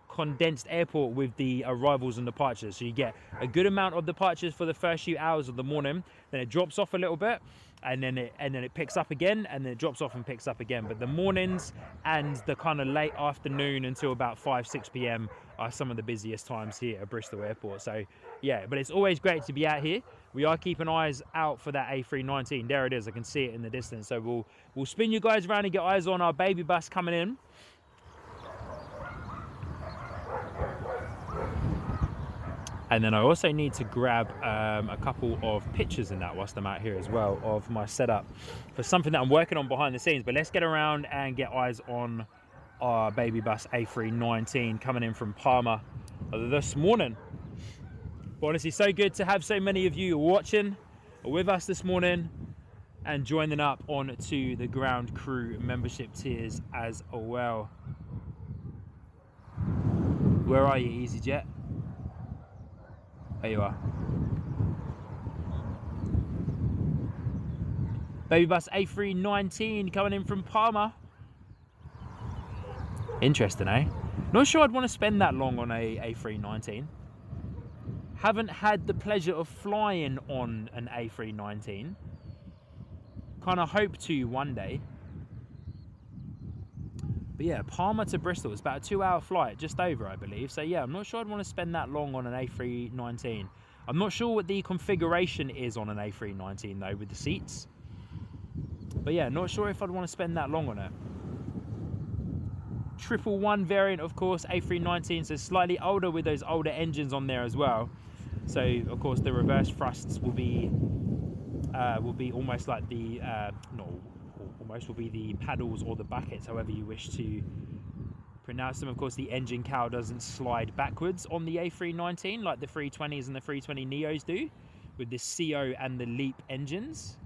condensed airport with the arrivals and departures, so you get a good amount of departures for the first few hours of the morning, then it drops off a little bit, and then it picks up again, and then it drops off and picks up again. But the mornings and the kind of late afternoon until about 5-6 p.m. are some of the busiest times here at Bristol Airport. So yeah, but it's always great to be out here. We are keeping eyes out for that A319. There it is. I can see it in the distance. So we'll spin you guys around and get eyes on our Baby Bus coming in. And then I also need to grab a couple of pictures in that whilst I'm out here as well of my setup for something that I'm working on behind the scenes. But let's get around and get eyes on our Baby Bus A319 coming in from Palma this morning. But honestly, so good to have so many of you watching with us this morning and joining up on to the ground crew membership tiers as well. Where are you, EasyJet? There you are. Baby bus A319 coming in from Palmer. Interesting, eh? Not sure I'd want to spend that long on a A319. Haven't had the pleasure of flying on an A319. Kind of hope to one day. But yeah, Palmer to Bristol is about a 2-hour flight, just over, I believe. So yeah, I'm not sure I'd want to spend that long on an A319. I'm not sure what the configuration is on an A319 though, with the seats. But yeah, not sure if I'd want to spend that long on it. 111 variant, of course, A319, so slightly older with those older engines on there as well. So of course the reverse thrusts will be almost like the will be the paddles or the buckets, however you wish to pronounce them. Of course, the engine cowl doesn't slide backwards on the A319 like the 320s and the 320 Neos do, with the CO and the LEAP engines.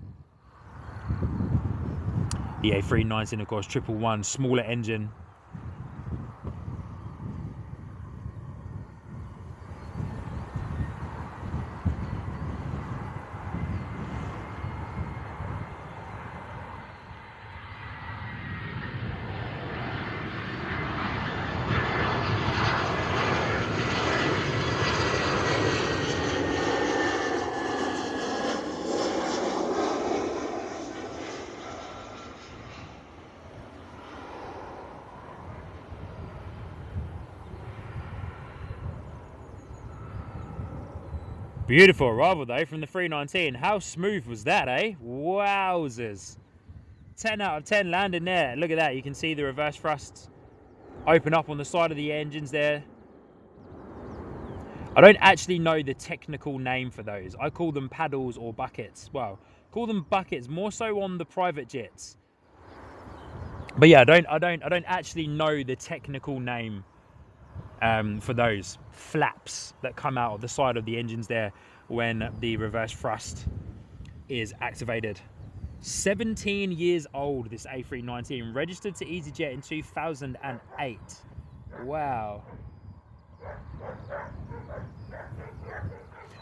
The A319, of course, 111, smaller engine. Beautiful arrival though from the 319. How smooth was that, eh? Wowzers. 10 out of 10 landing there. Look at that. You can see the reverse thrusts open up on the side of the engines there. I don't actually know the technical name for those. I call them paddles or buckets. Well, call them buckets more so on the private jets. But yeah, I don't actually know the technical name for those flaps that come out of the side of the engines there when the reverse thrust is activated. 17 years old, this A319, registered to EasyJet in 2008. Wow.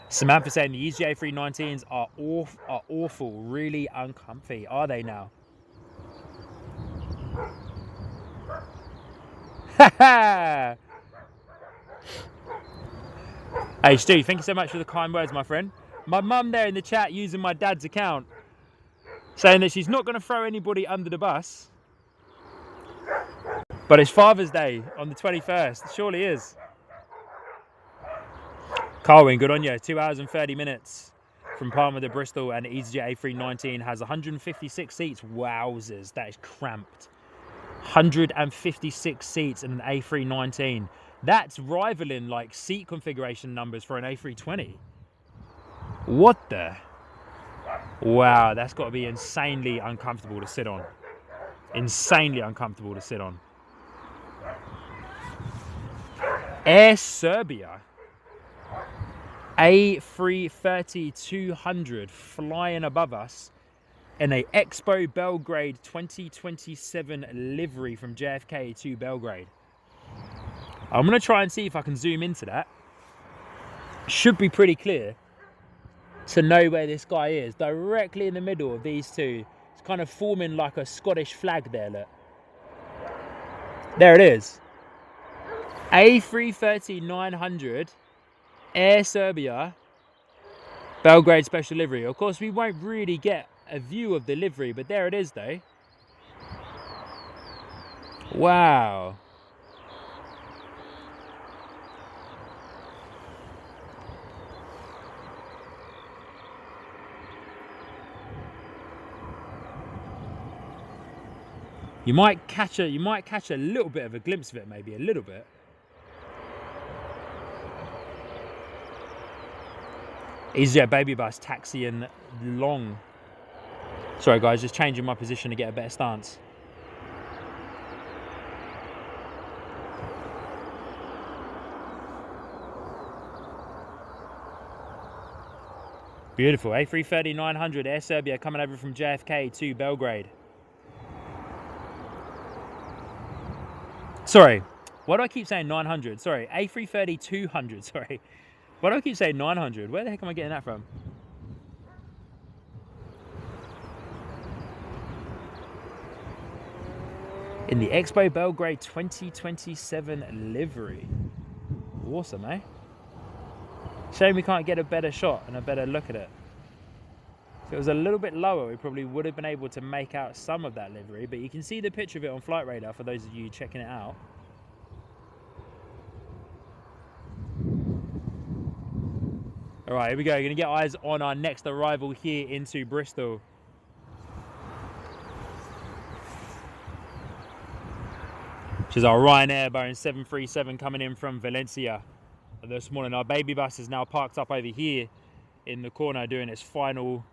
Samantha saying the EasyJet A319s are awful, really uncomfy. Are they now? Ha. Hey Stu, thank you so much for the kind words, my friend. My mum there in the chat using my dad's account, saying that she's not going to throw anybody under the bus. But it's Father's Day on the 21st. It surely is. Carwin, good on you. 2 hours and 30 minutes from Palmer to Bristol, and EasyJet A319 has 156 seats. Wowzers, that is cramped. 156 seats in an A319. That's rivaling like seat configuration numbers for an A320. What the? Wow, that's got to be insanely uncomfortable to sit on. Insanely uncomfortable to sit on. Air Serbia. A330-200 flying above us in a Expo Belgrade 2027 livery from JFK to Belgrade. I'm going to try and see if I can zoom into that. Should be pretty clear to know where this guy is. Directly in the middle of these two. It's kind of forming like a Scottish flag there, look. There it is. A330-900, Air Serbia, Belgrade special livery. Of course, we won't really get a view of the livery, but there it is though. Wow. You might catch a little bit of a glimpse of it, maybe a little bit. EasyJet baby bus taxiing long. Sorry guys, just changing my position to get a better stance. Beautiful. A330-900 Air Serbia coming over from JFK to Belgrade. Sorry, why do I keep saying 900? Sorry, A330-200, sorry. Why do I keep saying 900? Where the heck am I getting that from? In the Expo Belgrade 2027 livery. Awesome, eh? Shame we can't get a better shot and a better look at it. If it was a little bit lower, we probably would have been able to make out some of that livery, but you can see the picture of it on Flight Radar for those of you checking it out. All right, here we go. We're gonna get eyes on our next arrival here into Bristol. Which is our Ryanair Boeing 737 coming in from Valencia this morning. Our baby bus is now parked up over here in the corner doing its final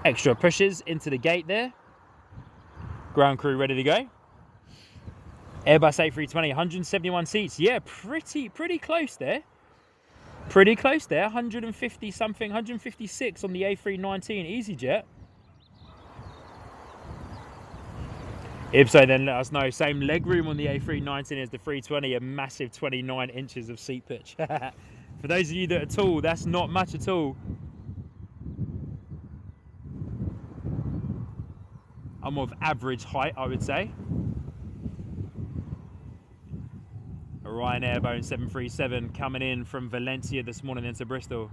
extra pushes into the gate there. Ground crew ready to go. Airbus A320, 171 seats. Yeah, pretty close there. Pretty close there. 150 something, 156 on the A319 EasyJet. Ipso then let us know, same legroom on the A319 as the 320, a massive 29 inches of seat pitch. For those of you that are tall, that's not much at all. I'm of average height, I would say. A Ryanair Boeing 737 coming in from Valencia this morning into Bristol.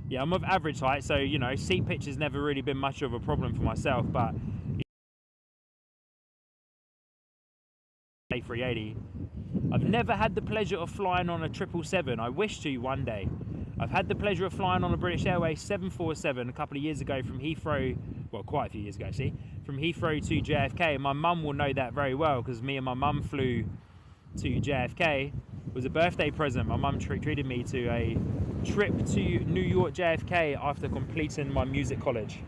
Yeah, I'm of average height, so, you know, seat pitch has never really been much of a problem for myself, but A380. I've never had the pleasure of flying on a 777. I wish to one day. I've had the pleasure of flying on a British Airways 747 a couple of years ago from Heathrow, well, quite a few years ago actually, from Heathrow to JFK. My mum will know that very well because me and my mum flew to JFK. It was a birthday present. My mum treated me to a trip to New York JFK after completing my music college.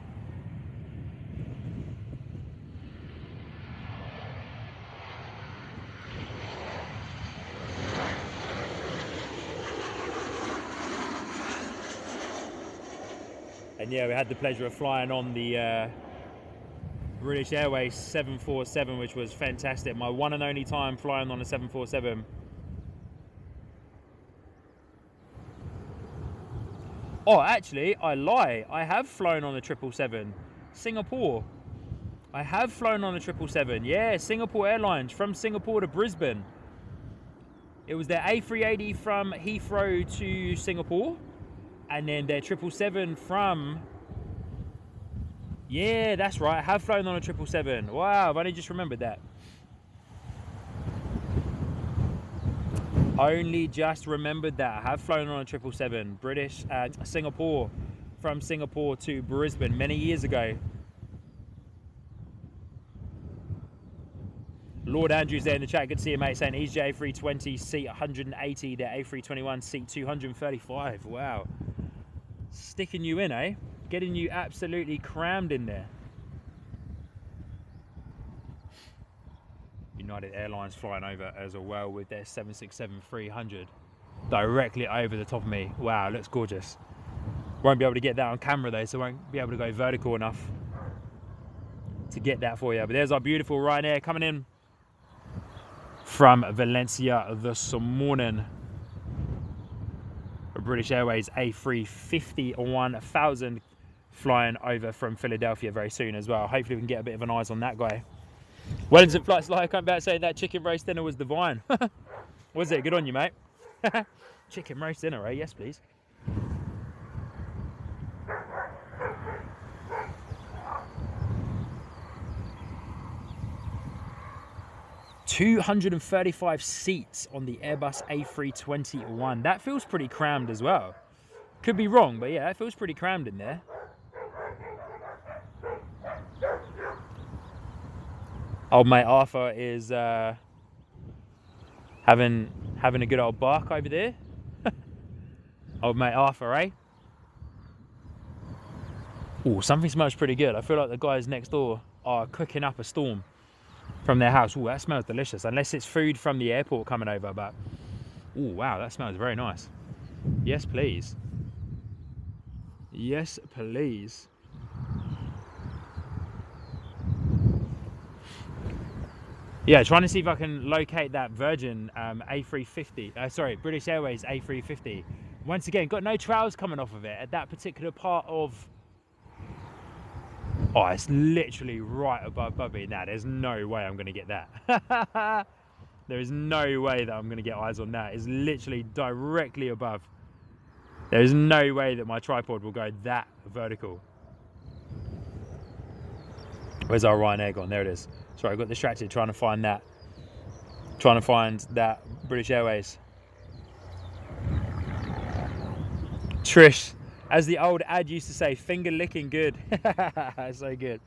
And yeah, we had the pleasure of flying on the British Airways 747, which was fantastic. My one and only time flying on a 747. Oh, actually, I lie. I have flown on a 777. Singapore. I have flown on a 777. Yeah, Singapore Airlines from Singapore to Brisbane. It was their A380 from Heathrow to Singapore. And then their 777 from... Yeah, that's right. I have flown on a 777. Wow, I've only just remembered that. Only just remembered that. I have flown on a 777. British, Singapore. From Singapore to Brisbane many years ago. Lord Andrews there in the chat. Good to see you, mate. Saying EasyJet A320 seat 180. Their A321 seat 235. Wow. Sticking you in, eh? Getting you absolutely crammed in there. United Airlines flying over as well with their 767-300 directly over the top of me. Wow, looks gorgeous. Won't be able to get that on camera though, so won't be able to go vertical enough to get that for you. But there's our beautiful Ryanair coming in from Valencia this morning. British Airways A350-1000 flying over from Philadelphia very soon as well. Hopefully we can get a bit of an eyes on that guy. Wellington Flights like I'm about saying that chicken roast dinner was divine. Was it? Good on you, mate. Chicken roast dinner, eh? Yes, please. $235 seats on the Airbus A321. That feels pretty crammed as well. Could be wrong, but yeah, it feels pretty crammed in there. Old mate Arthur is having a good old bark over there. Old mate Arthur, eh? Oh, something smells pretty good. I feel like the guys next door are cooking up a storm from their house. Oh, that smells delicious. Unless it's food from the airport coming over, but oh wow, that smells very nice. Yes, please. Yes, please. Yeah, trying to see if I can locate that Virgin A350. Sorry, British Airways A350. Once again, got no trails coming off of it at that particular part of... Oh, it's literally right above Bubby. Now, there's no way I'm going to get that. There is no way that I'm going to get eyes on that. It's literally directly above. There is no way that my tripod will go that vertical. Where's our Ryanair gone? There it is. Sorry, I got distracted trying to find that. Trying to find that British Airways. Trish, as the old ad used to say, finger licking good. So good.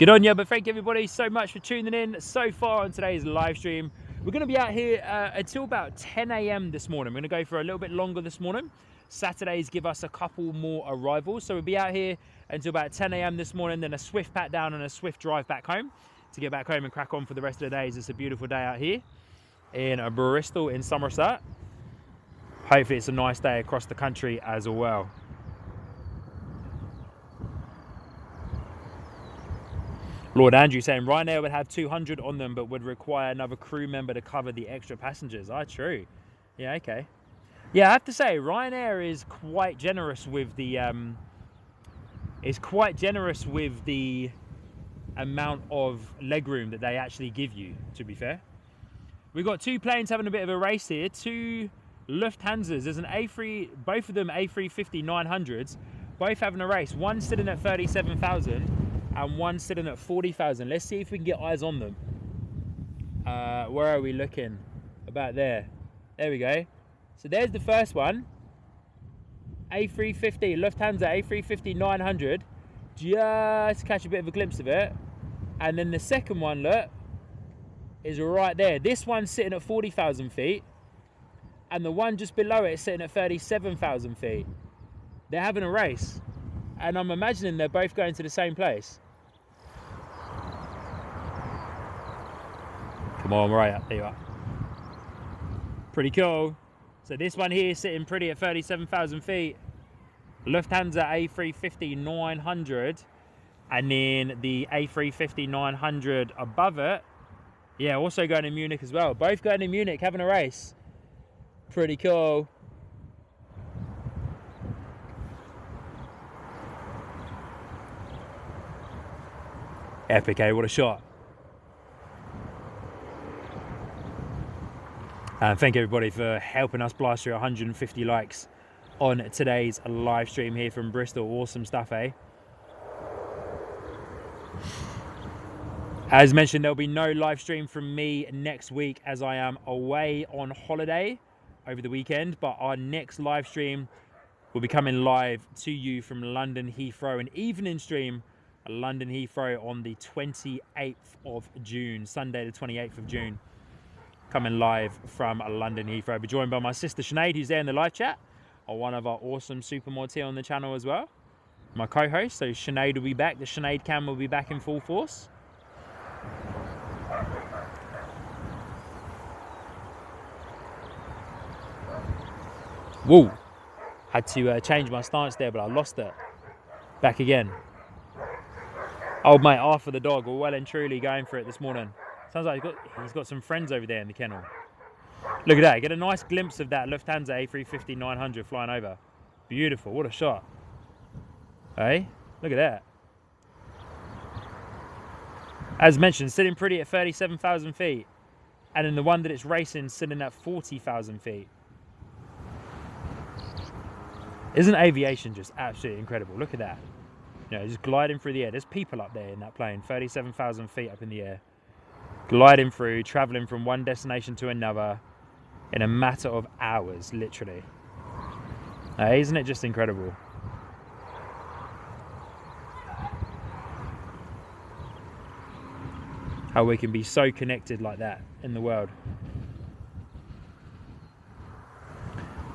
Good on you, but thank you everybody so much for tuning in so far on today's live stream. We're going to be out here until about 10 AM this morning. We're going to go for a little bit longer this morning. Saturdays give us a couple more arrivals, so we'll be out here until about 10 AM this morning, then a swift pat down and a swift drive back home to get back home and crack on for the rest of the days. It's a beautiful day out here in Bristol in Somerset. Hopefully it's a nice day across the country as well. Lord Andrew saying Ryanair would have 200 on them, but would require another crew member to cover the extra passengers. Ah, true. Yeah, okay. Yeah, I have to say Ryanair is quite generous with the amount of legroom that they actually give you. To be fair, we've got two planes having a bit of a race here. Two Lufthansas. There's an A3, both of them A350-900s, both having a race. One sitting at 37,000. And one sitting at 40,000. Let's see if we can get eyes on them. Where are we looking? About there. There we go. So there's the first one. A350, Lufthansa A350-900. Just catch a bit of a glimpse of it. And then the second one, look, is right there. This one's sitting at 40,000 feet. And the one just below it is sitting at 37,000 feet. They're having a race. And I'm imagining they're both going to the same place. Come on, right up, there you are. Pretty cool. So this one here is sitting pretty at 37,000 feet. Lufthansa A350-900. And then the A350-900 above it. Yeah, also going to Munich as well. Both going to Munich, having a race. Pretty cool. Epic, eh? What a shot. And thank you everybody for helping us blast through 150 likes on today's live stream here from Bristol. Awesome stuff, eh? As mentioned, there'll be no live stream from me next week as I am away on holiday over the weekend, but our next live stream will be coming live to you from London Heathrow, an evening stream, London Heathrow on the 28th of June, Sunday the 28th of June. Coming live from London Heathrow. I'll be joined by my sister Sinead, who's there in the live chat, or one of our awesome supermods here on the channel as well. My co-host, so Sinead will be back. The Sinead cam will be back in full force. Whoa! Had to change my stance there, but I lost it. Back again. Old mate Arthur the dog, well and truly going for it this morning. Sounds like he's got some friends over there in the kennel. Look at that, get a nice glimpse of that Lufthansa A350-900 flying over. Beautiful, what a shot. Hey, look at that. As mentioned, sitting pretty at 37,000 feet. And then the one that it's racing sitting at 40,000 feet. Isn't aviation just absolutely incredible? Look at that. You know, just gliding through the air. There's people up there in that plane, 37,000 feet up in the air. Gliding through, traveling from one destination to another in a matter of hours, literally. Isn't it just incredible? How we can be so connected like that in the world.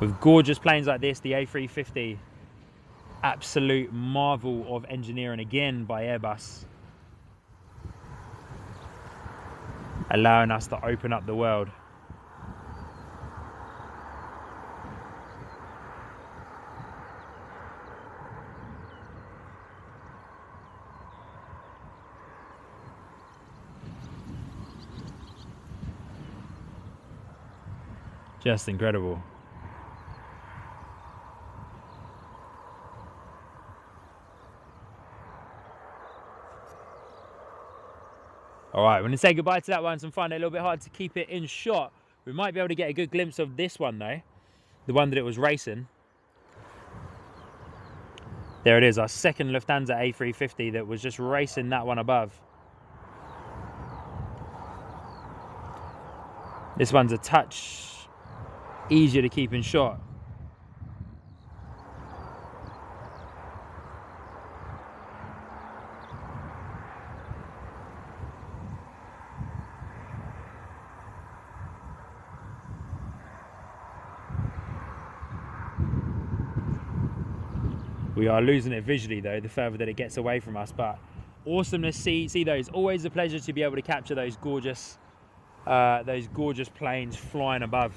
With gorgeous planes like this, the A350, absolute marvel of engineering again by Airbus. Allowing us to open up the world. Just incredible. All right, we're going to say goodbye to that one. So I'm finding it a little bit hard to keep it in shot. We might be able to get a good glimpse of this one though. The one that it was racing. There it is, our second Lufthansa A350 that was just racing that one above. This one's a touch easier to keep in shot. We are losing it visually though, the further that it gets away from us, but awesome to see those. Always a pleasure to be able to capture those gorgeous planes flying above.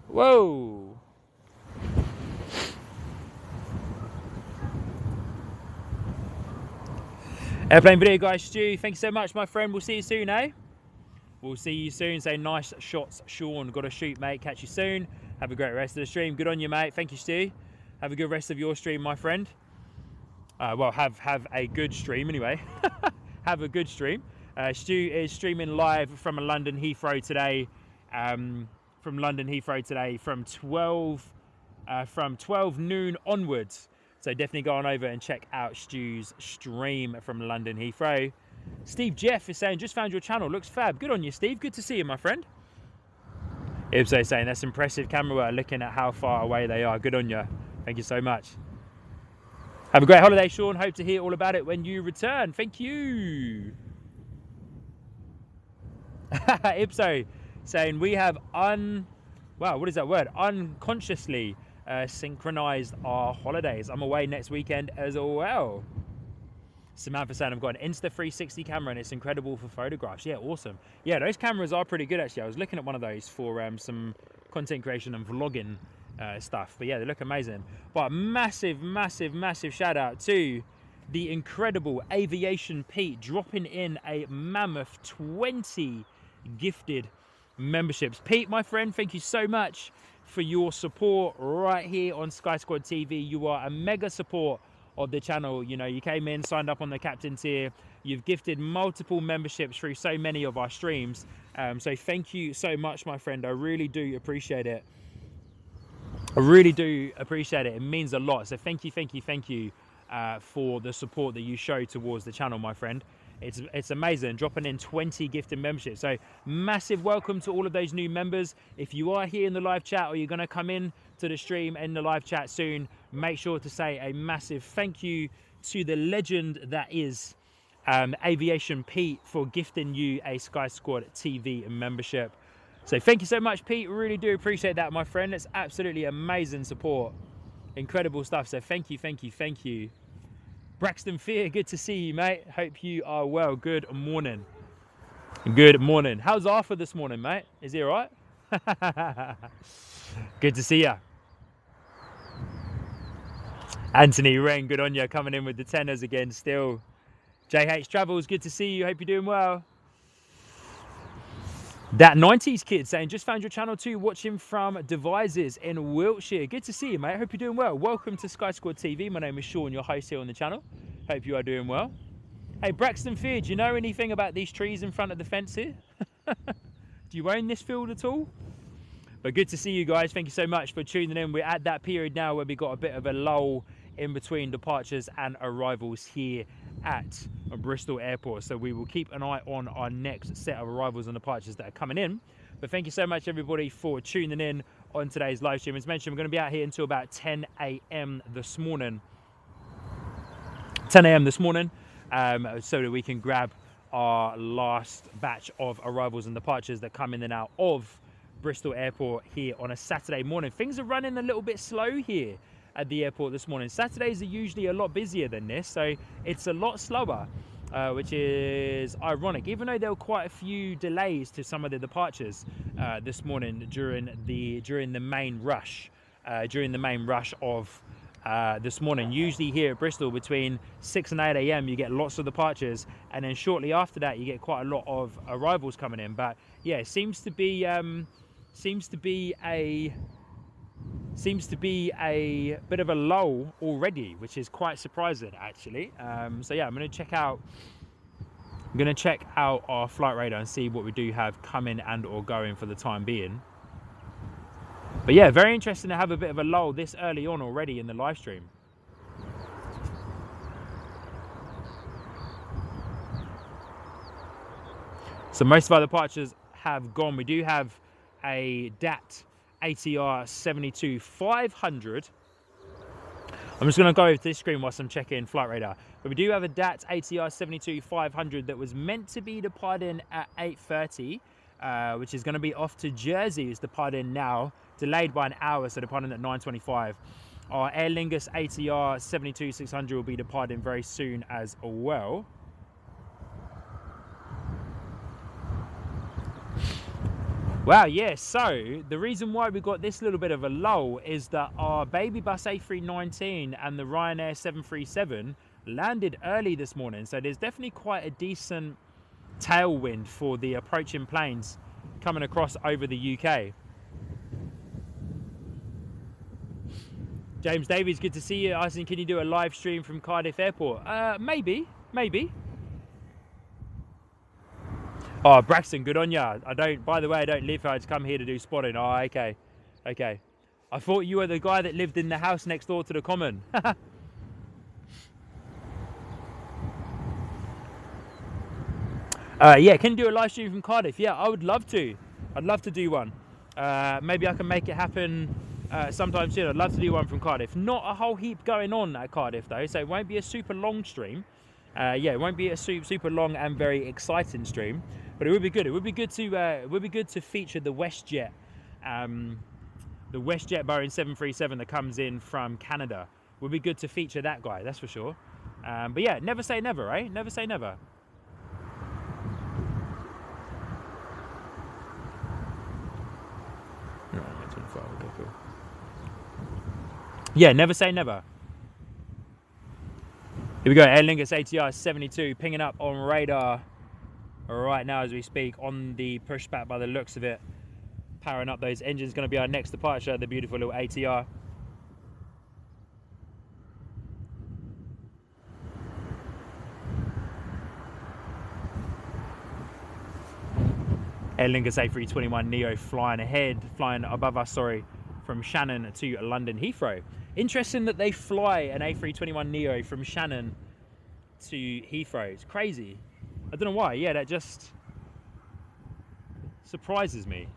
Whoa! Airplane video guy Stu, thank you so much my friend, we'll see you soon, eh? We'll see you soon. Say nice shots, Sean. Got to shoot, mate. Catch you soon. Have a great rest of the stream. Good on you, mate. Thank you, Stu. Have a good rest of your stream, my friend. Well, have a good stream anyway. Have a good stream. Stu is streaming live from London Heathrow today. From 12 noon onwards. So definitely go on over and check out Stu's stream from London Heathrow. Steve Jeff is saying, just found your channel, looks fab. Good on you, Steve. Good to see you, my friend. Ibso saying, that's impressive camera work, looking at how far away they are. Good on you. Thank you so much. Have a great holiday, Sean. Hope to hear all about it when you return. Thank you. Ibso saying, we have wow, what is that word? Unconsciously synchronized our holidays. I'm away next weekend as well. Samantha saying, I've got an Insta360 camera and it's incredible for photographs. Yeah, awesome. Yeah, those cameras are pretty good actually. I was looking at one of those for some content creation and vlogging stuff. But yeah, they look amazing. But massive, massive, massive shout out to the incredible Aviation Pete dropping in a mammoth 20 gifted memberships. Pete, my friend, thank you so much for your support right here on Sky Squad TV. You are a mega support of the channel. You know, you came in, signed up on the captain tier, you've gifted multiple memberships through so many of our streams, so thank you so much, my friend. I really do appreciate it. I really do appreciate it. It means a lot. So thank you for the support that you show towards the channel, my friend. It's amazing, dropping in 20 gifted memberships. So massive welcome to all of those new members. If you are here in the live chat or you're going to come in to the stream in the live chat soon, make sure to say a massive thank you to the legend that is Aviation Pete for gifting you a Sky Squad TV membership. So thank you so much, Pete. Really do appreciate that, my friend. It's absolutely amazing support. Incredible stuff. So thank you. Braxton Fear, good to see you, mate. Hope you are well. Good morning. Good morning. How's Arthur this morning, mate? Is he all right? Good to see you. Anthony Wren, good on you, coming in with the tenors again still. JH Travels, good to see you. Hope you're doing well. That 90s kid saying, just found your channel too, watching from Devizes in Wiltshire. Good to see you, mate. Hope you're doing well. Welcome to Sky Squad TV. My name is Sean, your host here on the channel. Hope you are doing well. Hey, Braxton Fear, do you know anything about these trees in front of the fence here? Do you own this field at all? But good to see you guys. Thank you so much for tuning in. We're at that period now where we got a bit of a lull in between departures and arrivals here at Bristol Airport. So we will keep an eye on our next set of arrivals and departures that are coming in. But thank you so much, everybody, for tuning in on today's live stream. As mentioned, we're going to be out here until about 10 a.m. this morning. 10 a.m. this morning, so that we can grab our last batch of arrivals and departures that come in and out of Bristol Airport here on a Saturday morning. Things are running a little bit slow here at the airport this morning. Saturdays are usually a lot busier than this, so it's a lot slower, which is ironic, even though there were quite a few delays to some of the departures this morning during the main rush of this morning. Usually here at Bristol between 6 and 8 a.m. you get lots of departures, and then shortly after that you get quite a lot of arrivals coming in. But yeah, it seems to be a bit of a lull already, which is quite surprising actually. So yeah, I'm going to check out our flight radar and see what we do have coming and or going for the time being. But yeah, very interesting to have a bit of a lull this early on already in the live stream. So most of our departures have gone. We do have a DAT ATR 72-500. I'm just going to go over to this screen whilst I'm checking flight radar. But we do have a DAT ATR 72-500 that was meant to be departing at 8:30, which is going to be off to Jersey. It's departing now, delayed by an hour, so departing at 9:25. Our Aer Lingus ATR 72-600 will be departing very soon as well. Wow, yeah, so the reason why we got this little bit of a lull is that our baby bus A319 and the Ryanair 737 landed early this morning. So there's definitely quite a decent tailwind for the approaching planes coming across over the UK. James Davies, good to see you. Asking, can you do a live stream from Cardiff Airport? Maybe. Oh, Braxton, good on ya. By the way, I don't live here. I just come here to do spotting. Oh, okay. I thought you were the guy that lived in the house next door to the common. Yeah, can you do a live stream from Cardiff? Yeah, I would love to. I'd love to do one. Maybe I can make it happen sometime soon. I'd love to do one from Cardiff. Not a whole heap going on at Cardiff though, so it won't be a super long stream. Yeah, it won't be a super long and very exciting stream, but it would be good. It would be good to feature the WestJet, Boeing 737 that comes in from Canada. Would be good to feature that guy, that's for sure. But yeah, never say never, right? Never say never. Okay, cool. Yeah, never say never. Here we go, Aer Lingus ATR 72 pinging up on radar right now as we speak on the pushback by the looks of it. Powering up those engines, going to be our next departure, the beautiful little ATR. Aer Lingus A321neo flying above us, from Shannon to London Heathrow. Interesting that they fly an A321neo from Shannon to Heathrow. It's crazy. I don't know why. Yeah, that just surprises me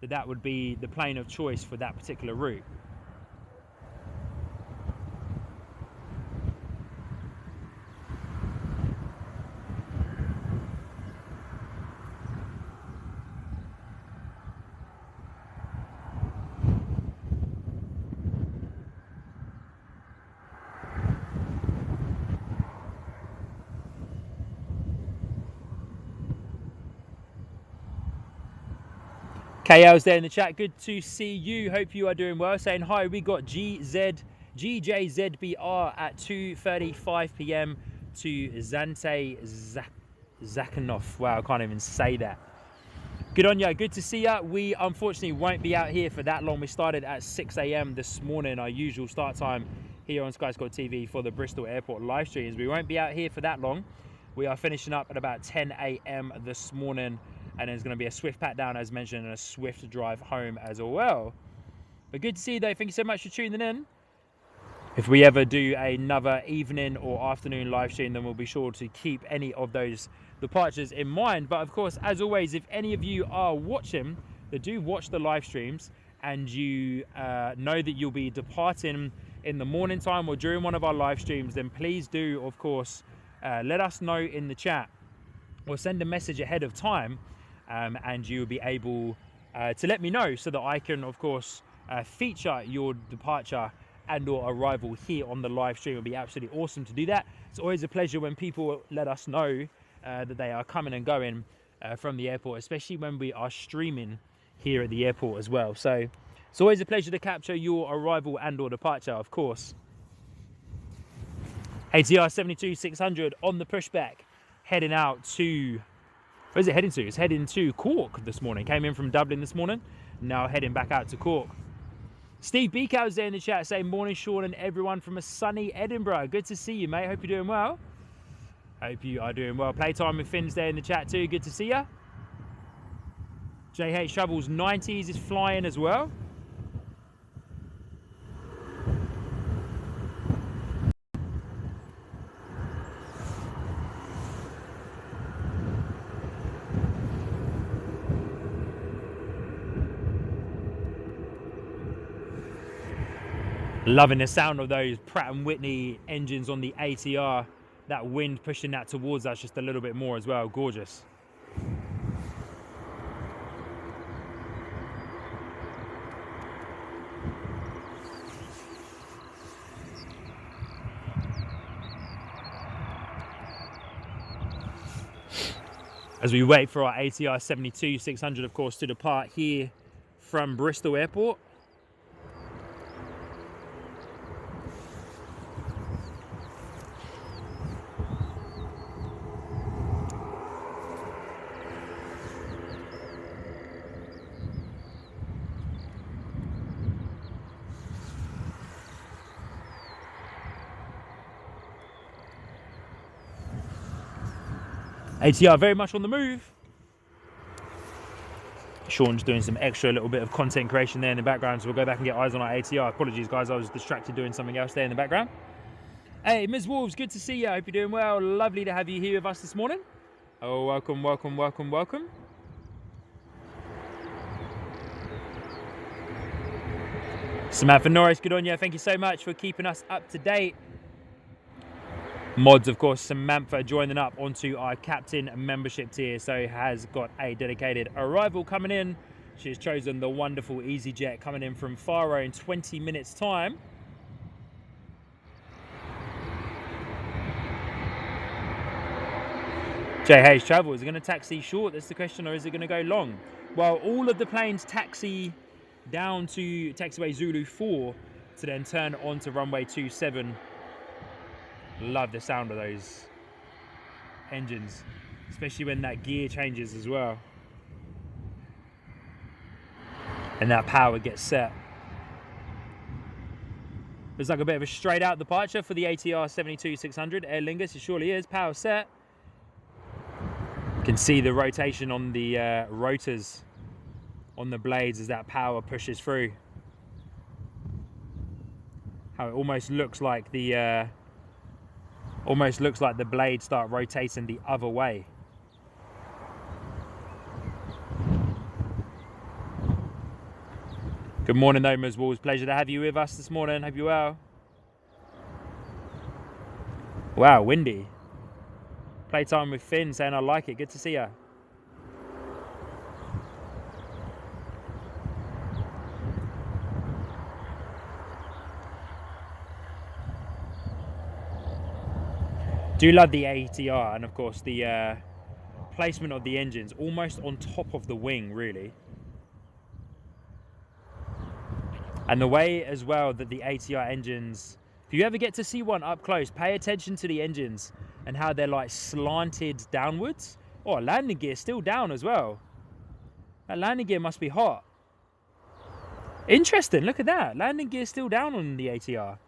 that would be the plane of choice for that particular route. KL's there in the chat. Good to see you. Hope you are doing well. Saying hi. We got GJZBR at 2:35 p.m. to Zante Zakhanov. Wow, I can't even say that. Good on you. Good to see you. We unfortunately won't be out here for that long. We started at 6 a.m. this morning, our usual start time here on Sky Sport TV for the Bristol Airport live streams. We won't be out here for that long. We are finishing up at about 10 a.m. this morning. And there's going to be a swift pat down, as mentioned, and a swift drive home as well. But good to see you, though. Thank you so much for tuning in. If we ever do another evening or afternoon live stream, then we'll be sure to keep any of those departures in mind. But of course, as always, if any of you are watching, that do watch the live streams, and you know that you'll be departing in the morning time or during one of our live streams, then please do, of course, let us know in the chat or send a message ahead of time. And you'll be able to let me know so that I can, of course, feature your departure and or arrival here on the live stream. It would be absolutely awesome to do that. It's always a pleasure when people let us know that they are coming and going from the airport, especially when we are streaming here at the airport as well. So It's always a pleasure to capture your arrival and or departure, of course. ATR 72-600 on the pushback, heading out to, where's it heading to? It's heading to Cork this morning. Came in from Dublin this morning, now heading back out to Cork. Steve Beekow's there in the chat saying, morning Sean and everyone from a sunny Edinburgh. Good to see you, mate. Hope you're doing well. Hope you are doing well. Playtime with Finn's there in the chat too. Good to see you. JH Travels 90s is flying as well. Loving the sound of those Pratt & Whitney engines on the ATR. That wind pushing that towards us just a little bit more as well. Gorgeous. As we wait for our ATR 72-600, of course, to depart here from Bristol Airport. ATR very much on the move. Sean's doing some extra little bit of content creation there in the background, so we'll go back and get eyes on our ATR. Apologies guys, I was distracted doing something else there in the background. Hey Ms. Wolves, good to see you. I hope you're doing well. Lovely to have you here with us this morning. Oh, welcome, welcome, welcome, welcome. Samantha Norris, good on you. Thank you so much for keeping us up to date. Mods, of course, Samantha joining up onto our captain membership tier, so has got a dedicated arrival coming in. She has chosen the wonderful EasyJet coming in from Faro in 20 minutes time. JH Travel, is it going to taxi short? That's the question, or is it going to go long? Well, all of the planes taxi down to taxiway Zulu 4 to then turn onto runway 27. Love the sound of those engines, especially when that gear changes as well and that power gets set. It's like a bit of a straight out departure for the ATR 72-600 Aer Lingus. It surely is. Power set. You can see the rotation on the rotors on the blades as that power pushes through. How it almost looks like the blades start rotating the other way. Good morning though, Ms. Walls. Pleasure to have you with us this morning. Hope you're well. Wow, windy. Playtime with Finn saying I like it. Good to see you. Do love the ATR, and of course the placement of the engines almost on top of the wing, really. And the way as well that the ATR engines, if you ever get to see one up close, pay attention to the engines and how they're like slanted downwards. Oh, landing gear still down as well. That landing gear must be hot. Interesting, look at that. Landing gear still down on the ATR.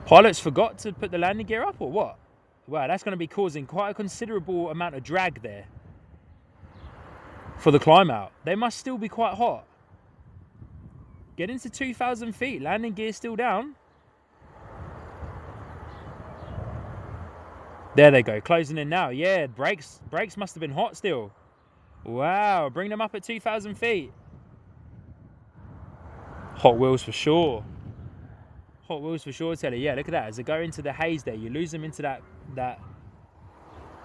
Pilots forgot to put the landing gear up or what? Wow, that's going to be causing quite a considerable amount of drag there for the climb out. They must still be quite hot. Getting to 2,000 feet, landing gear still down. There they go, closing in now. Yeah, brakes must have been hot still. Wow, bring them up at 2,000 feet. Hot wheels for sure. Hot wheels for sure, Telly. Yeah, look at that. As they go into the haze there, you lose them into that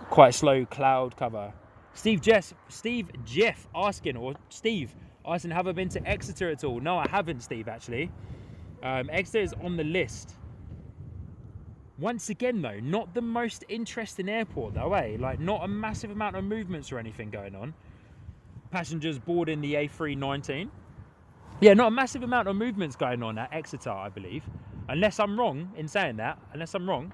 quite slow cloud cover. Steve Jeff asking, or Steve asking, have I been to Exeter at all? No, I haven't, Steve, actually. Exeter is on the list. Once again, though, not the most interesting airport, though, eh? Like, not a massive amount of movements or anything going on. Passengers boarding the A319. Yeah, not a massive amount of movements going on at Exeter, I believe. Unless I'm wrong in saying that. Unless I'm wrong.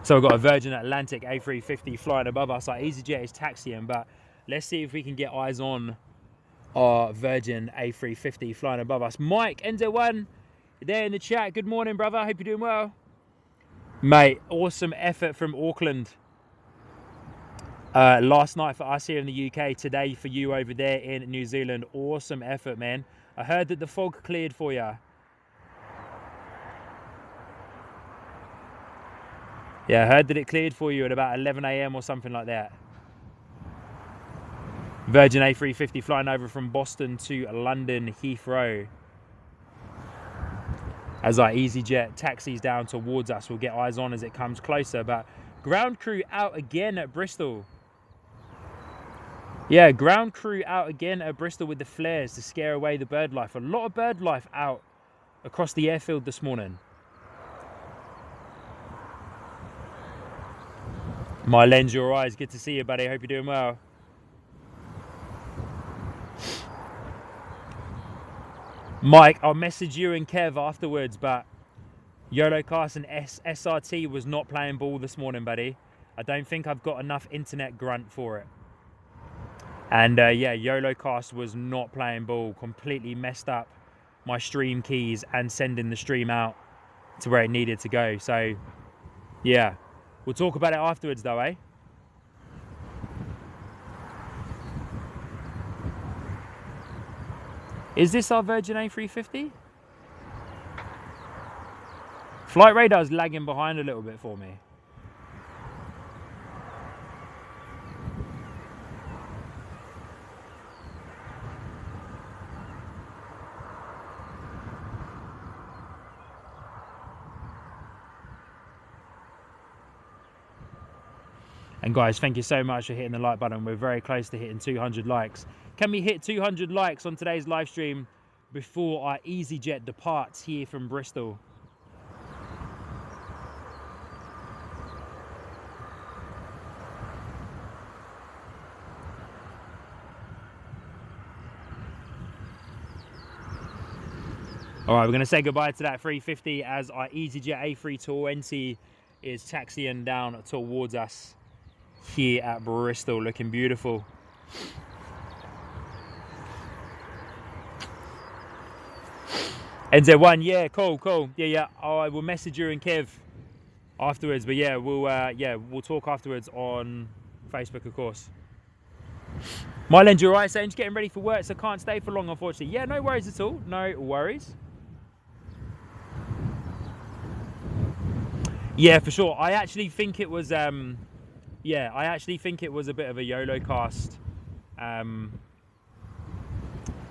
So we've got a Virgin Atlantic A350 flying above us. Our EasyJet is taxiing, but let's see if we can get eyes on our Virgin A350 flying above us. Mike, NZ1, there in the chat. Good morning, brother. Hope you're doing well. Mate, awesome effort from Auckland. Last night for us here in the UK, today for you over there in New Zealand. Awesome effort, man. I heard that the fog cleared for you. Yeah, I heard that it cleared for you at about 11 AM or something like that. Virgin A350 flying over from Boston to London Heathrow. As our EasyJet taxis down towards us, we'll get eyes on as it comes closer. But ground crew out again at Bristol. Yeah, ground crew out again at Bristol with the flares to scare away the bird life. A lot of bird life out across the airfield this morning. My lens, your eyes. Good to see you, buddy. Hope you're doing well. Mike, I'll message you and Kev afterwards, but YOLO Carson SRT was not playing ball this morning, buddy. I don't think I've got enough internet grunt for it. And yeah, YOLO Cast was not playing ball. Completely messed up my stream keys and sending the stream out to where it needed to go. So yeah, we'll talk about it afterwards though, eh? Is this our Virgin A350? Flight radar's lagging behind a little bit for me. And guys, thank you so much for hitting the like button. We're very close to hitting 200 likes. Can we hit 200 likes on today's live stream before our EasyJet departs here from Bristol? All right, we're going to say goodbye to that 350 as our EasyJet A320 is taxiing down towards us here at Bristol, looking beautiful. NZ1, yeah, cool. Yeah. I will message you and Kev afterwards, but yeah, we'll talk afterwards on Facebook, of course. Myland, you're right, saying just getting ready for work, so can't stay for long, unfortunately. Yeah, no worries at all. No worries. Yeah, for sure. I actually think it was yeah, I actually think it was a bit of a YOLO cast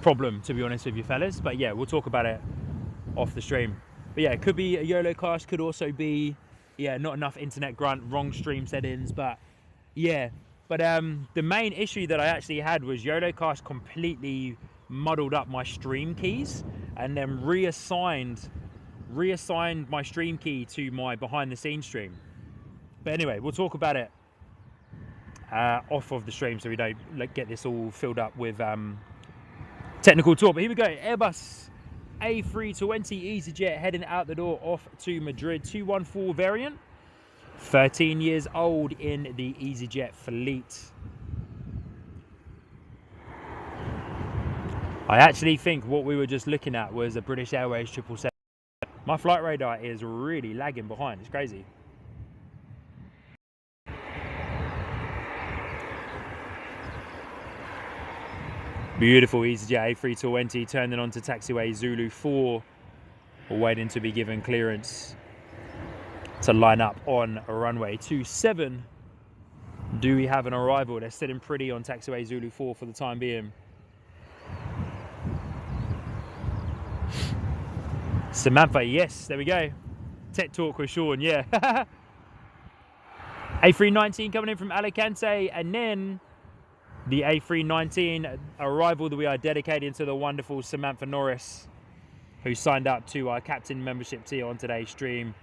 problem, to be honest with you fellas. But yeah, we'll talk about it off the stream. But yeah, it could be a YOLO cast, could also be, yeah, not enough internet grunt, wrong stream settings. But yeah, but the main issue that I actually had was YOLO cast completely muddled up my stream keys and then reassigned my stream key to my behind the scenes stream. But anyway, we'll talk about it off of the stream so we don't get this all filled up with technical talk. But here we go. Airbus A320 EasyJet heading out the door off to Madrid. 214 variant. 13 years old in the EasyJet fleet. I actually think what we were just looking at was a British Airways 777. My flight radar is really lagging behind. It's crazy. Beautiful EasyJet A320 turning onto taxiway Zulu 4, waiting to be given clearance to line up on runway 27. Do we have an arrival? They're sitting pretty on taxiway Zulu 4 for the time being. Samantha, yes, there we go. Tech talk with Sean, yeah. A319 coming in from Alicante, and then the A319 arrival that we are dedicating to the wonderful Samantha Norris. who signed up to our captain membership tier on today's stream,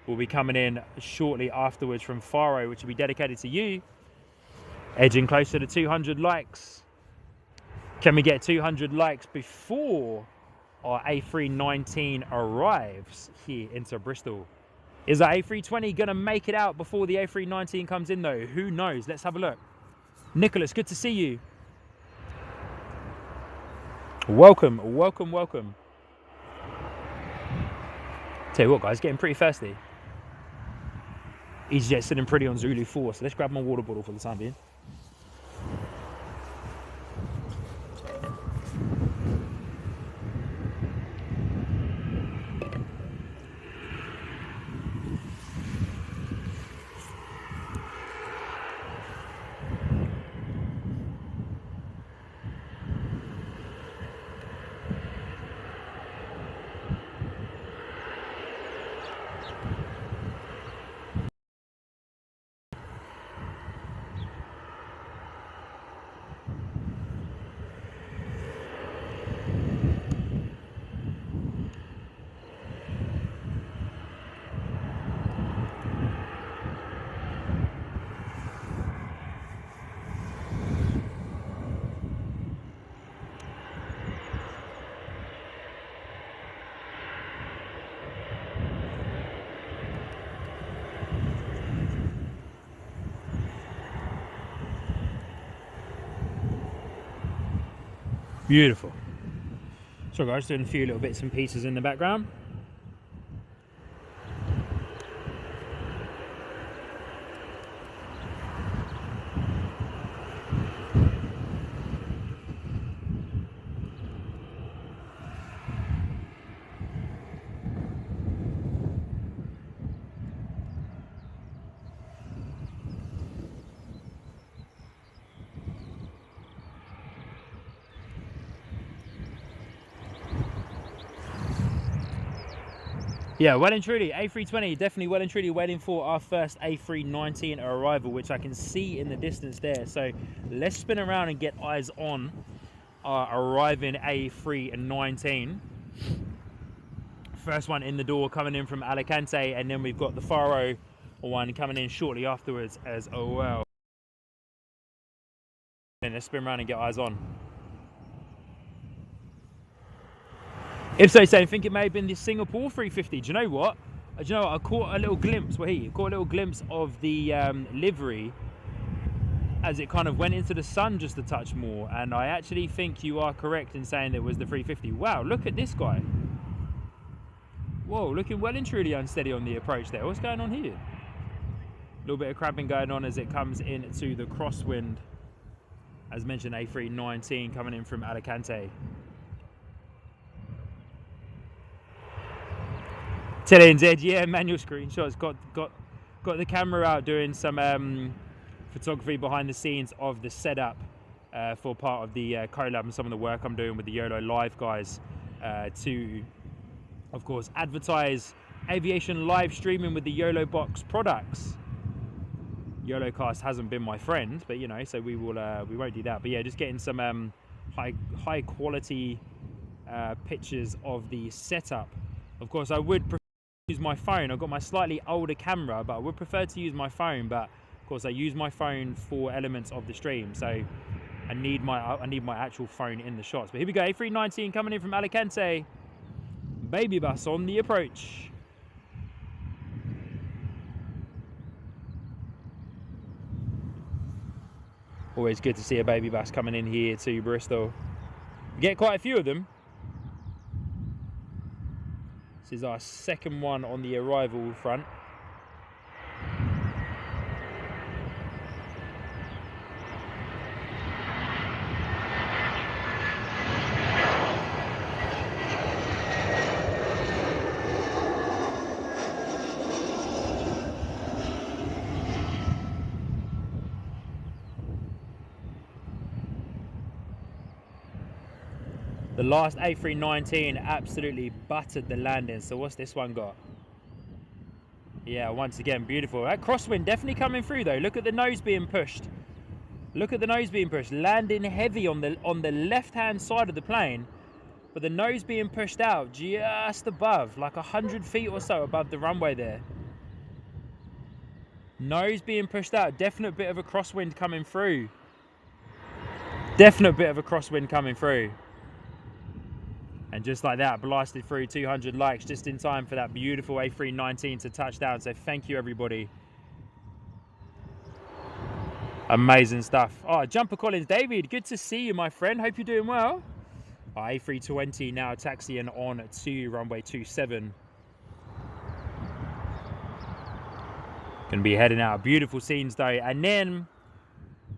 will be coming in shortly afterwards from Faro, which will be dedicated to you. Edging closer to 200 likes. Can we get 200 likes before our A319 arrives here into Bristol? Is our A320 going to make it out before the A319 comes in though? Who knows? Let's have a look. Nicholas, good to see you. Welcome, welcome, welcome. Tell you what, guys, getting pretty thirsty. EasyJet sitting pretty on Zulu 4, so let's grab my water bottle for the time being. Beautiful. So guys, doing a few little bits and pieces in the background. Yeah, well and truly, A320, definitely well and truly waiting for our first A319 arrival, which I can see in the distance there. So let's spin around and get eyes on our arriving A319. First one in the door coming in from Alicante, and then we've got the Faro one coming in shortly afterwards as well. And let's spin around and get eyes on. If so, I think it may have been the Singapore 350. Do you know what? I caught a little glimpse. I caught a little glimpse of the livery as it kind of went into the sun just a touch more. And I actually think you are correct in saying that it was the 350. Wow, look at this guy. Whoa, looking well and truly unsteady on the approach there. What's going on here? A little bit of crabbing going on as it comes into the crosswind. As mentioned, A319 coming in from Alicante. Tillian's Edge, yeah, manual screenshots. Got the camera out doing some photography behind the scenes of the setup for part of the collab and some of the work I'm doing with the YOLO Live guys to, of course, advertise aviation live streaming with the YOLO Box products. YOLOcast hasn't been my friend, but you know, so we won't do that. But yeah, just getting some high quality pictures of the setup. Of course, I would prefer to use my phone. I've got my slightly older camera, but I would prefer to use my phone. But of course, I use my phone for elements of the stream, so I need my actual phone in the shots. But here we go, A319 coming in from Alicante. Baby bus on the approach. Always good to see a baby bus coming in here to Bristol. We get quite a few of them. This is our second one on the arrival front. The last A319 absolutely buttered the landing. So what's this one got? Yeah, once again, beautiful. That crosswind definitely coming through though. Look at the nose being pushed. Look at the nose being pushed. Landing heavy on the left-hand side of the plane. but the nose being pushed out just above, like 100 feet or so above the runway there. Nose being pushed out, definite bit of a crosswind coming through. Definite bit of a crosswind coming through. And just like that, blasted through 200 likes just in time for that beautiful A319 to touch down. So thank you, everybody. Amazing stuff. Oh, Jumper Collins David, good to see you, my friend. Hope you're doing well. A320 now taxiing on to runway 27. Going to be heading out. Beautiful scenes though. And then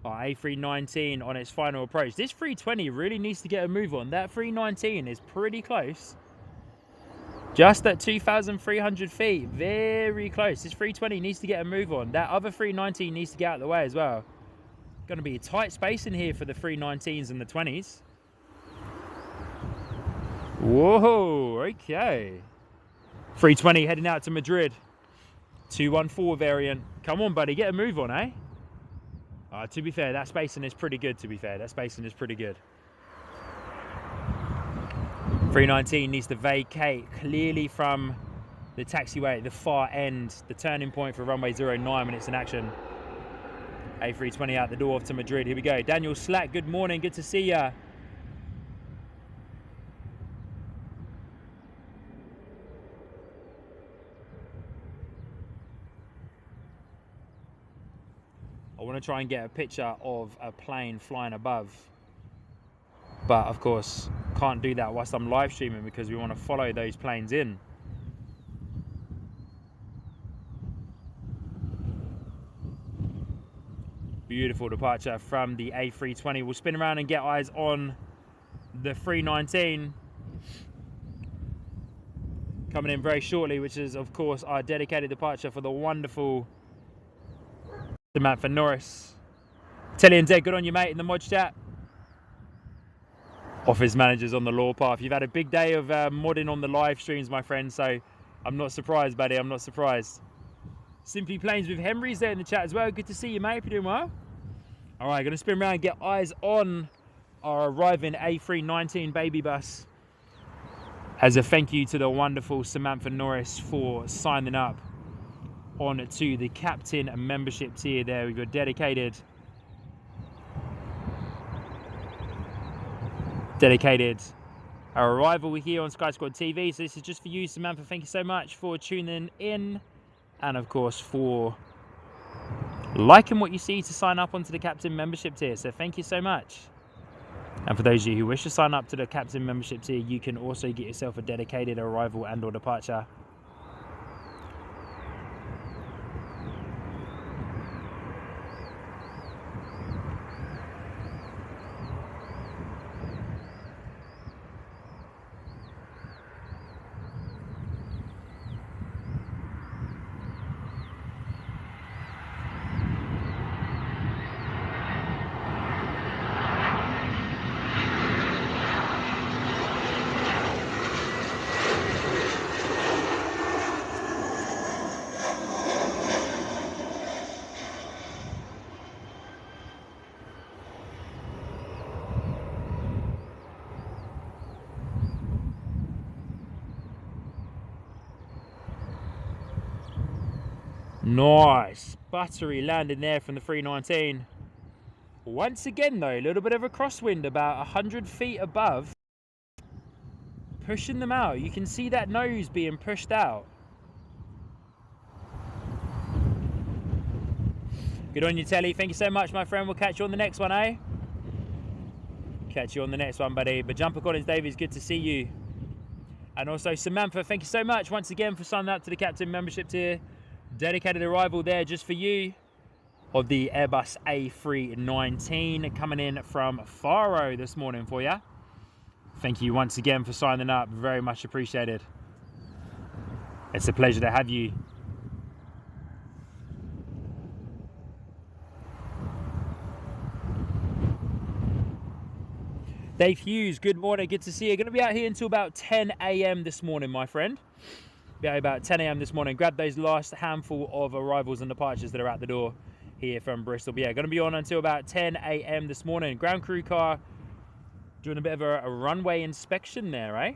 A319 on its final approach. This 320 really needs to get a move on. That 319 is pretty close. Just at 2,300 feet. Very close. This 320 needs to get a move on. That other 319 needs to get out of the way as well. Going to be a tight space in here for the 319s and the 20s. Whoa, okay. 320 heading out to Madrid. 214 variant. Come on, buddy, get a move on, eh? To be fair, that spacing is pretty good, to be fair. That spacing is pretty good. 319 needs to vacate clearly from the taxiway at the far end, the turning point for runway 09 when it's in action. A320 out the door off to Madrid. Here we go. Daniel Slack, good morning. Good to see ya. I want to try and get a picture of a plane flying above. But of course, can't do that whilst I'm live streaming because we want to follow those planes in. Beautiful departure from the A320. We'll spin around and get eyes on the 319. Coming in very shortly, which is of course our dedicated departure for the wonderful Samantha Norris. Telly and Dead, good on you, mate, in the mod chat. Office managers on the law path. You've had a big day of modding on the live streams, my friend, so I'm not surprised, buddy. I'm not surprised. Simply Planes with Henry's there in the chat as well. Good to see you, mate. You're doing well. All right, going to spin around and get eyes on our arriving A319 baby bus as a thank you to the wonderful Samantha Norris for signing up on to the captain membership tier there. We've got dedicated our arrival here on Sky Squad TV. So this is just for you, Samantha. Thank you so much for tuning in and of course for liking what you see to sign up onto the captain membership tier. So thank you so much. And for those of you who wish to sign up to the captain membership tier, you can also get yourself a dedicated arrival and or departure. Nice buttery landing there from the 319. Once again though, a little bit of a crosswind about 100 feet above, pushing them out. You can see that nose being pushed out. Good on you, Telly. Thank you so much, my friend. We'll catch you on the next one, eh? Catch you on the next one, buddy. But Jumper Collins Davies, good to see you. And also Samantha, thank you so much once again for signing up to the captain membership tier. Dedicated arrival there just for you of the Airbus A319 coming in from Faro this morning for you. Thank you once again for signing up. Very much appreciated. It's a pleasure to have you. Dave Hughes, good morning. Good to see you. Going to be out here until about 10 a.m. this morning, my friend. Be out about 10 a.m. this morning. Grab those last handful of arrivals and departures that are out the door here from Bristol. But yeah, going to be on until about 10 a.m. this morning. Ground crew car Doing a bit of a runway inspection there, eh?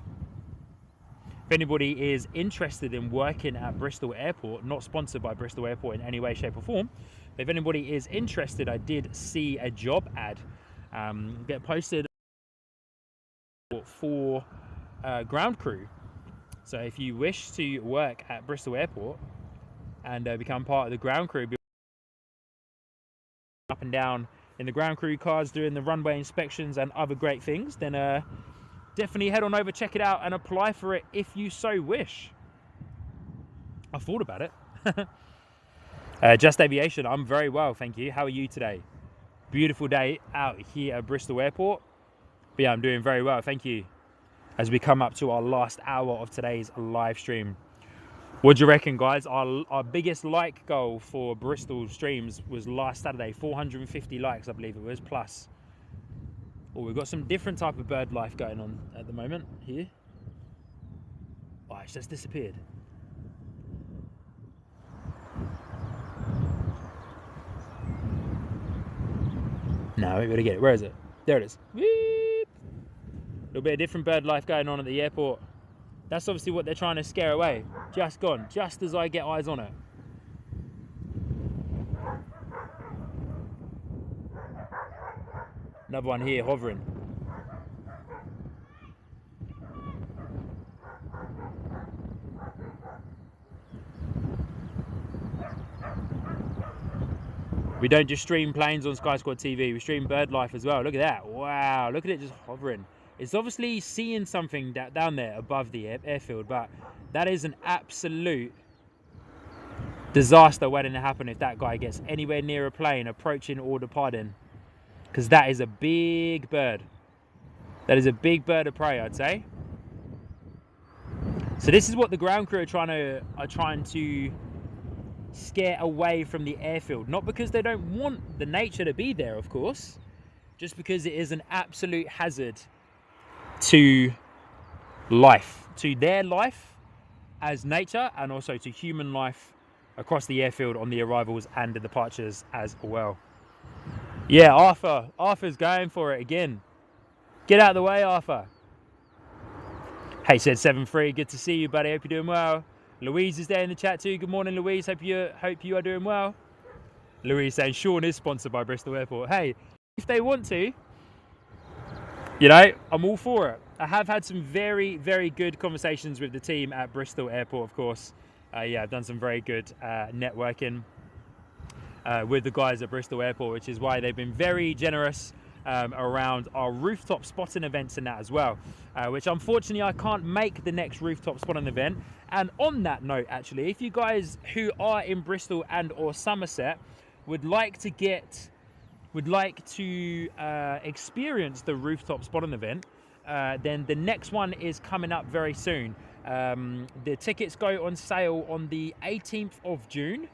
If anybody is interested in working at Bristol Airport, not sponsored by Bristol Airport in any way, shape or form, but if anybody is interested, I did see a job ad get posted for ground crew. So if you wish to work at Bristol Airport and become part of the ground crew, up and down in the ground crew cars doing the runway inspections and other great things, then definitely head on over, check it out, and apply for it if you so wish. I thought about it. Just Aviation, I'm very well, thank you. How are you today? Beautiful day out here at Bristol Airport. But yeah, I'm doing very well, thank you. As we come up to our last hour of today's live stream. What do you reckon, guys? Our biggest like goal for Bristol streams was last Saturday, 450 likes, I believe it was, plus. Oh, we've got some different type of bird life going on at the moment here. Oh, it's just disappeared. No, we gotta get it. Where is it? There it is. Weep. A little bit of different bird life going on at the airport. That's obviously what they're trying to scare away. Just gone, just as I get eyes on it. Another one here hovering. We don't just stream planes on Sky Squad TV, we stream bird life as well. Look at that, wow, look at it just hovering. It's obviously seeing something down there above the airfield, but that is an absolute disaster waiting to happen if that guy gets anywhere near a plane approaching or departing. Because that is a big bird. That is a big bird of prey, I'd say. So this is what the ground crew are trying to scare away from the airfield. Not because they don't want the nature to be there, of course, just because it is an absolute hazard to life, to their life as nature, and also to human life across the airfield on the arrivals and the departures as well. Yeah, Arthur's going for it again. Get out of the way, Arthur. Hey, said 7-3, good to see you, buddy, hope you're doing well. Louise is there in the chat too. Good morning, Louise, hope you are doing well. Louise saying Sean is sponsored by Bristol Airport. Hey, if they want to, you know, I'm all for it. I have had some very, very good conversations with the team at Bristol Airport, of course. Yeah, I've done some very good networking with the guys at Bristol Airport, which is why they've been very generous around our rooftop spotting events and that as well, which unfortunately I can't make the next rooftop spotting event. And on that note, actually, if you guys who are in Bristol and or Somerset would like to experience the rooftop spotting event, then the next one is coming up very soon. The tickets go on sale on the 18th of June.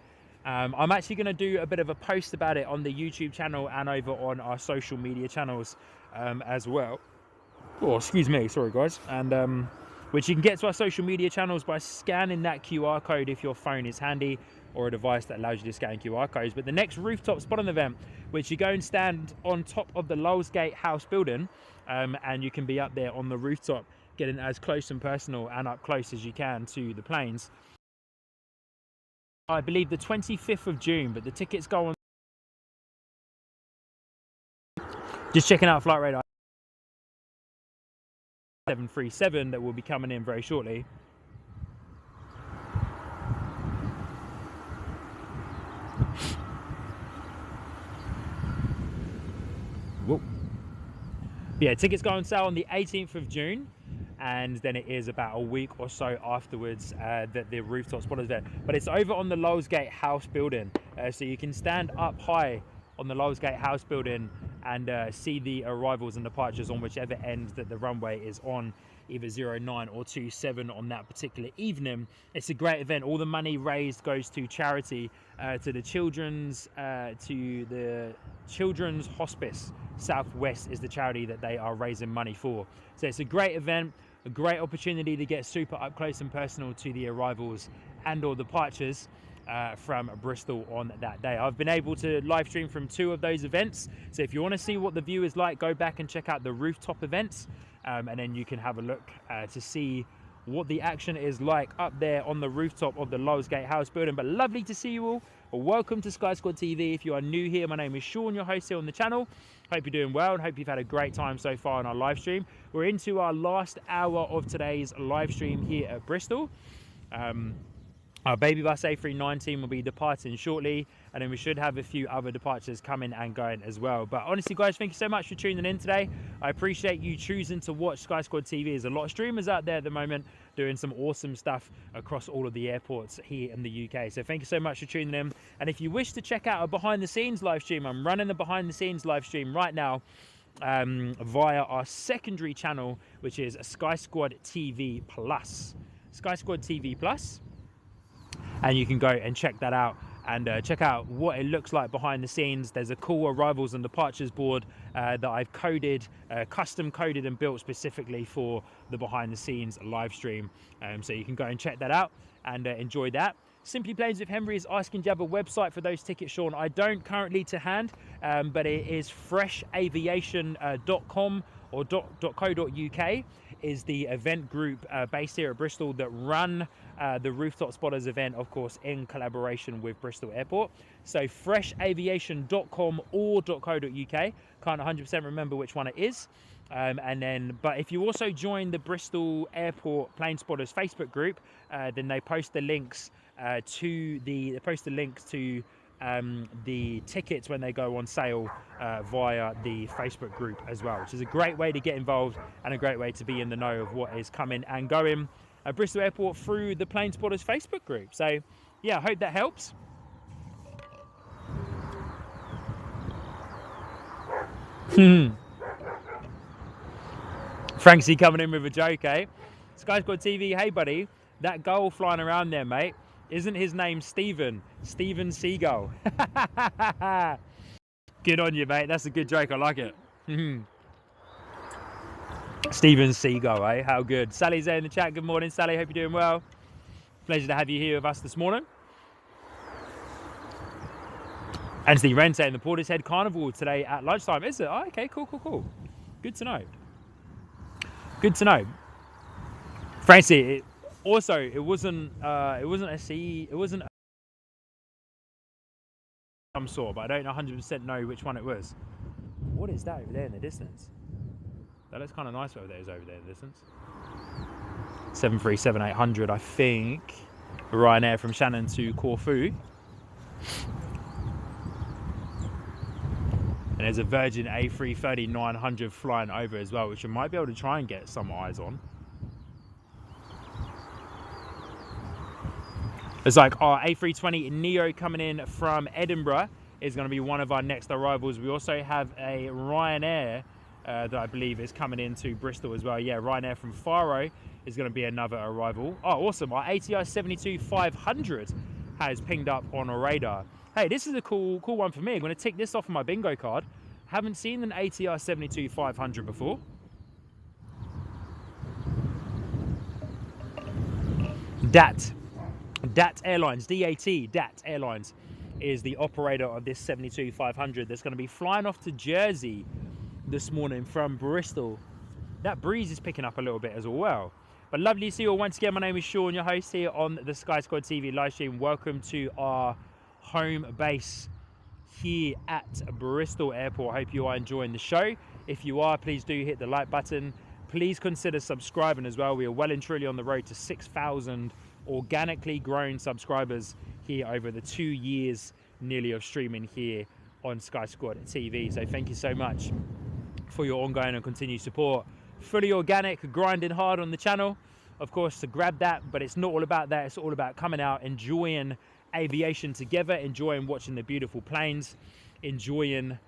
I'm actually going to do a bit of a post about it on the YouTube channel and over on our social media channels as well. Oh, excuse me, sorry guys. And which you can get to our social media channels by scanning that QR code if your phone is handy, or a device that allows you to scan QR codes. But the next rooftop spotting event, which you go and stand on top of the Lowellsgate House building, and you can be up there on the rooftop, getting as close and personal and up close as you can to the planes. I believe the 25th of June, but the tickets go on. Just checking out flight radar 737 that will be coming in very shortly. Whoa. Yeah, tickets go on sale on the 18th of June. And then it is about a week or so afterwards that the rooftop spot is there. But it's over on the Lowellsgate House building. So you can stand up high on the Lowellsgate House building and see the arrivals and departures on whichever end that the runway is on, either 09 or 27 on that particular evening. It's a great event. All the money raised goes to charity, to the Children's Hospice Southwest is the charity that they are raising money for. So it's a great event, a great opportunity to get super up close and personal to the arrivals and or departures. from Bristol on that day. I've been able to live stream from 2 of those events, so if you want to see what the view is like, go back and check out the rooftop events, and then you can have a look to see what the action is like up there on the rooftop of the Lowes Gate House building. But lovely to see you all. Welcome to Sky Squad TV. If you are new here, my name is Sean, your host here on the channel. Hope you're doing well and hope you've had a great time so far on our live stream. We're into our last hour of today's live stream here at Bristol. Our baby bus A319 will be departing shortly, and then we should have a few other departures coming and going as well. But honestly, guys, thank you so much for tuning in today. I appreciate you choosing to watch Sky Squad TV. There's a lot of streamers out there at the moment doing some awesome stuff across all of the airports here in the UK. So thank you so much for tuning in. And if you wish to check out a behind the scenes live stream, I'm running the behind the scenes live stream right now via our secondary channel, which is Sky Squad TV Plus. Sky Squad TV Plus. And you can go and check that out and check out what it looks like behind the scenes. There's a cool arrivals and departures board that I've coded, custom coded and built specifically for the behind the scenes live stream. So you can go and check that out and enjoy that. Simply Planes with Henry is asking, do you have a website for those tickets, Sean? I don't currently to hand, but it is freshaviation.com or .co.uk is the event group based here at Bristol that run the Rooftop Spotters event, of course, in collaboration with Bristol Airport. So freshaviation.com or .co.uk. Can't 100% remember which one it is. But if you also join the Bristol Airport Plane Spotters Facebook group, then they post the links to the tickets when they go on sale via the Facebook group as well, which is a great way to get involved and a great way to be in the know of what is coming and going at Bristol Airport through the Plane Spotters Facebook group. So yeah, I hope that helps. Franksy coming in with a joke, eh? Sky Squad TV, hey buddy, that gull flying around there, mate, isn't his name Steven Seagull? Good on you, mate. That's a good joke. I like it. Steven Seagull, eh? How good. Sally's there in the chat. Good morning, Sally. Hope you're doing well. Pleasure to have you here with us this morning. Anthony Wren saying the Portishead Carnival today at lunchtime. Is it? Oh, okay, cool. Good to know. Good to know. Francie, it wasn't some sort, but I don't 100% know which one it was. What is that over there in the distance? That looks kind of nice over there in the distance. 737-800, I think. Ryanair from Shannon to Corfu. And there's a Virgin A330-900 flying over as well, which I might be able to try and get some eyes on. It's like our A320 Neo coming in from Edinburgh is going to be one of our next arrivals. We also have a Ryanair that I believe is coming into Bristol as well. Yeah, Ryanair from Faro is going to be another arrival. Oh, awesome. Our ATR 72-500 has pinged up on a radar. Hey, this is a cool one for me. I'm going to tick this off of my bingo card. Haven't seen an ATR 72-500 before. DAT Airlines, DAT Airlines is the operator of this 72-500 that's going to be flying off to Jersey this morning from Bristol. That breeze is picking up a little bit as well. But lovely to see you all once again. My name is Sean, your host here on the Sky Squad TV live stream. Welcome to our home base here at Bristol Airport. Hope you are enjoying the show. If you are, please do hit the like button. Please consider subscribing as well. We are well and truly on the road to 6,000 organically grown subscribers here over the 2 years nearly of streaming here on Sky Squad TV. So thank you so much for your ongoing and continued support. Fully organic, grinding hard on the channel, of course, to grab that, but it's not all about that. It's all about coming out, enjoying aviation together, enjoying watching the beautiful planes, enjoying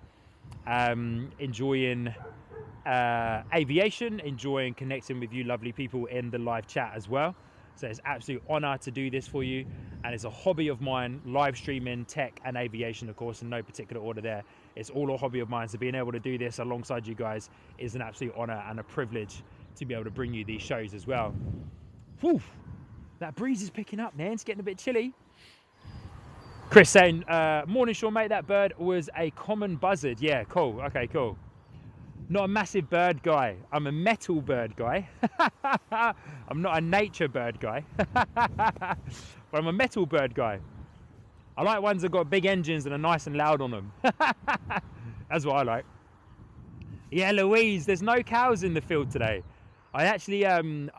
aviation, enjoying connecting with you lovely people in the live chat as well. So it's an absolute honor to do this for you, and it's a hobby of mine, live streaming, tech and aviation, of course, in no particular order there. It's all a hobby of mine, so being able to do this alongside you guys is an absolute honor and a privilege to be able to bring you these shows as well. Whew, that breeze is picking up, man. It's getting a bit chilly. Chris saying, morning Sean mate, that bird was a common buzzard. Yeah, cool. Okay, cool. Not a massive bird guy. I'm a metal bird guy. I'm not a nature bird guy. But I'm a metal bird guy. I like ones that got big engines and are nice and loud on them. That's what I like. Yeah, Louise, there's no cows in the field today. I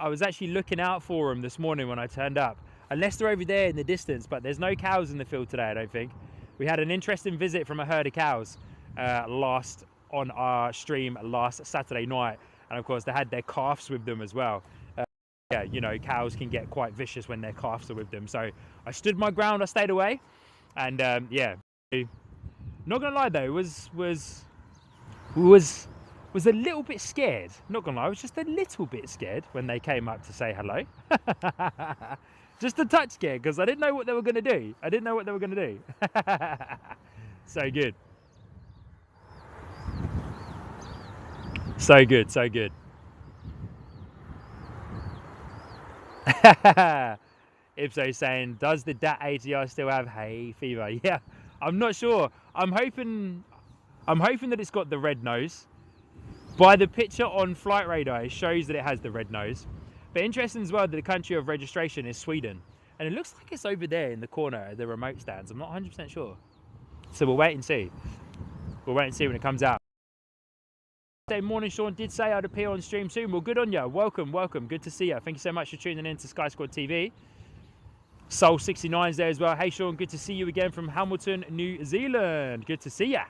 was actually looking out for them this morning when I turned up. Unless they're over there in the distance, but there's no cows in the field today, I don't think. We had an interesting visit from a herd of cows on our stream last Saturday night. And of course, they had their calves with them as well. Yeah, you know, cows can get quite vicious when their calves are with them. So I stood my ground, I stayed away. And yeah, not gonna lie though, was a little bit scared. Not gonna lie, I was just a little bit scared when they came up to say hello. Just a touch scared because I didn't know what they were gonna do. So good. So good, so good. Ipso saying, does the DAT ATR still have hay fever? Yeah, I'm not sure. I'm hoping that it's got the red nose. By the picture on Flight Radar, it shows that it has the red nose. But interesting as well that the country of registration is Sweden. And it looks like it's over there in the corner, the remote stands. I'm not 100% sure. So we'll wait and see. We'll wait and see when it comes out. Morning, Sean. Did say I'd appear on stream soon. Well, good on you. Welcome, welcome. Good to see you. Thank you so much for tuning in to Sky Squad TV. Soul69 is there as well. Hey, Sean. Good to see you again from Hamilton, New Zealand. Good to see you.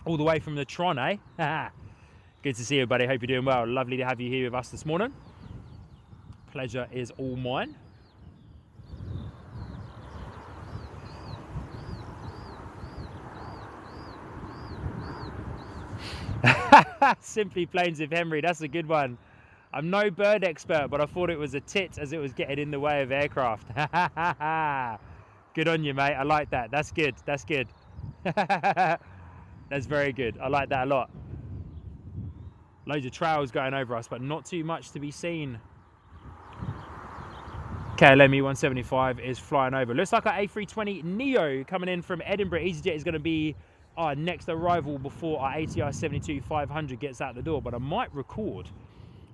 All the way from the Tron, eh? Good to see you, buddy. Hope you're doing well. Lovely to have you here with us this morning. Pleasure is all mine. Simply Plains of Henry. That's a good one. I'm no bird expert, but I thought it was a tit as it was getting in the way of aircraft. Good on you, mate. I like that. That's good. That's good. That's very good. I like that a lot. Loads of trails going over us, but not too much to be seen. KLM E175 is flying over. Looks like our A320 Neo coming in from Edinburgh. EasyJet is going to be our next arrival before our ATR 72-500 gets out the door. But I might record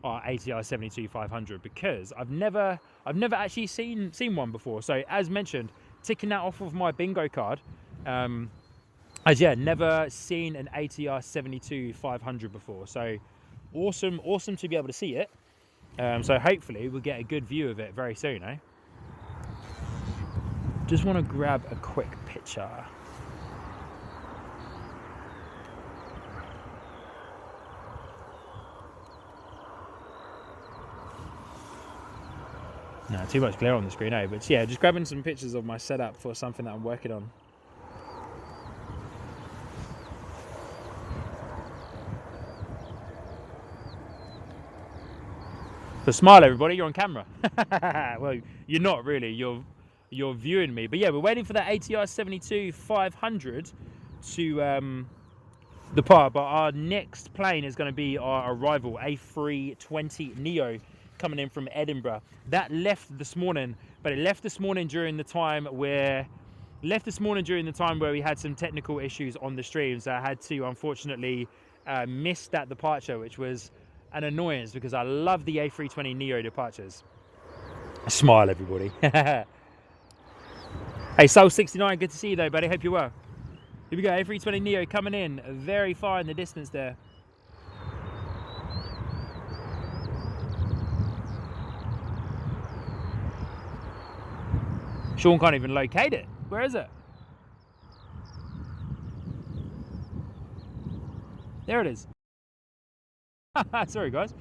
our ATR 72-500 because I've never actually seen one before. So as mentioned, ticking that off of my bingo card. As yeah, never seen an ATR 72-500 before. So awesome to be able to see it. So hopefully we'll get a good view of it very soon, eh? Just want to grab a quick picture. No, too much glare on the screen, eh? But yeah, just grabbing some pictures of my setup for something that I'm working on. So smile, everybody. You're on camera. Well, you're not really. You're viewing me. But yeah, we're waiting for that ATR 72-500 to depart. But our next plane is going to be our arrival, A320 Neo, coming in from Edinburgh. That left this morning, but it left this morning during the time where we had some technical issues on the stream. So I had to unfortunately miss that departure, which was an annoyance because I love the A320 Neo departures. Smile, everybody. Hey, Soul69, good to see you though, buddy. Hope you're well. Here we go, A320 Neo coming in very far in the distance there. Sean can't even locate it. Where is it? There it is. Sorry, guys.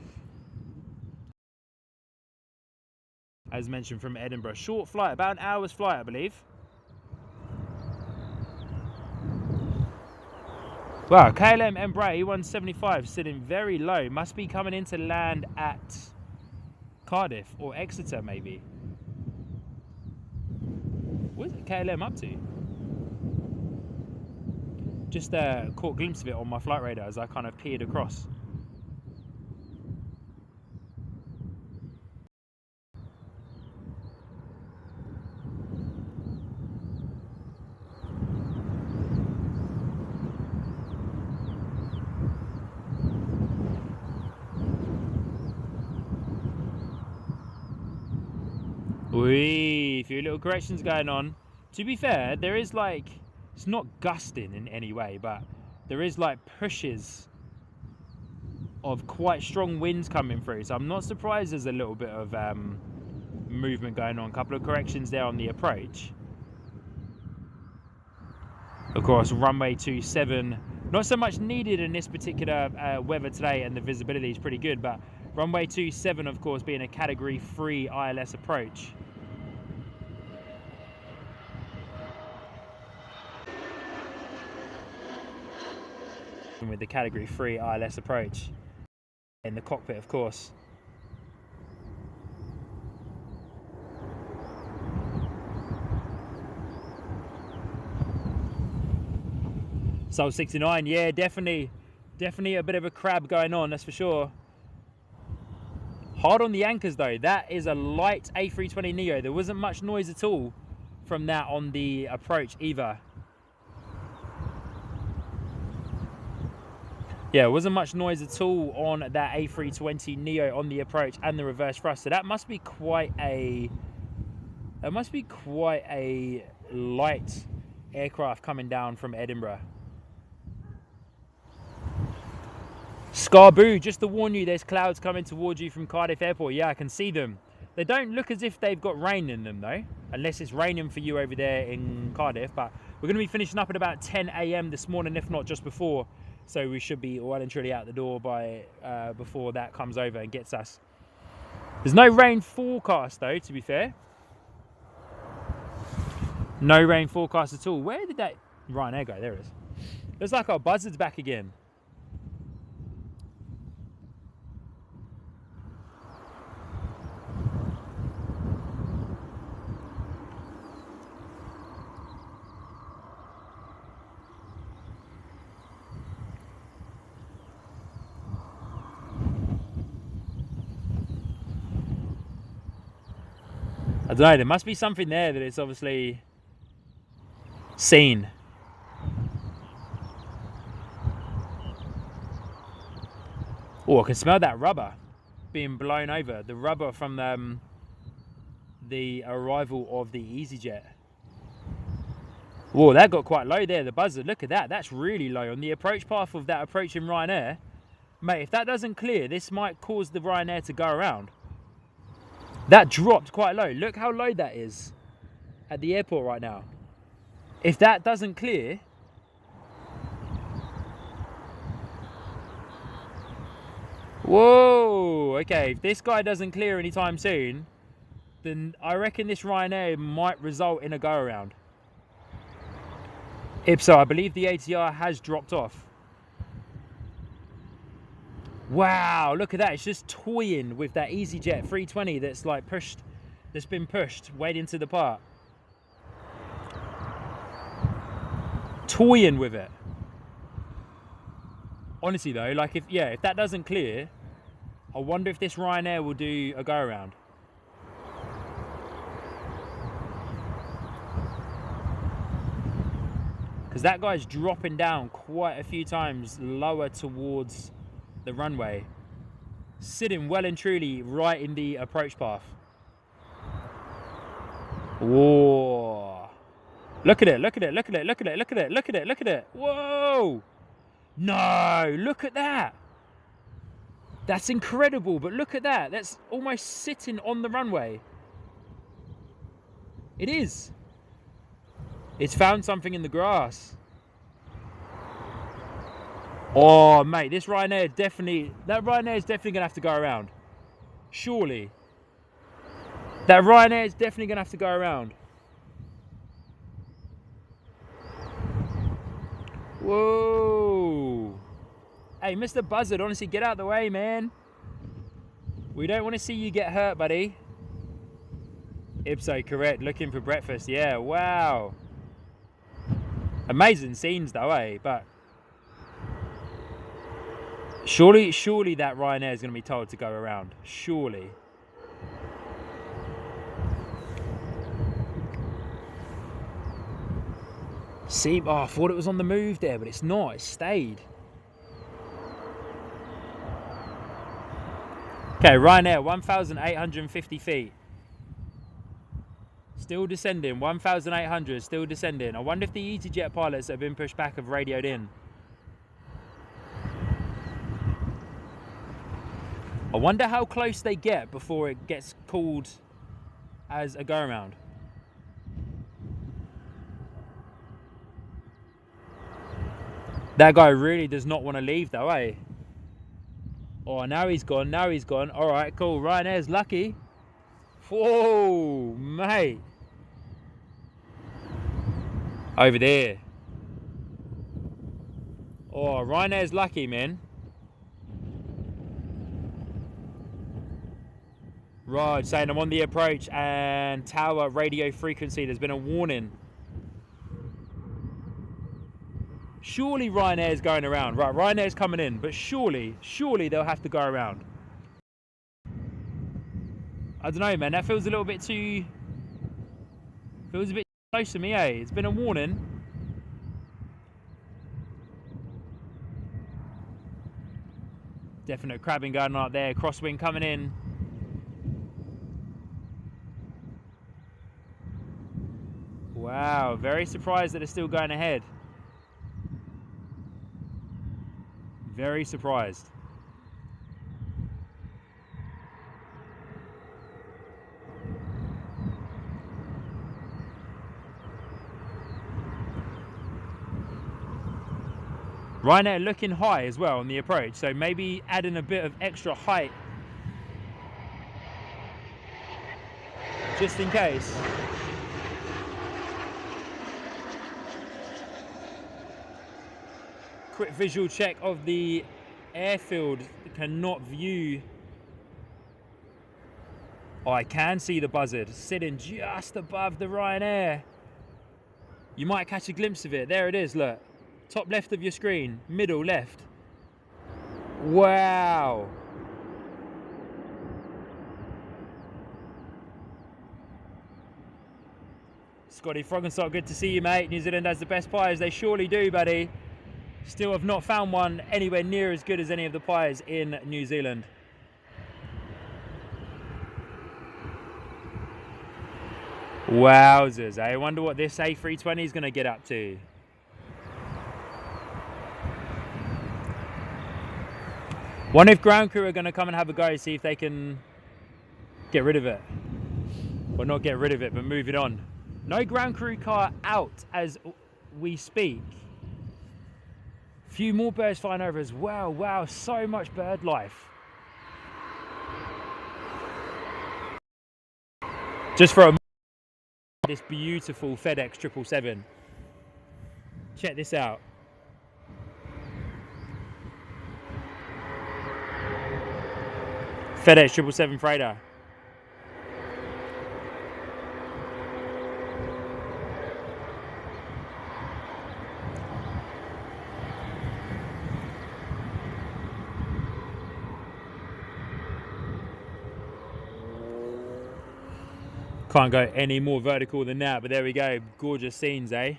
As mentioned, from Edinburgh. Short flight, about an hour's flight, I believe. Wow, KLM Embraer E175 sitting very low. Must be coming in to land at Cardiff or Exeter, maybe. What is KLM up to? Just caught a glimpse of it on my flight radar as I kind of peered across. Wee, a few little corrections going on. To be fair, there is like, it's not gusting in any way, but there is like pushes of quite strong winds coming through. So I'm not surprised there's a little bit of movement going on. A couple of corrections there on the approach. Of course, runway 27, not so much needed in this particular weather today, and the visibility is pretty good, but runway 27, of course, being a category 3 ILS approach. With the category 3 ILS approach in the cockpit, of course. Soul 69, yeah, definitely a bit of a crab going on, that's for sure. Hard on the anchors though. That is a light A320neo. There wasn't much noise at all from that on the approach either. Yeah, it wasn't much noise at all on that A320neo on the approach and the reverse thrust. So that must be quite a light aircraft coming down from Edinburgh. Scarboo, just to warn you, there's clouds coming towards you from Cardiff Airport. Yeah, I can see them. They don't look as if they've got rain in them though, unless it's raining for you over there in Cardiff. But we're going to be finishing up at about 10 AM this morning, if not just before. So we should be well and truly out the door by before that comes over and gets us. There's no rain forecast though, to be fair. No rain forecast at all. Where did that Ryanair go? There it is. Looks like our buzzard's back again. I don't know, there must be something there that it's obviously seen. Oh, I can smell that rubber being blown over. The rubber from the arrival of the EasyJet. Whoa, that got quite low there, the buzzer. Look at that, that's really low. On the approach path of that approaching Ryanair, mate, if that doesn't clear, this might cause the Ryanair to go around. That dropped quite low. Look how low that is at the airport right now. If that doesn't clear, whoa, okay, if this guy doesn't clear anytime soon, then I reckon this Ryanair might result in a go around. Ipso, I believe the ATR has dropped off. Wow, look at that. It's just toying with that EasyJet 320 that's like pushed, that's been pushed way into the part. Toying with it. Honestly though, like if that doesn't clear, I wonder if this Ryanair will do a go around. Because that guy's dropping down quite a few times lower towards the runway, sitting well and truly right in the approach path. Whoa, look at it, look at it, look at it, look at it, look at it, look at it, look at it. Whoa, no, look at that. That's incredible, but look at that. That's almost sitting on the runway. It is. It's found something in the grass. Oh, mate, this Ryanair definitely... That Ryanair is definitely going to have to go around. Surely. That Ryanair is definitely going to have to go around. Whoa. Hey, Mr. Buzzard, honestly, get out of the way, man. We don't want to see you get hurt, buddy. Ipso, correct. Looking for breakfast. Yeah, wow. Amazing scenes, though, eh? But... Surely that Ryanair is going to be told to go around. Surely. See, oh, I thought it was on the move there, but it's not. It stayed. Okay, Ryanair, 1,850 feet. Still descending, 1,800, still descending. I wonder if the EasyJet pilots that have been pushed back have radioed in. I wonder how close they get before it gets called as a go-around. That guy really does not want to leave though, eh? Oh, now he's gone, now he's gone. All right, cool, Ryanair's lucky. Whoa, mate. Over there. Oh, Ryanair's lucky, man. Right, saying I'm on the approach and tower radio frequency. There's been a warning. Surely Ryanair's going around. Right, Ryanair's coming in, but surely they'll have to go around. I don't know, man. That feels a little bit too... Feels a bit close to me, eh? It's been a warning. Definite crabbing going on out there. Crosswind coming in. Wow, very surprised that it's still going ahead. Very surprised. Ryanair looking high as well on the approach, so maybe adding a bit of extra height just in case. Quick visual check of the airfield. Cannot view. Oh, I can see the buzzard sitting just above the Ryanair. You might catch a glimpse of it. There it is, look. Top left of your screen, middle left. Wow. Scotty Froggenstock, good to see you, mate. New Zealand has the best pies. They surely do, buddy. Still have not found one anywhere near as good as any of the pies in New Zealand. Wowzers, I wonder what this A320 is going to get up to. Wonder if ground crew are going to come and have a go, see if they can get rid of it. Well, not get rid of it, but move it on. No ground crew car out as we speak. Few more birds flying over as well. Wow, so much bird life. Just for a moment, this beautiful FedEx 777. Check this out. FedEx 777 freighter. Can't go any more vertical than that, but there we go. Gorgeous scenes, eh?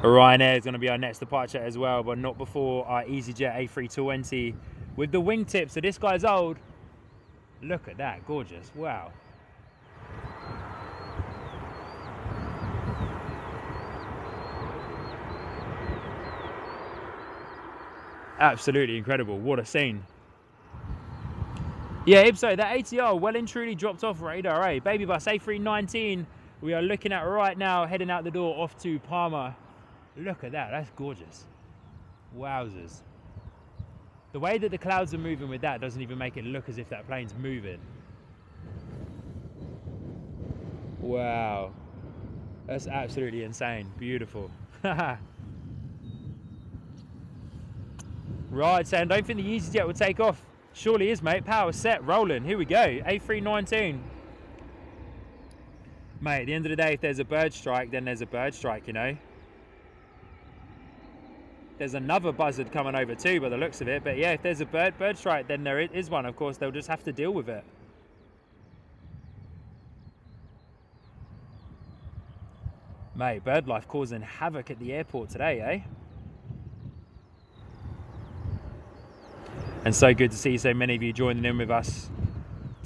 Ryanair is going to be our next departure as well, but not before our EasyJet A320 with the wingtip. So this guy's old. Look at that, gorgeous. Wow. Absolutely incredible. What a scene. Yeah, Ibso, that ATR well and truly dropped off radar, eh? Baby bus A319, we are looking at right now, heading out the door off to Palma. Look at that, that's gorgeous. Wowzers. The way that the clouds are moving with that doesn't even make it look as if that plane's moving. Wow. That's absolutely insane. Beautiful. Right, Sam, don't think the EasyJet will take off. Surely is, mate. Power set, rolling. Here we go. A319. Mate, at the end of the day, if there's a bird strike, then there's a bird strike, you know. There's another buzzard coming over too, by the looks of it. But yeah, if there's a bird strike, then there is one. Of course, they'll just have to deal with it. Mate, bird life causing havoc at the airport today, eh? And so good to see so many of you joining in with us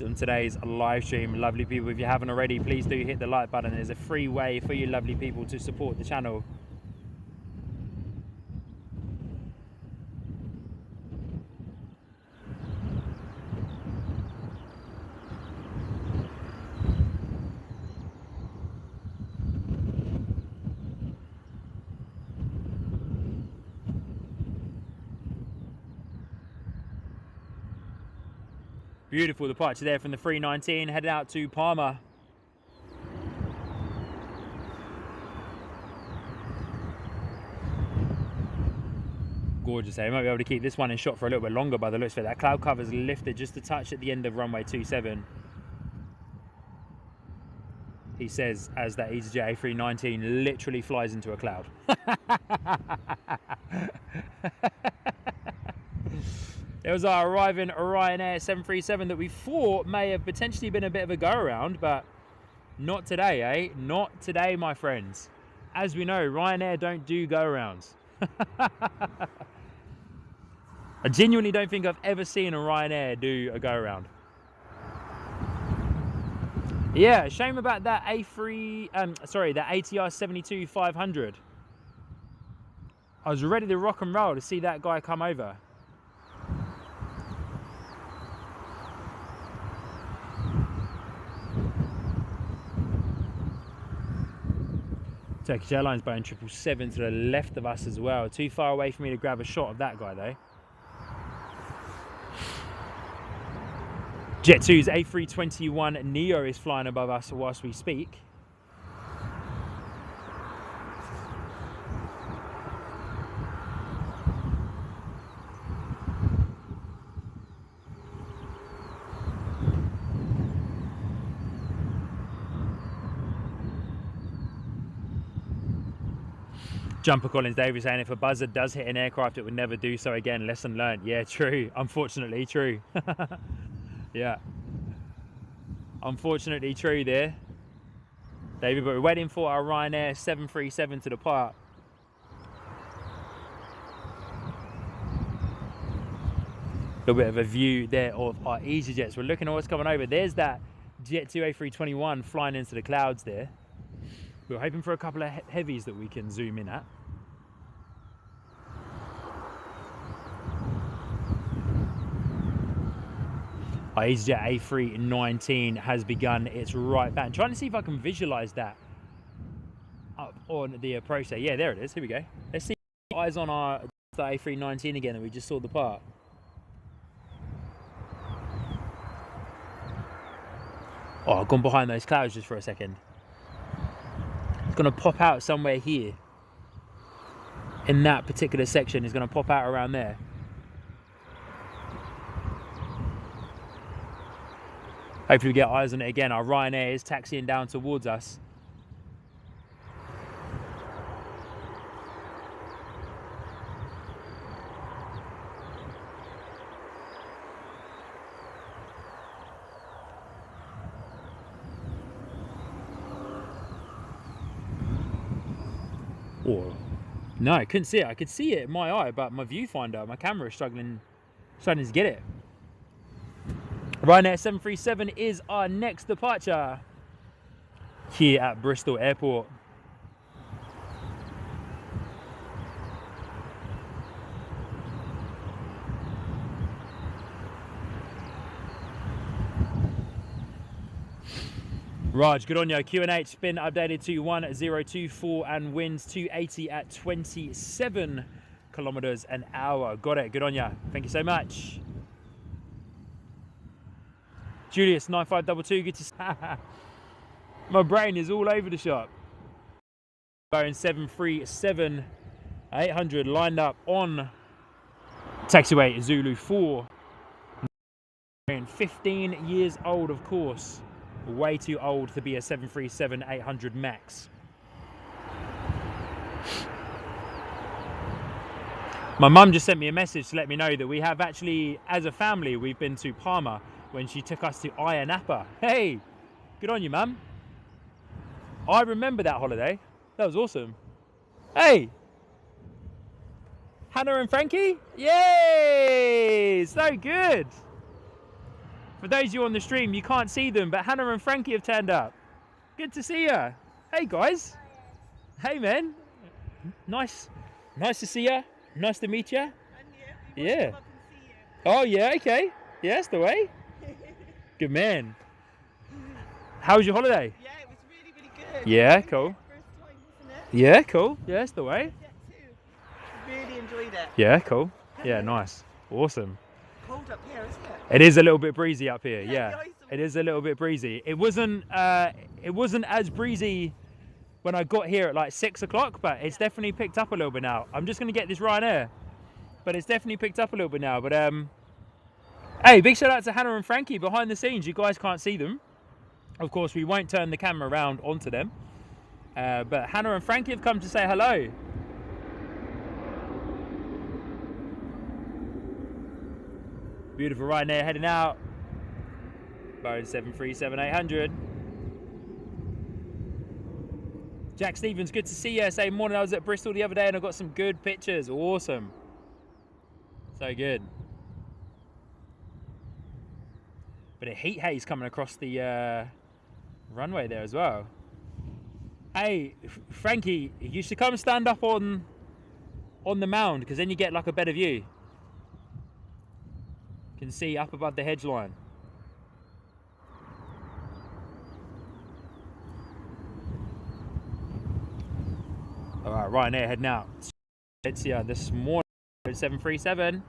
on today's live stream. Lovely people, if you haven't already, please do hit the like button. There's a free way for you lovely people to support the channel. Beautiful departure there from the 319, headed out to Palmer. Gorgeous, eh? Might be able to keep this one in shot for a little bit longer by the looks of it. That cloud cover's lifted just a touch at the end of runway 27. He says as that EasyJet A319 literally flies into a cloud. It was our arriving Ryanair 737 that we thought may have potentially been a bit of a go-around, but not today, eh? Not today, my friends. As we know, Ryanair don't do go-arounds. I genuinely don't think I've ever seen a Ryanair do a go-around. Yeah, shame about that that ATR 72-500. I was ready to rock and roll to see that guy come over. Turkish Airlines Boeing 777 to the left of us as well. Too far away for me to grab a shot of that guy though. Jet2's A321neo is flying above us whilst we speak. Jumper Collins Davis saying if a buzzer does hit an aircraft, it would never do so again. Lesson learned. Yeah, true. Unfortunately, true. Yeah. Unfortunately, true there, David. But we're waiting for our Ryanair 737 to depart. A little bit of a view there of our EasyJets. We're looking at what's coming over. There's that Jet2 A321 flying into the clouds there. We're hoping for a couple of heavies that we can zoom in at. Our EasyJet A319 has begun its right back. I'm trying to see if I can visualize that up on the approach there. Yeah, there it is. Here we go. Let's see. Eyes on our A319 again that we just saw depart. Oh, I've gone behind those clouds just for a second. It's going to pop out somewhere here. In that particular section, it's going to pop out around there. Hopefully we get eyes on it again. Our Ryanair is taxiing down towards us. Oh, no, I couldn't see it. I could see it in my eye, but my viewfinder, my camera is struggling to get it. Ryanair 737 is our next departure here at Bristol Airport. Raj, good on you. QNH spin updated to 1024 and winds 280 at 27 kilometers an hour. Got it. Good on you. Thank you so much. Julius 9522, good to see. My brain is all over the shop. Boeing 737 800 lined up on taxiway Zulu 4. 15 years old, of course. Way too old to be a 737 800 max. My mum just sent me a message to let me know that we have actually, as a family, we've been to Palma when she took us to Ayia Napa. Hey, good on you, mum. I remember that holiday. That was awesome. Hey, Hannah and Frankie? Yay, so good. For those of you on the stream, you can't see them, but Hannah and Frankie have turned up. Good to see you. Hey guys. Hey man. Nice to see you. Nice to meet you. And you Yeah. come up and see you. Oh yeah, okay. Yeah, that's the way. Good man. How was your holiday? Yeah, it was really, really good. Yeah, cool. First time, wasn't it? Yeah, cool. Yeah, that's the way. Jet too. Really enjoyed it. Yeah, cool. Yeah, nice. Awesome. Cold up here, isn't it? It is a little bit breezy up here. Yeah, Yeah, the ice it is a little bit breezy. It wasn't as breezy when I got here at like 6 o'clock, but it's definitely picked up a little bit now. I'm just gonna get this Ryanair, but it's definitely picked up a little bit now. But hey, big shout out to Hannah and Frankie behind the scenes. You guys can't see them. Of course, we won't turn the camera around onto them. But Hannah and Frankie have come to say hello. Beautiful Ryanair heading out. Boeing 737-800. Jack Stevens, good to see you. Say morning, I was at Bristol the other day and I got some good pictures. Awesome. So good. Bit of heat haze coming across the runway there as well. Hey, Frankie, you should come stand up on the mound because then you get like a better view. You can see up above the hedge line. All right, Ryanair heading out. It's here this morning, 737.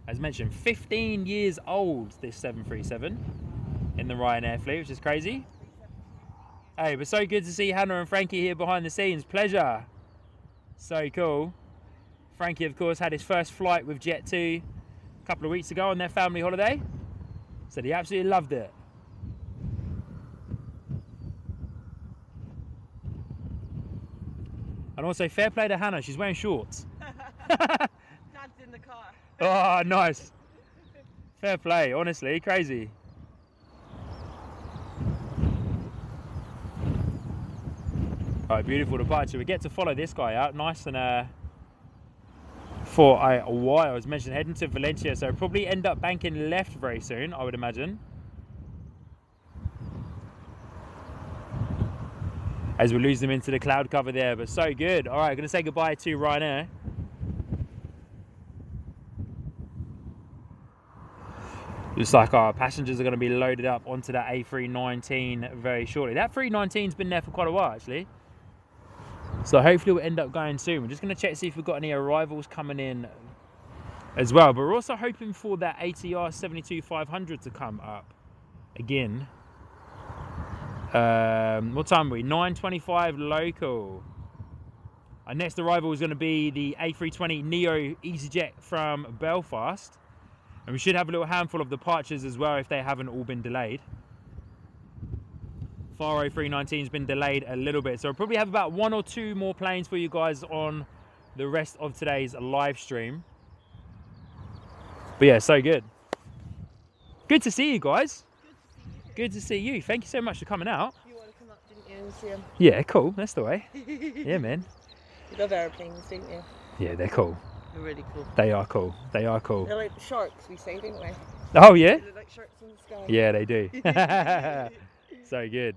As mentioned, 15 years old, this 737 in the Ryanair fleet, which is crazy. Hey, but so good to see Hannah and Frankie here behind the scenes. Pleasure. So cool. Frankie, of course, had his first flight with Jet2 a couple of weeks ago on their family holiday. Said he absolutely loved it. And also, fair play to Hannah, she's wearing shorts. Dad's in the car. Oh, nice. Fair play, honestly, crazy. All right, beautiful departure. We get to follow this guy out, nice and for a while. As mentioned, heading to Valencia, so probably end up banking left very soon, I would imagine. As we lose them into the cloud cover there, but so good. All right, going to say goodbye to Ryanair. Looks like our passengers are going to be loaded up onto that A319 very shortly. That 319's been there for quite a while, actually. So hopefully we'll end up going soon. We're just going to check to see if we've got any arrivals coming in as well. But we're also hoping for that ATR 72-500 to come up again. What time are we? 9:25 local. Our next arrival is going to be the A320 Neo EasyJet from Belfast. And we should have a little handful of departures as well if they haven't all been delayed. Faro 319's been delayed a little bit, so we'll probably have about 1 or 2 more planes for you guys on the rest of today's live stream. But yeah, so good. Good to see you guys. Good to see you. Thank you so much for coming out. You want to come up, didn't you, and see them? Yeah, cool. That's the way. Yeah, man. You love airplanes, don't you? Yeah, they're cool. They're really cool. They are cool. They are cool. They're like sharks, we say, don't we? Oh, yeah? They look like sharks in the sky. Yeah, they do. So good.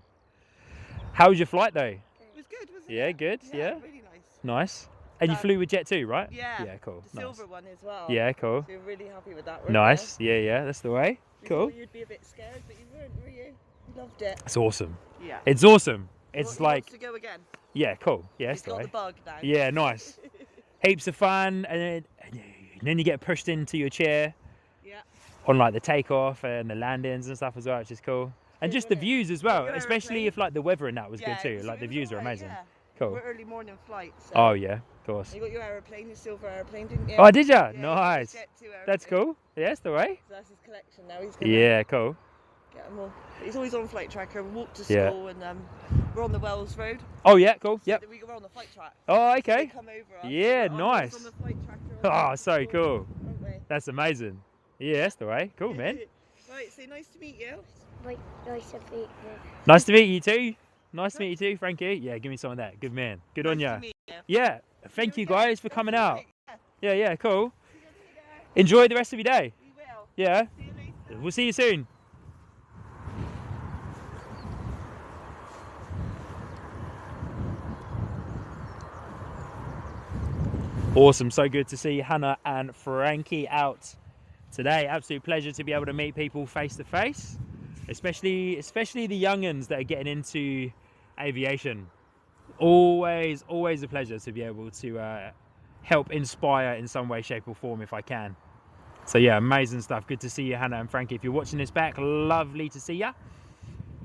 How was your flight, though? It was good, wasn't it? Yeah, good. Yeah. Really nice. Nice. And you flew with Jet2, right? Yeah. Yeah, cool. The Nice. silver one as well. Yeah, cool. So we're really happy with that. weren't Nice. Yeah, yeah, that's the way. we? Cool. We thought you'd be a bit scared, but you weren't, were you? You loved it. It's awesome. Yeah. It's awesome. It's He like, wants to go again. yeah, cool. Yeah, that's He's the got way. the bug now. Yeah, nice. Heaps of fun, and then you get pushed into your chair Yeah. on like the takeoff and the landings and stuff as well, which is cool. And just the Yeah. views as well, Your especially aeroplane. if like the weather and that was Yeah, good too. it Like the was views are alright, amazing. yeah. Cool. We're early morning flights. So. Oh yeah, of course. You got your aeroplane, your silver aeroplane, didn't you? Oh, did ya? Yeah, Nice. Jet 2 That's aeroplane. cool. Yeah, that's the way. So that's his collection now. He's gonna Yeah, cool. get them all. He's always on flight tracker. We walk to Yeah. school and we're on the Wells Road. Oh yeah, cool. So Yep. that we're on the flight track. Oh, They okay. come over us. Yeah, We're nice. On the flight tracker. Oh, so cool. Aren't we? That's amazing. Yeah, that's the way. Cool, man. Right, so nice to meet you. Like, nice to meet you. Nice to meet you too. Nice to meet you too, Frankie. Yeah, give me some of that. Good man. Good on Nice ya. to meet you. Yeah, thank you guys for coming out. Yeah. Yeah, cool. Enjoy the rest of your day. We will. Yeah, See you later. we'll see you soon. Awesome, so good to see Hannah and Frankie out today. Absolute pleasure to be able to meet people face to face, especially the young'uns that are getting into aviation. Always a pleasure to be able to help inspire in some way, shape or form if I can. So yeah, amazing stuff. Good to see you, Hannah and Frankie. If you're watching this back, lovely to see ya.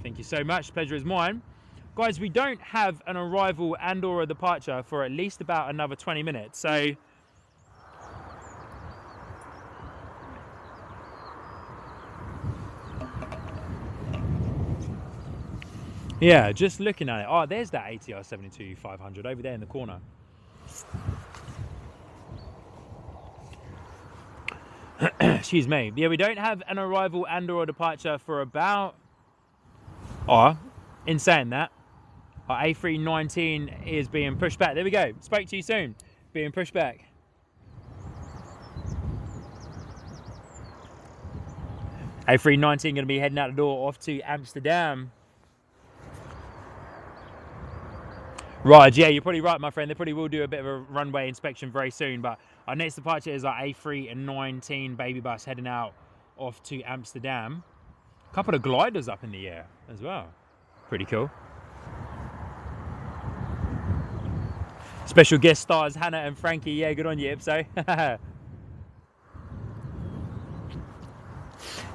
Thank you so much, pleasure is mine. Guys, we don't have an arrival and or a departure for at least about another 20 minutes. So yeah, just looking at it. Oh, there's that ATR 72-500 over there in the corner. Excuse me. Yeah, we don't have an arrival and or a departure for about... Oh, in saying that, our A319 is being pushed back. There we go. Spoke to you soon. Being pushed back. A319 going to be heading out the door off to Amsterdam. Right, yeah, you're probably right, my friend. They probably will do a bit of a runway inspection very soon. But our next departure is our A319 baby bus heading out off to Amsterdam. A couple of gliders up in the air as well. Pretty cool. Special guest stars Hannah and Frankie. Yeah, good on you, Ipso.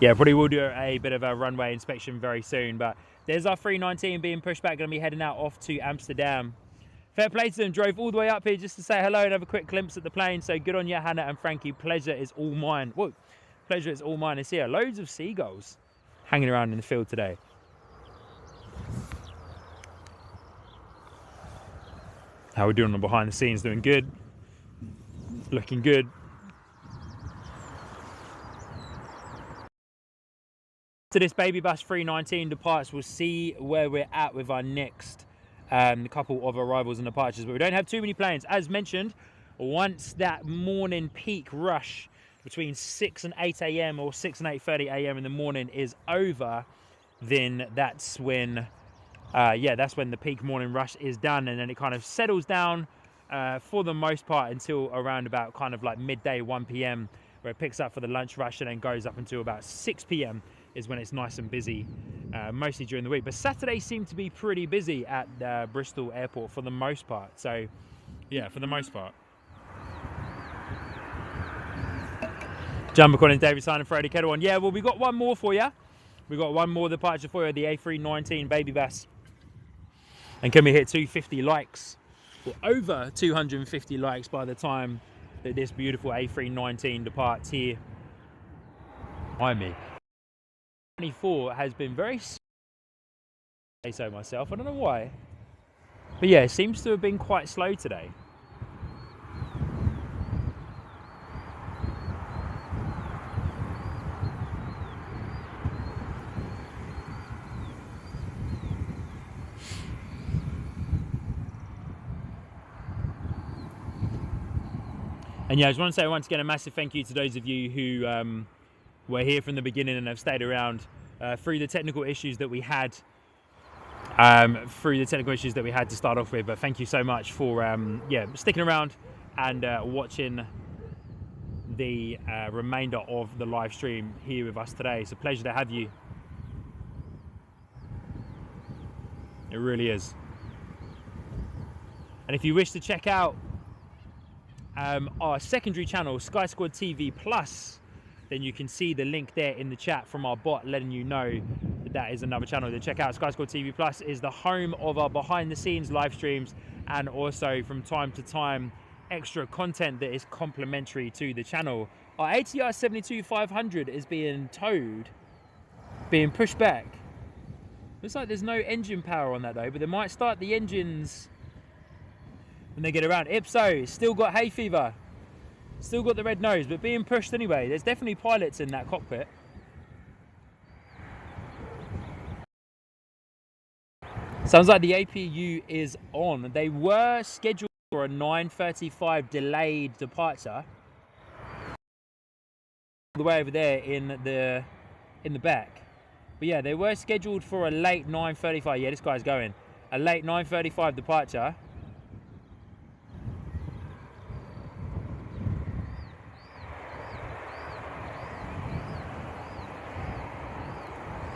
Yeah, probably will do a bit of a runway inspection very soon. But there's our 319 being pushed back, going to be heading out off to Amsterdam. Fair play to them, drove all the way up here just to say hello and have a quick glimpse at the plane. So good on you, Hannah and Frankie. Pleasure is all mine. Whoa, pleasure is all mine. It's here. Loads of seagulls hanging around in the field today. How we doing on behind the scenes? Doing good. Looking good. To this baby bus 319 departs, we'll see where we're at with our next couple of arrivals and departures, but we don't have too many planes. As mentioned, once that morning peak rush between 6 and 8 a.m. or 6 and 8:30 a.m. in the morning is over, then that's when that's when the peak morning rush is done, and then it kind of settles down for the most part until around about kind of like midday 1 p.m. where it picks up for the lunch rush and then goes up until about 6 p.m. is when it's nice and busy, mostly during the week. But Saturday seemed to be pretty busy at Bristol Airport for the most part. So yeah, for the most part. Jumbo calling David Sign and Freddie Kettle on. Yeah, well, we got one more for you. We got one more departure for you, the A319 baby bus. And can we hit 250 likes? Or over 250 likes by the time that this beautiful A319 departs here behind me. 24 has been very... I say so myself, I don't know why. But yeah, it seems to have been quite slow today. And yeah, I just want to say once again a massive thank you to those of you who were here from the beginning and have stayed around through the technical issues that we had. To start off with, but thank you so much for sticking around and watching the remainder of the live stream here with us today. It's a pleasure to have you. It really is. And if you wish to check out our secondary channel, Sky Squad TV Plus, then you can see the link there in the chat from our bot letting you know that that is another channel to check out. Sky Squad TV Plus is the home of our behind the scenes live streams, and also from time to time extra content that is complementary to the channel. Our ATR 72-500 is being towed, being pushed back. Looks like there's no engine power on that though, but they might start the engines when they get around. Ipso, still got hay fever. Still got the red nose, but being pushed anyway. There's definitely pilots in that cockpit. Sounds like the APU is on. They were scheduled for a 9:35 delayed departure. All the way over there in the back. But yeah, they were scheduled for a late 9:35. Yeah, this guy's going. A late 9:35 departure.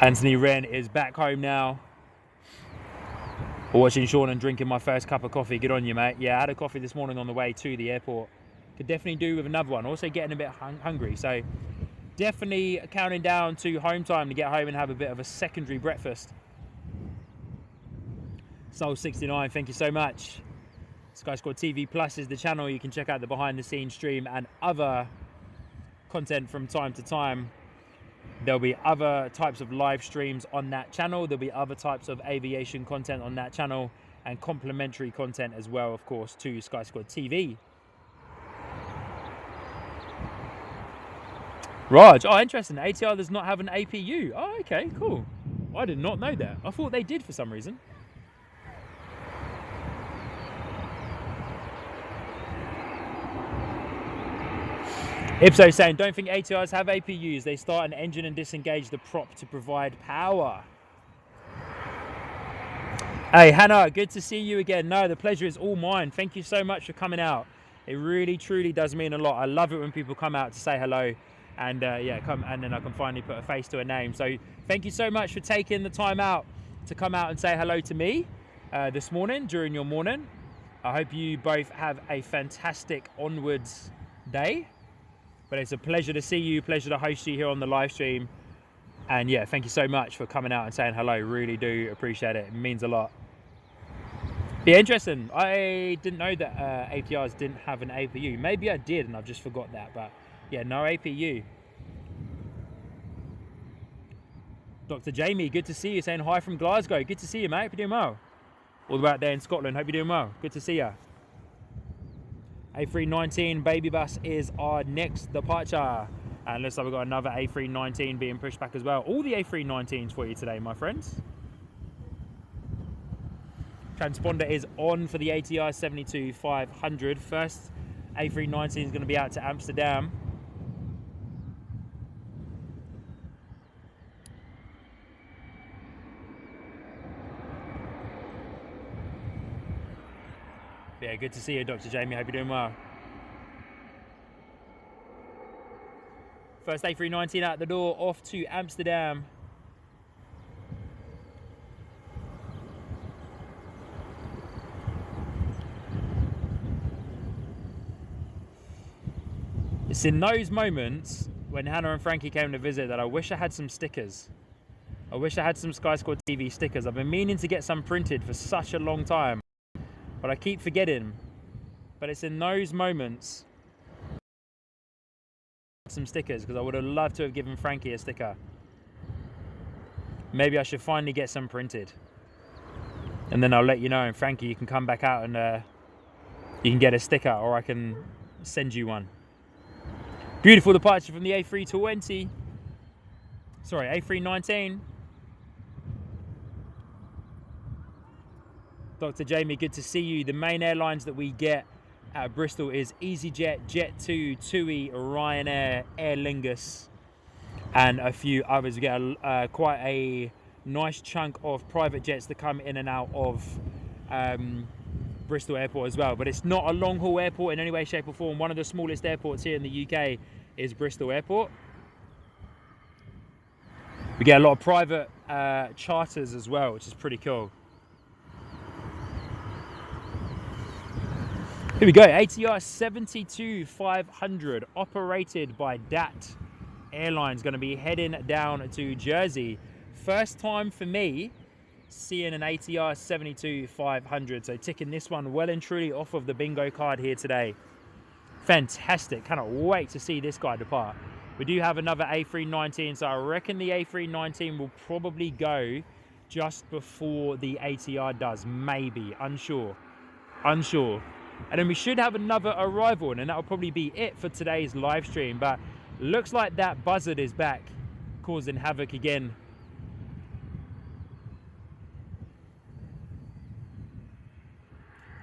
Anthony Wren is back home now. Watching Sean and drinking my first cup of coffee. Good on you, mate. Yeah, I had a coffee this morning on the way to the airport. Could definitely do with another one. Also getting a bit hungry, so definitely counting down to home time to get home and have a bit of a secondary breakfast. Soul69, thank you so much. Sky Squad TV Plus is the channel. You can check out the behind the scenes stream and other content from time to time. There'll be other types of live streams on that channel. There'll be other types of aviation content on that channel and complimentary content as well, of course, to Sky Squad TV. Raj, oh, interesting. ATR does not have an APU. Oh, okay, cool. I did not know that. I thought they did for some reason. Ipso saying, don't think ATRs have APUs. They start an engine and disengage the prop to provide power. Hey, Hannah, good to see you again. No, the pleasure is all mine. Thank you so much for coming out. It really, truly does mean a lot. I love it when people come out to say hello and yeah, come, and then I can finally put a face to a name. So thank you so much for taking the time out to come out and say hello to me this morning, during your morning. I hope you both have a fantastic onwards day. But it's a pleasure to see you, pleasure to host you here on the live stream. And yeah, thank you so much for coming out and saying hello. Really do appreciate it. It means a lot. Yeah, interesting. I didn't know that APRs didn't have an APU. Maybe I did and I've just forgot that. But yeah, no APU. Dr. Jamie, good to see you. Saying hi from Glasgow. Good to see you, mate. Hope you're doing well. All the way out there in Scotland. Hope you're doing well. Good to see you. A319 baby bus is our next departure, and looks like we've got another A319 being pushed back as well. All the A319s for you today, my friends. Transponder is on for the ATR 72-500. First A319 is going to be out to Amsterdam. Yeah, good to see you, Dr. Jamie. Hope you're doing well. First A319 out the door, off to Amsterdam. It's in those moments when Hannah and Frankie came to visit that I wish I had some stickers. I wish I had some Sky Squad TV stickers. I've been meaning to get some printed for such a long time, but I keep forgetting. But it's in those moments, some stickers, because I would have loved to have given Frankie a sticker. Maybe I should finally get some printed, and then I'll let you know. And Frankie, you can come back out and you can get a sticker, or I can send you one. Beautiful departure from the A320. Sorry, A319. Dr. Jamie, good to see you. The main airlines that we get at Bristol is EasyJet, Jet2, TUI, Ryanair, Aer Lingus, and a few others. We get quite a nice chunk of private jets that come in and out of Bristol Airport as well. But it's not a long haul airport in any way, shape or form. One of the smallest airports here in the UK is Bristol Airport. We get a lot of private charters as well, which is pretty cool. Here we go, ATR 72-500, operated by DAT Airlines, going to be heading down to Jersey. First time for me seeing an ATR 72-500, so ticking this one well and truly off of the bingo card here today. Fantastic, cannot wait to see this guy depart. We do have another A319, so I reckon the A319 will probably go just before the ATR does, maybe, unsure. And then we should have another arrival, and that'll probably be it for today's live stream. But looks like that buzzard is back, causing havoc again.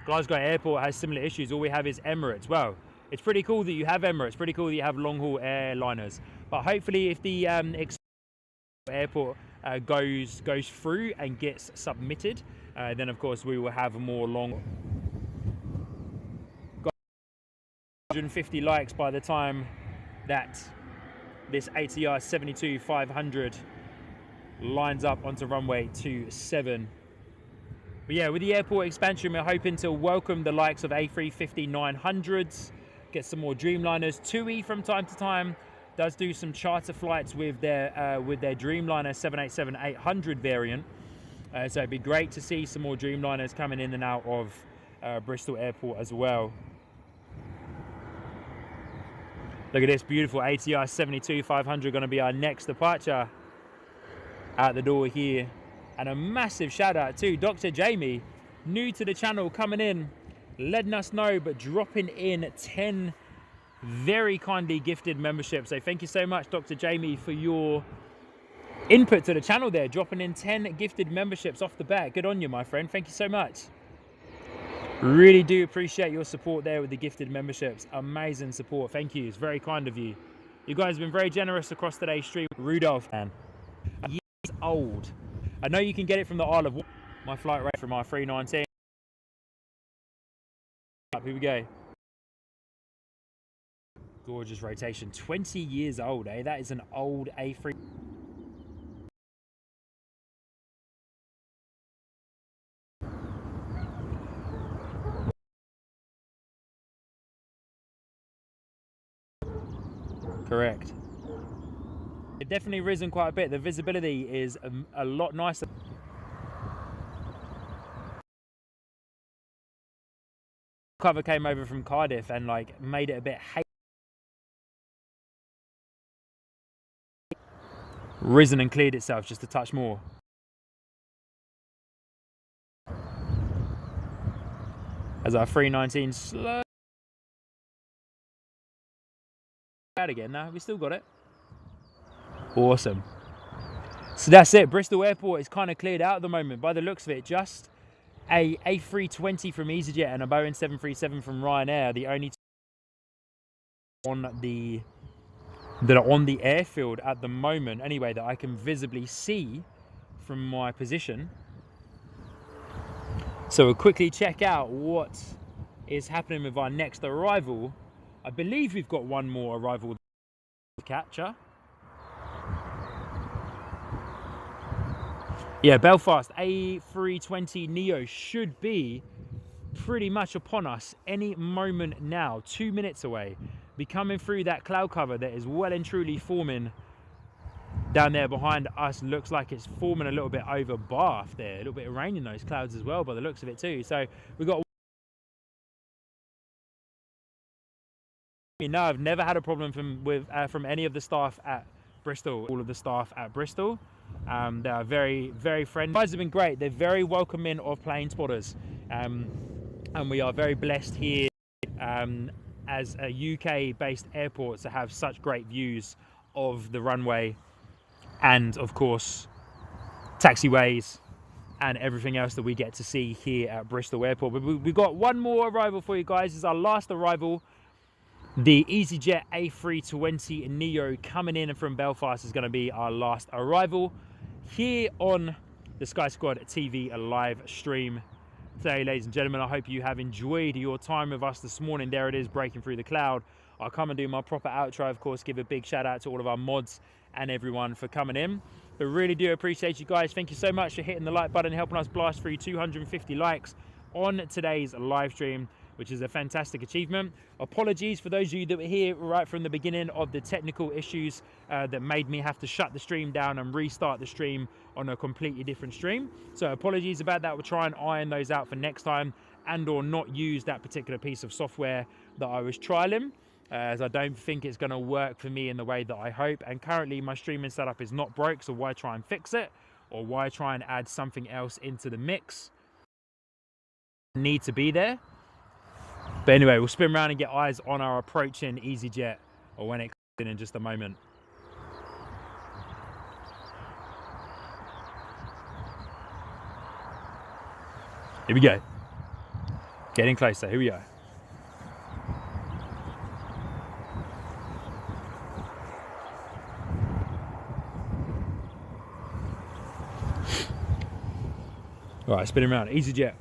Glasgow Airport has similar issues. All we have is Emirates. Well, it's pretty cool that you have Emirates. Pretty cool that you have long-haul airliners. But hopefully, if the airport goes through and gets submitted, then of course we will have more long. 150 likes by the time that this ATR 72-500 lines up onto runway 27. But yeah, with the airport expansion, we're hoping to welcome the likes of A350-900s, get some more Dreamliners. TUI from time to time does do some charter flights with their Dreamliner 787-800 variant. So it'd be great to see some more Dreamliners coming in and out of Bristol Airport as well. Look at this beautiful ATR 72-500 going to be our next departure out the door here. And a massive shout out to Dr. Jamie, new to the channel, coming in, letting us know, but dropping in 10 very kindly gifted memberships. So thank you so much, Dr. Jamie, for your input to the channel there, dropping in 10 gifted memberships off the bat. Good on you, my friend. Thank you so much. Really do appreciate your support there with the gifted memberships. Amazing support. Thank you. It's very kind of you. You guys have been very generous across today's stream. Rudolph, man. Years old. I know you can get it from the Isle of Wight. My flight rate from my 319. Here we go. Gorgeous rotation. 20 years old, eh? That is an old A3. Correct. It definitely risen quite a bit. The visibility is a lot nicer. Cover came over from Cardiff and like made it a bit risen and cleared itself just a touch more. As our 319 slow out again. Now we still got it. Awesome. So that's it. Bristol Airport is kind of cleared out at the moment by the looks of it. Just a A320 from EasyJet and a Boeing 737 from Ryanair, the only that are on the airfield at the moment, anyway, that I can visibly see from my position. So we'll quickly check out what is happening with our next arrival. I believe we've got one more arrival to capture. Yeah, Belfast A320 Neo should be pretty much upon us any moment now. 2 minutes away. Be coming through that cloud cover that is well and truly forming down there behind us. Looks like it's forming a little bit over Bath there. A little bit of rain in those clouds as well by the looks of it too. So we've got... You know, I've never had a problem from any of the staff at Bristol. All of the staff at Bristol. They are very, very friendly. You guys have been great. They're very welcoming of plane spotters. And we are very blessed here as a UK-based airport to have such great views of the runway and, of course, taxiways and everything else that we get to see here at Bristol Airport. But we've got one more arrival for you guys. This is our last arrival. The EasyJet A320 Neo coming in from Belfast is going to be our last arrival here on the Sky Squad TV live stream today, ladies and gentlemen. I hope you have enjoyed your time with us this morning. There it is, breaking through the cloud. I'll come and do my proper outro, of course, give a big shout out to all of our mods and everyone for coming in. But really do appreciate you guys. Thank you so much for hitting the like button, helping us blast through 250 likes on today's live stream, which is a fantastic achievement. Apologies for those of you that were here right from the beginning of the technical issues that made me have to shut the stream down and restart the stream on a completely different stream. So apologies about that. We'll try and iron those out for next time, and or not use that particular piece of software that I was trialing, as I don't think it's going to work for me in the way that I hope. And currently my streaming setup is not broke, so why try and fix it, or why try and add something else into the mix? Need to be there. But anyway, we'll spin around and get eyes on our approaching EasyJet, or when it comes in just a moment. Here we go. Getting closer. Here we go. All right, spinning around. EasyJet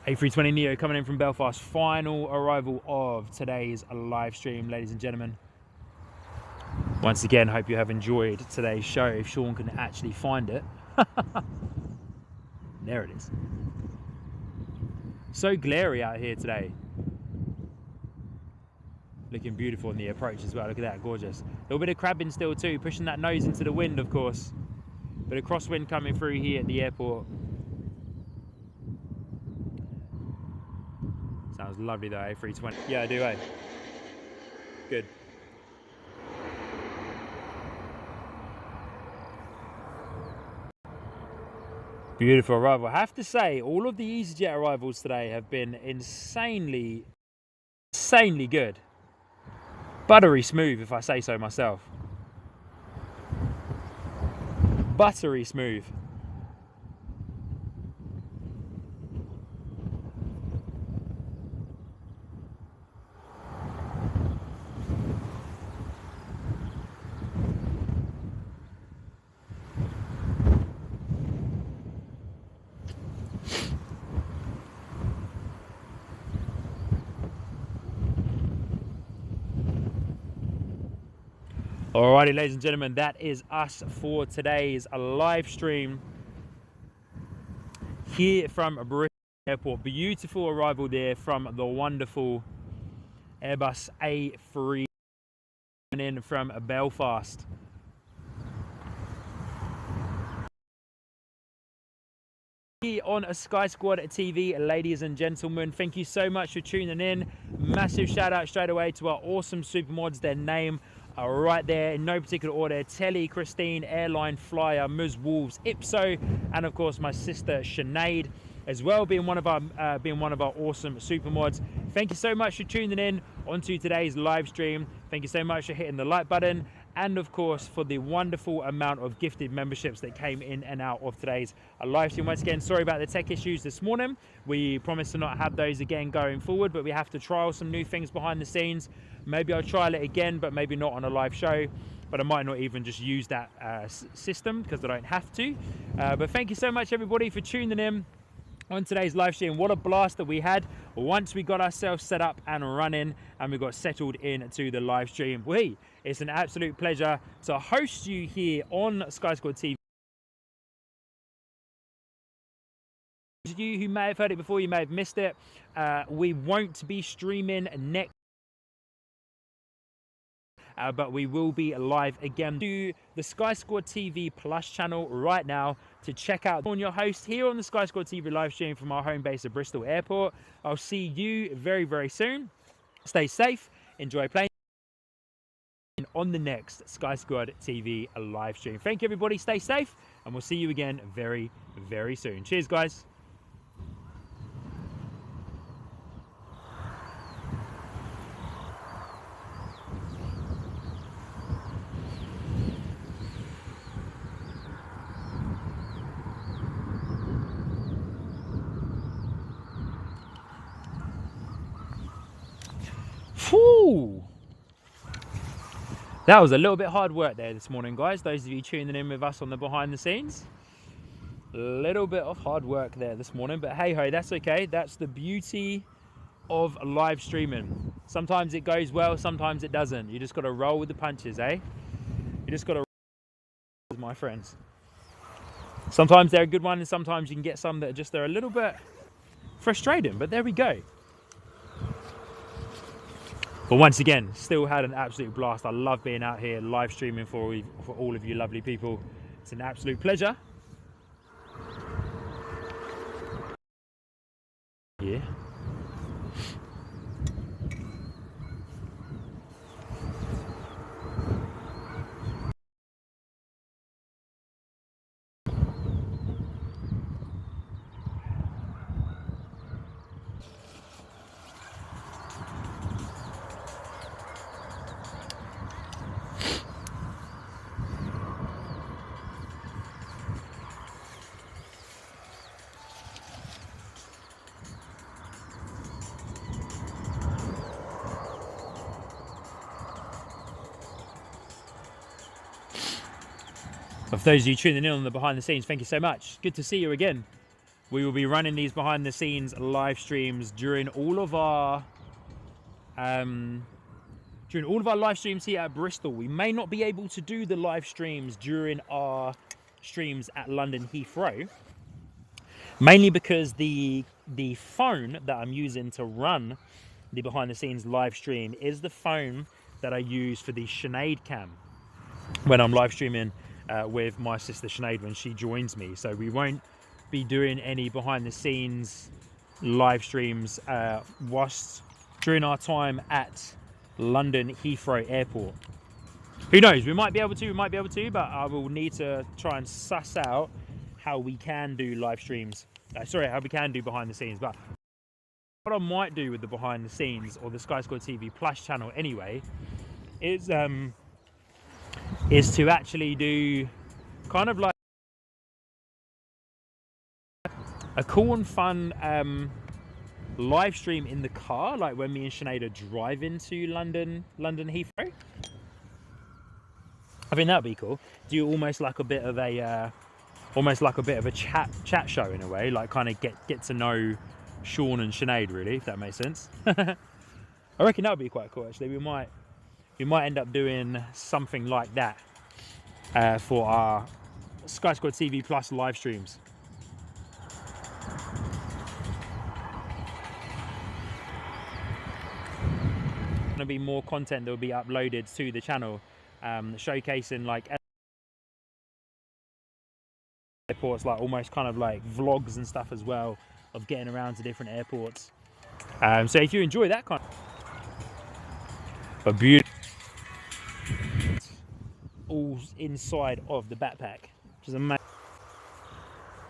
A320 Neo coming in from Belfast. Final arrival of today's live stream, ladies and gentlemen. Once again, hope you have enjoyed today's show, if Sean can actually find it. There it is. So glary out here today. Looking beautiful on the approach as well. Look at that, gorgeous. A little bit of crabbing still too, pushing that nose into the wind, of course. Bit of crosswind coming through here at the airport. Sounds lovely though, A320. Yeah, I do, eh? Good. Beautiful arrival. I have to say, all of the EasyJet arrivals today have been insanely good. Buttery smooth, if I say so myself. Buttery smooth. Alrighty, ladies and gentlemen, that is us for today's live stream here from Bristol Airport. Beautiful arrival there from the wonderful Airbus A3 in from Belfast. Here on a Sky Squad TV, ladies and gentlemen, thank you so much for tuning in. Massive shout out straight away to our awesome supermods. Their name right there in no particular order: Telly, Christine, Airline, Flyer, Ms. Wolves, Ipso, and of course my sister Sinead as well, being one of our awesome supermods. Thank you so much for tuning in onto today's live stream. Thank you so much for hitting the like button, and of course for the wonderful amount of gifted memberships that came in and out of today's live stream. Once again, sorry about the tech issues this morning. We promise to not have those again going forward, but we have to trial some new things behind the scenes. Maybe I'll trial it again, but maybe not on a live show. But I might not even just use that system because I don't have to. But thank you so much, everybody, for tuning in on today's live stream. What a blast that we had once we got ourselves set up and running and we got settled into the live stream. It's an absolute pleasure to host you here on Sky Squad TV. You who may have heard it before, you may have missed it. We won't be streaming next, but we will be live again to the Sky Squad TV Plus channel right now to check out. On your host here on the Sky Squad TV live stream from our home base at Bristol Airport. I'll see you very, very soon. Stay safe, enjoy playing on the next Sky Squad TV live stream. Thank you, everybody. Stay safe, and we'll see you again very, very soon. Cheers, guys. Whew. That was a little bit hard work there this morning, guys. Those of you tuning in with us on the behind the scenes, a little bit of hard work there this morning, but hey ho, that's okay. That's the beauty of live streaming. Sometimes it goes well, sometimes it doesn't. You just got to roll with the punches, eh? You just got to roll with my friends. Sometimes they're a good one, and sometimes you can get some that are just a little bit frustrating, but there we go. But once again, still had an absolute blast. I love being out here live streaming for all of you lovely people. It's an absolute pleasure. Yeah. For those of you tuning in on the behind the scenes, thank you so much. Good to see you again. We will be running these behind the scenes live streams during all of our during all of our live streams here at Bristol. We may not be able to do the live streams during our streams at London Heathrow, mainly because the phone that I'm using to run the behind the scenes live stream is the phone that I use for the Sinead cam when I'm live streaming with my sister Sinead when she joins me. So we won't be doing any behind the scenes live streams whilst during our time at London Heathrow Airport. Who knows, we might be able to, but I will need to try and suss out how we can do live streams. How we can do behind the scenes. But what I might do with the behind the scenes or the Sky Squad TV Plus channel anyway is to actually do kind of like a cool and fun live stream in the car, like when me and Sinead are driving to London Heathrow. I think that'd be cool. Do almost like a bit of a chat show in a way, like kind of get to know Sean and Sinead, really, if that makes sense. I reckon that would be quite cool. Actually, we might end up doing something like that for our Sky Squad TV Plus live streams. Going to be more content that will be uploaded to the channel, showcasing like airports, like almost kind of like vlogs and stuff as well of getting around to different airports. So if you enjoy that kind of beautiful, all inside of the backpack, which is amazing.